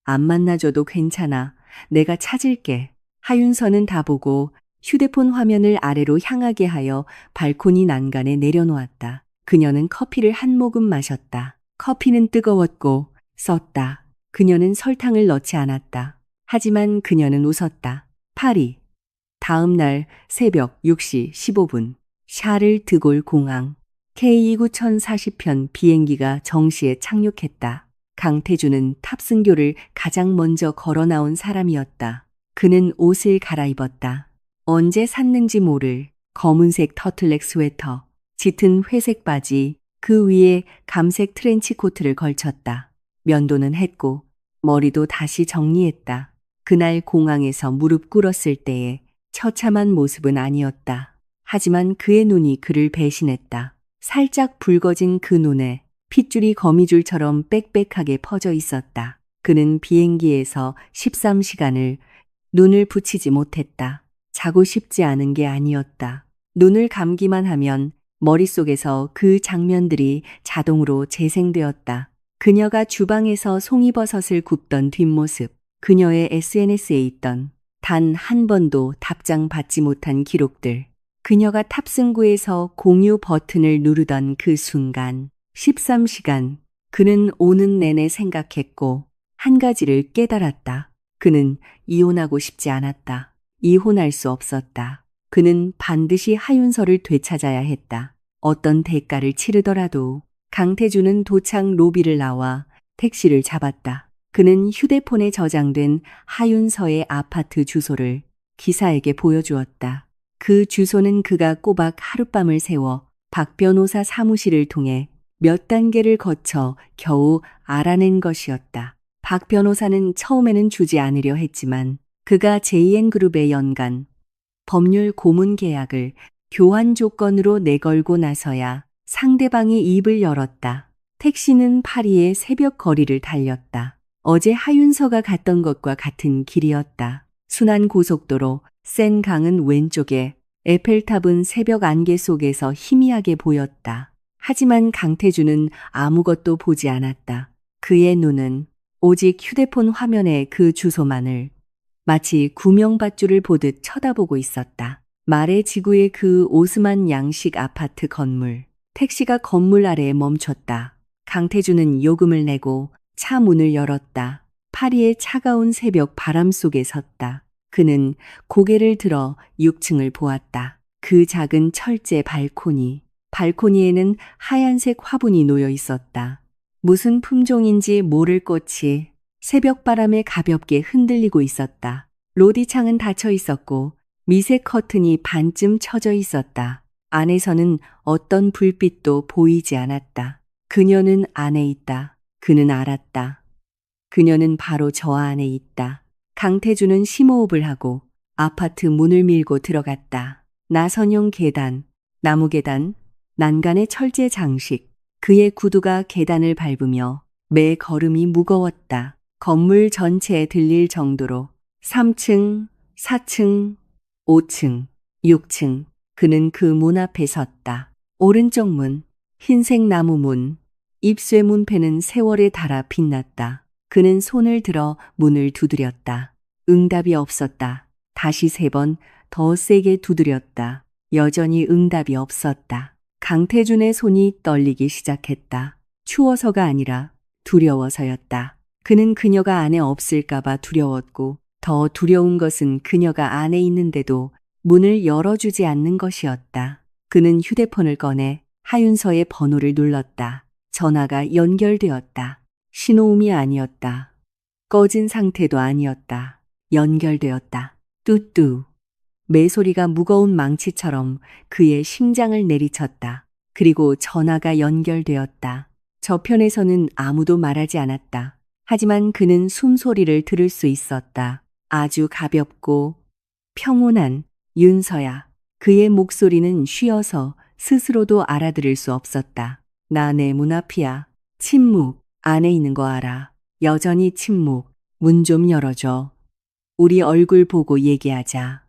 안 만나줘도 괜찮아. 내가 찾을게. 하윤서는 다 보고 휴대폰 화면을 아래로 향하게 하여 발코니 난간에 내려놓았다. 그녀는 커피를 한 모금 마셨다. 커피는 뜨거웠고 썼다. 그녀는 설탕을 넣지 않았다. 하지만 그녀는 웃었다. 파리. 다음 날 새벽 6시 15분. 샤를 드골 공항. K29 1040편 비행기가 정시에 착륙했다. 강태준은 탑승교를 가장 먼저 걸어 나온 사람이었다. 그는 옷을 갈아입었다. 언제 샀는지 모를 검은색 터틀넥 스웨터, 짙은 회색 바지, 그 위에 감색 트렌치 코트를 걸쳤다. 면도는 했고 머리도 다시 정리했다. 그날 공항에서 무릎 꿇었을 때의 처참한 모습은 아니었다. 하지만 그의 눈이 그를 배신했다. 살짝 붉어진 그 눈에 핏줄이 거미줄처럼 빽빽하게 퍼져 있었다. 그는 비행기에서 13시간을 눈을 붙이지 못했다. 자고 싶지 않은 게 아니었다. 눈을 감기만 하면 머릿속에서 그 장면들이 자동으로 재생되었다. 그녀가 주방에서 송이버섯을 굽던 뒷모습, 그녀의 SNS에 있던 단 한 번도 답장 받지 못한 기록들, 그녀가 탑승구에서 공유 버튼을 누르던 그 순간, 13시간, 그는 오는 내내 생각했고 한 가지를 깨달았다. 그는 이혼하고 싶지 않았다. 이혼할 수 없었다. 그는 반드시 하윤서를 되찾아야 했다. 어떤 대가를 치르더라도. 강태준은 도착 로비를 나와 택시를 잡았다. 그는 휴대폰에 저장된 하윤서의 아파트 주소를 기사에게 보여주었다. 그 주소는 그가 꼬박 하룻밤을 새워 박 변호사 사무실을 통해 몇 단계를 거쳐 겨우 알아낸 것이었다. 박 변호사는 처음에는 주지 않으려 했지만 그가 JN그룹의 연간 법률 고문 계약을 교환 조건으로 내걸고 나서야 상대방이 입을 열었다. 택시는 파리의 새벽 거리를 달렸다. 어제 하윤서가 갔던 것과 같은 길이었다. 순환 고속도로, 센 강은 왼쪽에, 에펠탑은 새벽 안개 속에서 희미하게 보였다. 하지만 강태준은 아무것도 보지 않았다. 그의 눈은 오직 휴대폰 화면의 그 주소만을 마치 구명밧줄을 보듯 쳐다보고 있었다. 말의 지구의 그 오스만 양식 아파트 건물. 택시가 건물 아래에 멈췄다. 강태준은 요금을 내고 차 문을 열었다. 파리의 차가운 새벽 바람 속에 섰다. 그는 고개를 들어 6층을 보았다. 그 작은 철제 발코니. 발코니에는 하얀색 화분이 놓여 있었다. 무슨 품종인지 모를 꽃이 새벽 바람에 가볍게 흔들리고 있었다. 로디창은 닫혀 있었고 미세 커튼이 반쯤 쳐져 있었다. 안에서는 어떤 불빛도 보이지 않았다. 그녀는 안에 있다. 그는 알았다. 그녀는 바로 저 안에 있다. 강태준은 심호흡을 하고 아파트 문을 밀고 들어갔다. 나선용 계단, 나무 계단, 난간의 철제 장식. 그의 구두가 계단을 밟으며 매 걸음이 무거웠다. 건물 전체에 들릴 정도로 3층, 4층, 5층, 6층. 그는 그 문 앞에 섰다. 오른쪽 문, 흰색 나무 문, 입쇠 문패는 세월에 닳아 빛났다. 그는 손을 들어 문을 두드렸다. 응답이 없었다. 다시 3번 더 세게 두드렸다. 여전히 응답이 없었다. 강태준의 손이 떨리기 시작했다. 추워서가 아니라 두려워서였다. 그는 그녀가 안에 없을까봐 두려웠고 더 두려운 것은 그녀가 안에 있는데도 문을 열어주지 않는 것이었다. 그는 휴대폰을 꺼내 하윤서의 번호를 눌렀다. 전화가 연결되었다. 신호음이 아니었다. 꺼진 상태도 아니었다. 연결되었다. 뚜뚜. 매소리가 무거운 망치처럼 그의 심장을 내리쳤다. 그리고 전화가 연결되었다. 저편에서는 아무도 말하지 않았다. 하지만 그는 숨소리를 들을 수 있었다. 아주 가볍고 평온한 윤서야. 그의 목소리는 쉬어서 스스로도 알아들을 수 없었다. 나 내 문 앞이야. 침묵. 안에 있는 거 알아. 여전히 침묵. 문 좀 열어줘. 우리 얼굴 보고 얘기하자.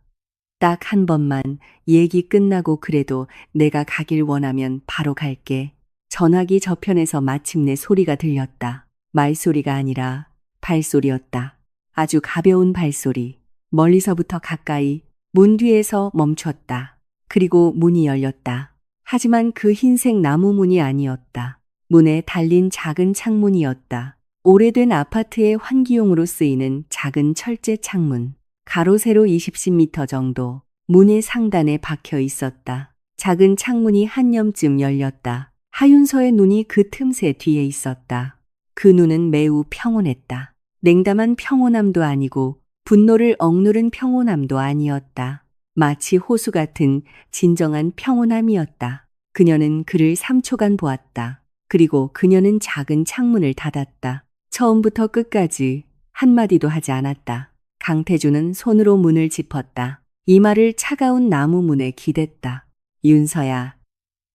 딱 한 번만 얘기 끝나고 그래도 내가 가길 원하면 바로 갈게. 전화기 저편에서 마침내 소리가 들렸다. 말소리가 아니라 발소리였다. 아주 가벼운 발소리. 멀리서부터 가까이 문 뒤에서 멈췄다. 그리고 문이 열렸다. 하지만 그 흰색 나무 문이 아니었다. 문에 달린 작은 창문이었다. 오래된 아파트의 환기용으로 쓰이는 작은 철제 창문. 가로 세로 20cm 정도. 문의 상단에 박혀 있었다. 작은 창문이 한 뼘쯤 열렸다. 하윤서의 눈이 그 틈새 뒤에 있었다. 그 눈은 매우 평온했다. 냉담한 평온함도 아니고 분노를 억누른 평온함도 아니었다. 마치 호수 같은 진정한 평온함이었다. 그녀는 그를 3초간 보았다. 그리고 그녀는 작은 창문을 닫았다. 처음부터 끝까지 한마디도 하지 않았다. 강태준은 손으로 문을 짚었다. 이마를 차가운 나무 문에 기댔다. 윤서야,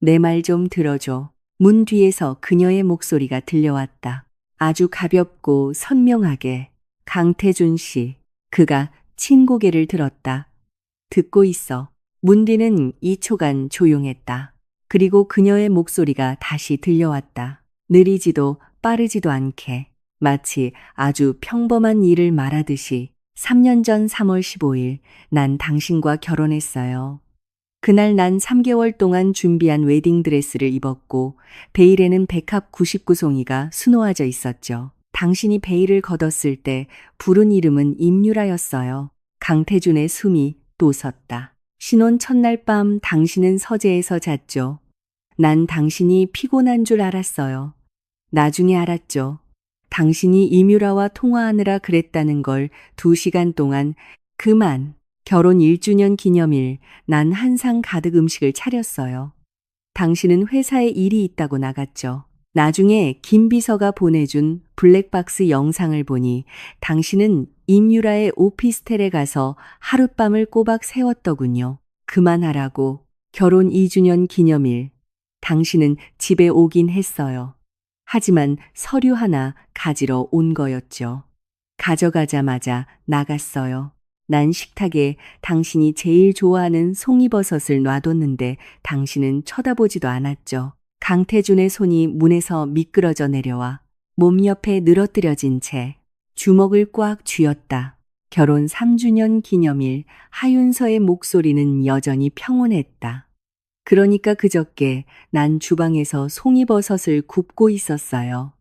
내 말 좀 들어줘. 문 뒤에서 그녀의 목소리가 들려왔다. 아주 가볍고 선명하게. 강태준 씨. 그가 친고개를 들었다. 듣고 있어. 문 뒤는 2초간 조용했다. 그리고 그녀의 목소리가 다시 들려왔다. 느리지도 빠르지도 않게. 마치 아주 평범한 일을 말하듯이 3년 전 3월 15일 난 당신과 결혼했어요. 그날 난 3개월 동안 준비한 웨딩드레스를 입었고 베일에는 백합 99송이가 수놓아져 있었죠. 당신이 베일을 걷었을 때 부른 이름은 임유라였어요. 강태준의 숨이 또 섰다. 신혼 첫날 밤 당신은 서재에서 잤죠. 난 당신이 피곤한 줄 알았어요. 나중에 알았죠. 당신이 임유라와 통화하느라 그랬다는 걸 2시간 동안. 그만. 결혼 1주년 기념일 난 한상 가득 음식을 차렸어요. 당신은 회사에 일이 있다고 나갔죠. 나중에 김 비서가 보내준 블랙박스 영상을 보니 당신은 임유라의 오피스텔에 가서 하룻밤을 꼬박 새웠더군요. 그만하라고. 결혼 2주년 기념일. 당신은 집에 오긴 했어요. 하지만 서류 하나 가지러 온 거였죠. 가져가자마자 나갔어요. 난 식탁에 당신이 제일 좋아하는 송이버섯을 놔뒀는데 당신은 쳐다보지도 않았죠. 강태준의 손이 문에서 미끄러져 내려와 몸 옆에 늘어뜨려진 채 주먹을 꽉 쥐었다. 결혼 3주년 기념일. 하윤서의 목소리는 여전히 평온했다. 그러니까 그저께 난 주방에서 송이버섯을 굽고 있었어요.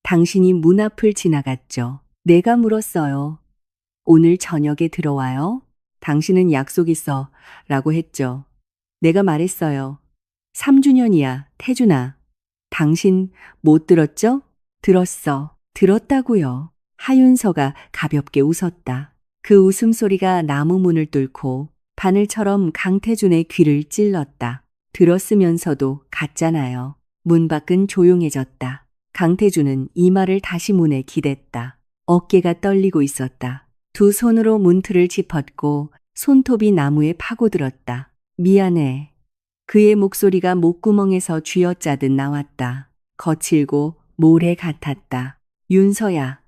당신이 문 앞을 지나갔죠. 내가 물었어요. 오늘 저녁에 들어와요? 당신은 약속 있어 라고 했죠. 내가 말했어요. 3주년이야, 태준아. 당신 못 들었죠? 들었어. 들었다고요. 하윤서가 가볍게 웃었다. 그 웃음소리가 나무 문을 뚫고 바늘처럼 강태준의 귀를 찔렀다. 들었으면서도 같잖아요. 문 밖은 조용해졌다. 강태준은 이마를 다시 문에 기댔다. 어깨가 떨리고 있었다. 두 손으로 문틀을 짚었고 손톱이 나무에 파고들었다. 미안해. 그의 목소리가 목구멍에서 쥐어짜듯 나왔다. 거칠고 모래 같았다. 윤서야.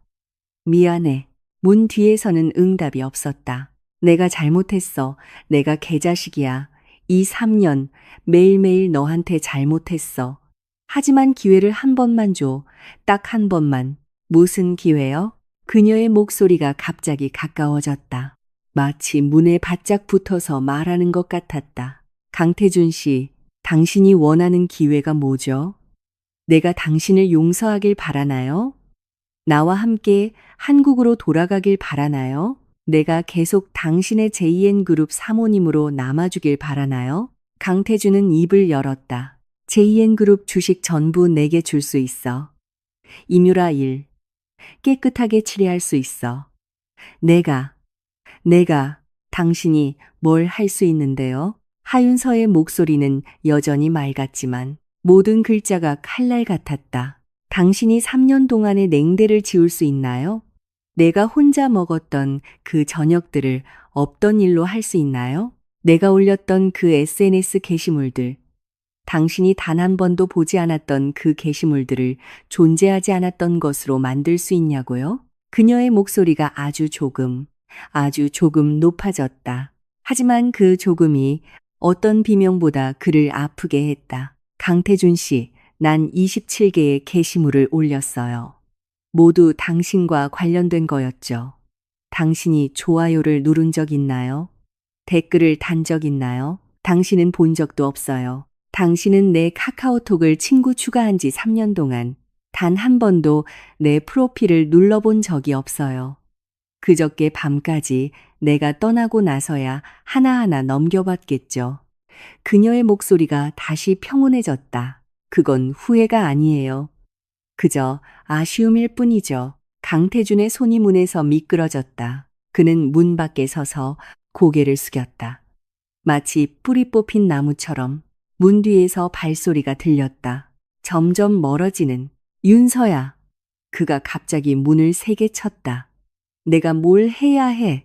미안해. 문 뒤에서는 응답이 없었다. 내가 잘못했어. 내가 개자식이야. 이 3년 매일매일 너한테 잘못했어. 하지만 기회를 한 번만 줘. 딱 한 번만. 무슨 기회요? 그녀의 목소리가 갑자기 가까워졌다. 마치 문에 바짝 붙어서 말하는 것 같았다. 강태준 씨, 당신이 원하는 기회가 뭐죠? 내가 당신을 용서하길 바라나요? 나와 함께 한국으로 돌아가길 바라나요? 내가 계속 당신의 JN그룹 사모님으로 남아주길 바라나요? 강태준은 입을 열었다. JN그룹 주식 전부 내게 줄 수 있어. 임유라 일. 깨끗하게 처리할 수 있어. 내가 당신이 뭘 할 수 있는데요? 하윤서의 목소리는 여전히 맑았지만 모든 글자가 칼날 같았다. 당신이 3년 동안의 냉대를 지울 수 있나요? 내가 혼자 먹었던 그 저녁들을 없던 일로 할 수 있나요? 내가 올렸던 그 SNS 게시물들, 당신이 단 한 번도 보지 않았던 그 게시물들을 존재하지 않았던 것으로 만들 수 있냐고요? 그녀의 목소리가 아주 조금 높아졌다. 하지만 그 조금이 어떤 비명보다 그를 아프게 했다. 강태준 씨, 난 27개의 게시물을 올렸어요. 모두 당신과 관련된 거였죠. 당신이 좋아요를 누른 적 있나요? 댓글을 단 적 있나요? 당신은 본 적도 없어요. 당신은 내 카카오톡을 친구 추가한 지 3년 동안 단 한 번도 내 프로필을 눌러본 적이 없어요. 그저께 밤까지 내가 떠나고 나서야 하나하나 넘겨봤겠죠. 그녀의 목소리가 다시 평온해졌다. 그건 후회가 아니에요. 그저 아쉬움일 뿐이죠. 강태준의 손이 문에서 미끄러졌다. 그는 문 밖에 서서 고개를 숙였다. 마치 뿌리 뽑힌 나무처럼 문 뒤에서 발소리가 들렸다. 점점 멀어지는 윤서야. 그가 갑자기 문을 세게 쳤다. 내가 뭘 해야 해?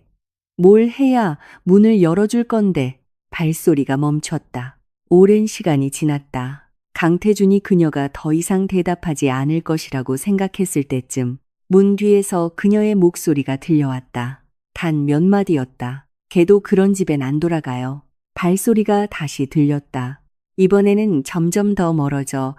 뭘 해야 문을 열어줄 건데? 발소리가 멈췄다. 오랜 시간이 지났다. 강태준이 그녀가 더 이상 대답하지 않을 것이라고 생각했을 때쯤 문 뒤에서 그녀의 목소리가 들려왔다. 단 몇 마디였다. 걔도 그런 집엔 안 돌아가요. 발소리가 다시 들렸다. 이번에는 점점 더 멀어져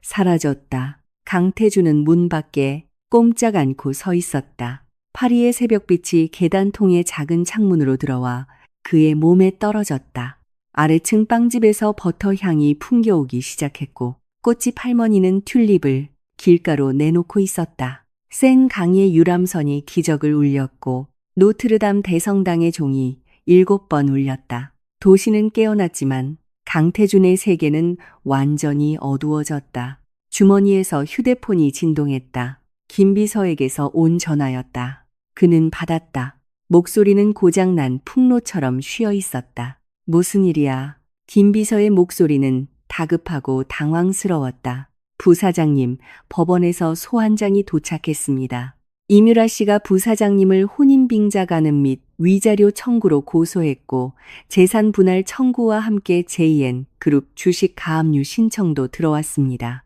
사라졌다. 강태준은 문 밖에 꼼짝 않고 서 있었다. 파리의 새벽빛이 계단통의 작은 창문으로 들어와 그의 몸에 떨어졌다. 아래층 빵집에서 버터 향이 풍겨오기 시작했고 꽃집 할머니는 튤립을 길가로 내놓고 있었다. 센 강의 유람선이 기적을 울렸고 노트르담 대성당의 종이 7번 울렸다. 도시는 깨어났지만 강태준의 세계는 완전히 어두워졌다. 주머니에서 휴대폰이 진동했다. 김비서에게서 온 전화였다. 그는 받았다. 목소리는 고장난 풍로처럼 쉬어 있었다. 무슨 일이야? 김비서의 목소리는 다급하고 당황스러웠다. 부사장님, 법원에서 소환장이 도착했습니다. 이뮤라 씨가 부사장님을 혼인빙자 가늠 및 위자료 청구로 고소했고 재산 분할 청구와 함께 JN 그룹 주식 가압류 신청도 들어왔습니다.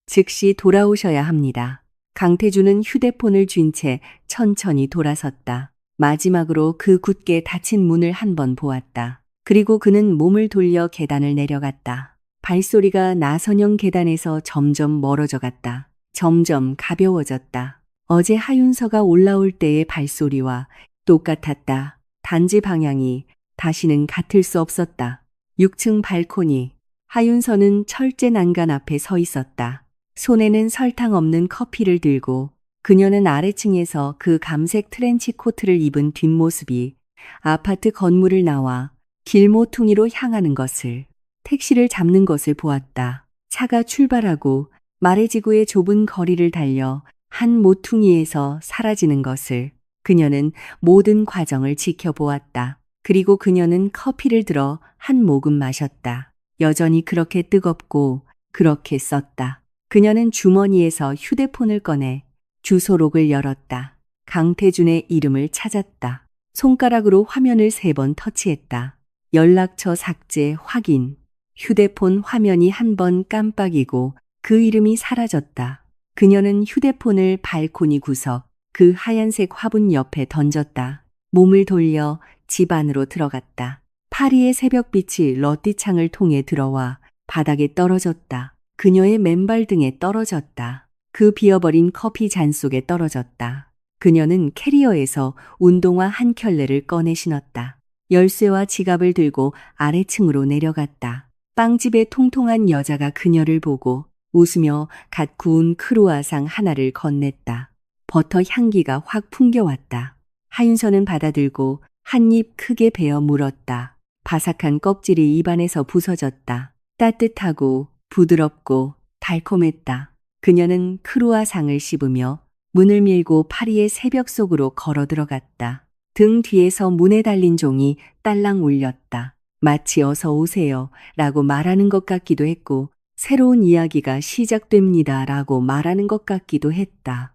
즉시 돌아오셔야 합니다. 강태준은 휴대폰을 쥔 채 천천히 돌아섰다. 마지막으로 그 굳게 닫힌 문을 한 번 보았다. 그리고 그는 몸을 돌려 계단을 내려갔다. 발소리가 나선형 계단에서 점점 멀어져 갔다. 점점 가벼워졌다. 어제 하윤서가 올라올 때의 발소리와 똑같았다. 단지 방향이 다시는 같을 수 없었다. 6층 발코니. 하윤서는 철제 난간 앞에 서 있었다. 손에는 설탕 없는 커피를 들고 그녀는 아래층에서 그 감색 트렌치 코트를 입은 뒷모습이 아파트 건물을 나와 길모퉁이로 향하는 것을, 택시를 잡는 것을 보았다. 차가 출발하고 마레지구의 좁은 거리를 달려 한 모퉁이에서 사라지는 것을 그녀는 모든 과정을 지켜보았다. 그리고 그녀는 커피를 들어 한 모금 마셨다. 여전히 그렇게 뜨겁고 그렇게 썼다. 그녀는 주머니에서 휴대폰을 꺼내 주소록을 열었다. 강태준의 이름을 찾았다. 손가락으로 화면을 3번 터치했다. 연락처 삭제 확인. 휴대폰 화면이 한 번 깜빡이고 그 이름이 사라졌다. 그녀는 휴대폰을 발코니 구석 그 하얀색 화분 옆에 던졌다. 몸을 돌려 집 안으로 들어갔다. 파리의 새벽빛이 러티창을 통해 들어와 바닥에 떨어졌다. 그녀의 맨발 등에 떨어졌다. 그 비어버린 커피 잔 속에 떨어졌다. 그녀는 캐리어에서 운동화 한 켤레를 꺼내 신었다. 열쇠와 지갑을 들고 아래층으로 내려갔다. 빵집의 통통한 여자가 그녀를 보고 웃으며 갓 구운 크루아상 하나를 건넸다. 버터 향기가 확 풍겨왔다. 하윤서는 받아들고 한 입 크게 베어 물었다. 바삭한 껍질이 입안에서 부서졌다. 따뜻하고 부드럽고 달콤했다. 그녀는 크루아상을 씹으며 문을 밀고 파리의 새벽 속으로 걸어 들어갔다. 등 뒤에서 문에 달린 종이 딸랑 울렸다. 마치 어서 오세요 라고 말하는 것 같기도 했고 새로운 이야기가 시작됩니다 라고 말하는 것 같기도 했다.